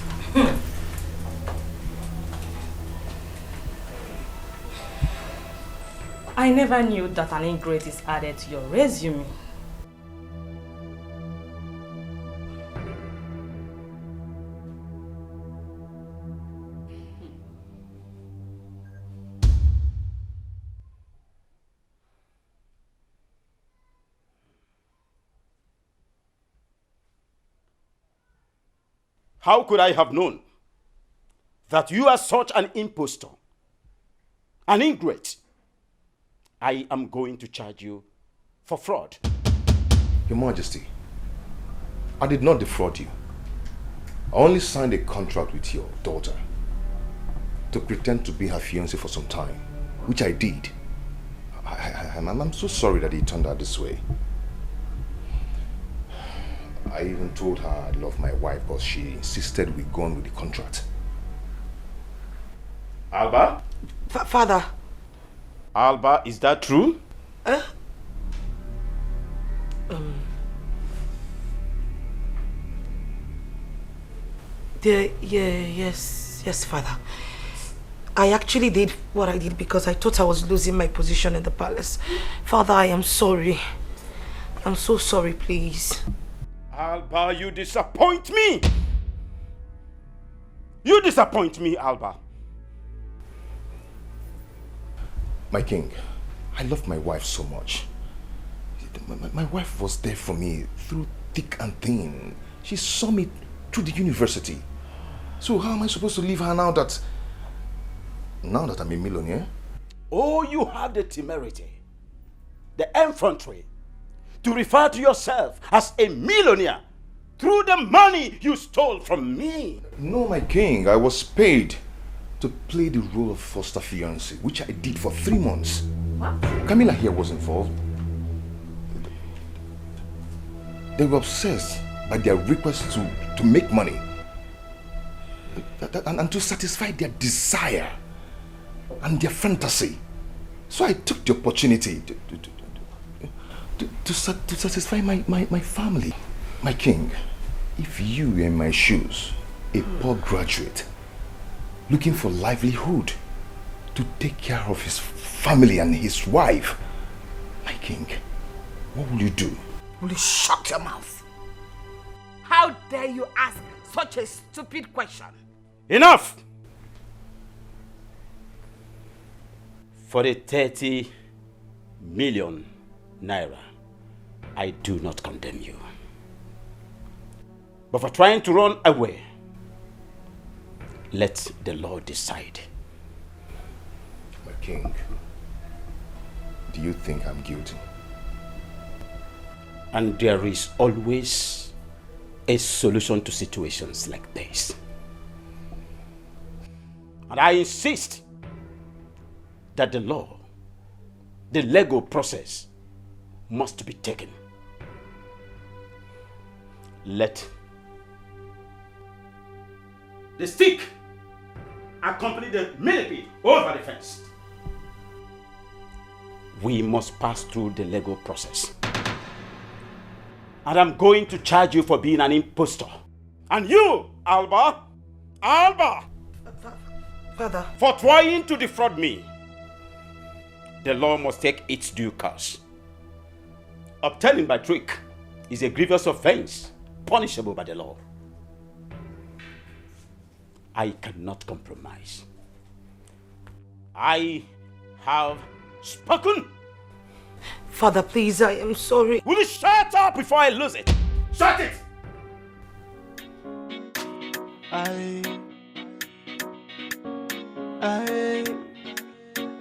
I never knew that an ingrate is added to your resume. How could I have known that you are such an impostor, an ingrate? I am going to charge you for fraud. Your Majesty, I did not defraud you. I only signed a contract with your daughter to pretend to be her fiance for some time, which I did. I'm so sorry that it turned out this way. I even told her I love my wife, but she insisted we go on with the contract. Alba? Father. Alba, is that true? Yes, Father. I actually did what I did because I thought I was losing my position in the palace. Father, I am sorry. I'm so sorry, please. Alba, you disappoint me! You disappoint me, Alba. My king, I love my wife so much. My wife was there for me through thick and thin. She saw me through the university. So how am I supposed to leave her now that I'm a millionaire? Oh, you have the temerity, the effrontery, to refer to yourself as a millionaire through the money you stole from me. No, my king, I was paid to play the role of foster fiance, which I did for 3 months. What? Camilla here was involved. They were obsessed by their request to make money and to satisfy their desire and their fantasy. So I took the opportunity to satisfy my family. My king, if you were in my shoes, a poor graduate looking for livelihood to take care of his family and his wife, my king, what will you do? Will you shut your mouth? How dare you ask such a stupid question? Enough! For the 30 million naira, I do not condemn you. But for trying to run away, let the law decide. My king, do you think I'm guilty? And there is always a solution to situations like this. And I insist that the law, the legal process, must be taken. Let the stick accompany the millipede over the fence. We must pass through the legal process. And I'm going to charge you for being an impostor. And you, Alba, Father, for trying to defraud me. The law must take its due course. obtaining by trick is a grievous offense, punishable by the law. I cannot compromise. I have spoken. Father, please, I am sorry. Will you shut up before I lose it? Shut it!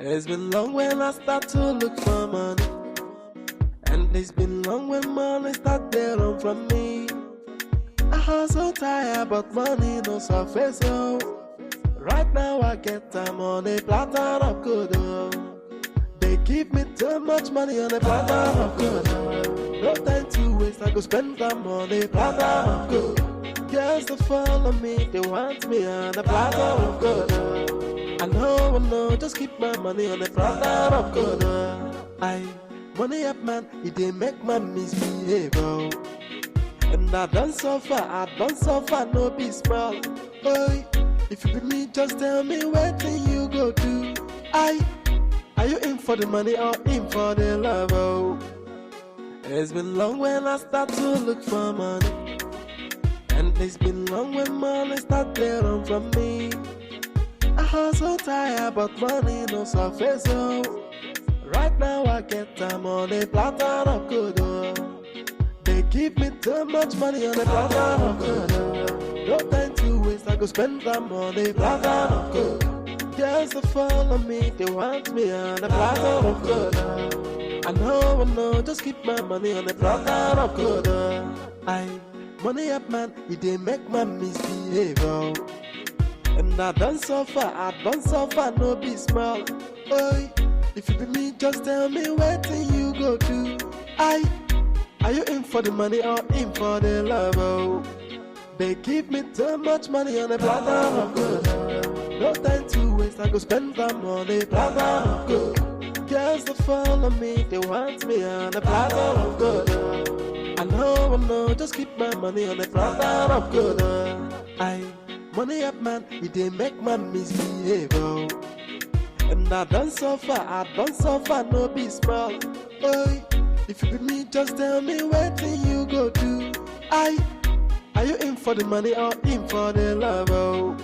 It's been long when I start to look for money, and it's been long when money start to run from me. I was so tired, but money no surface. So right now I get time on a platter of good. They give me too much money on a platter of good. No time to waste, I go spend them on a platter of good. Girls that follow me, they want me on a platter of good. I know, just keep my money on the platter of good. Money up man, it didn't make my misbehave. And I done suffer, no be small. Boy, if you be me, just tell me what thing you go do. Are you in for the money or in for the love? Oh, it's been long when I start to look for money, and it's been long when money start to run from me. I was so tired, but money no surface. Oh, right now I get time on a platter of good. They give me too much money on a platter of good. No time to waste, I go spend them on a platter of good. Girls that follow me, they want me on a platter of good. I know, just keep my money on a platter of good. Money up man, it didn't make my misbehave. And I done suffer, no be small. Boy, if you be me, just tell me what thing you go do. Are you in for the money or in for the love? Oh, they give me too much money on a platter of good. No time to waste, I go spend them on a platter of good. Girls that follow me, they want me on a platter of good. I know, just keep my money on a platter of good. Money up man, it didn't make my misbehave. And I done suffer, no be small. Boy, if you be me, just tell me what thing you go do. Are you in for the money or in for the love? Oh,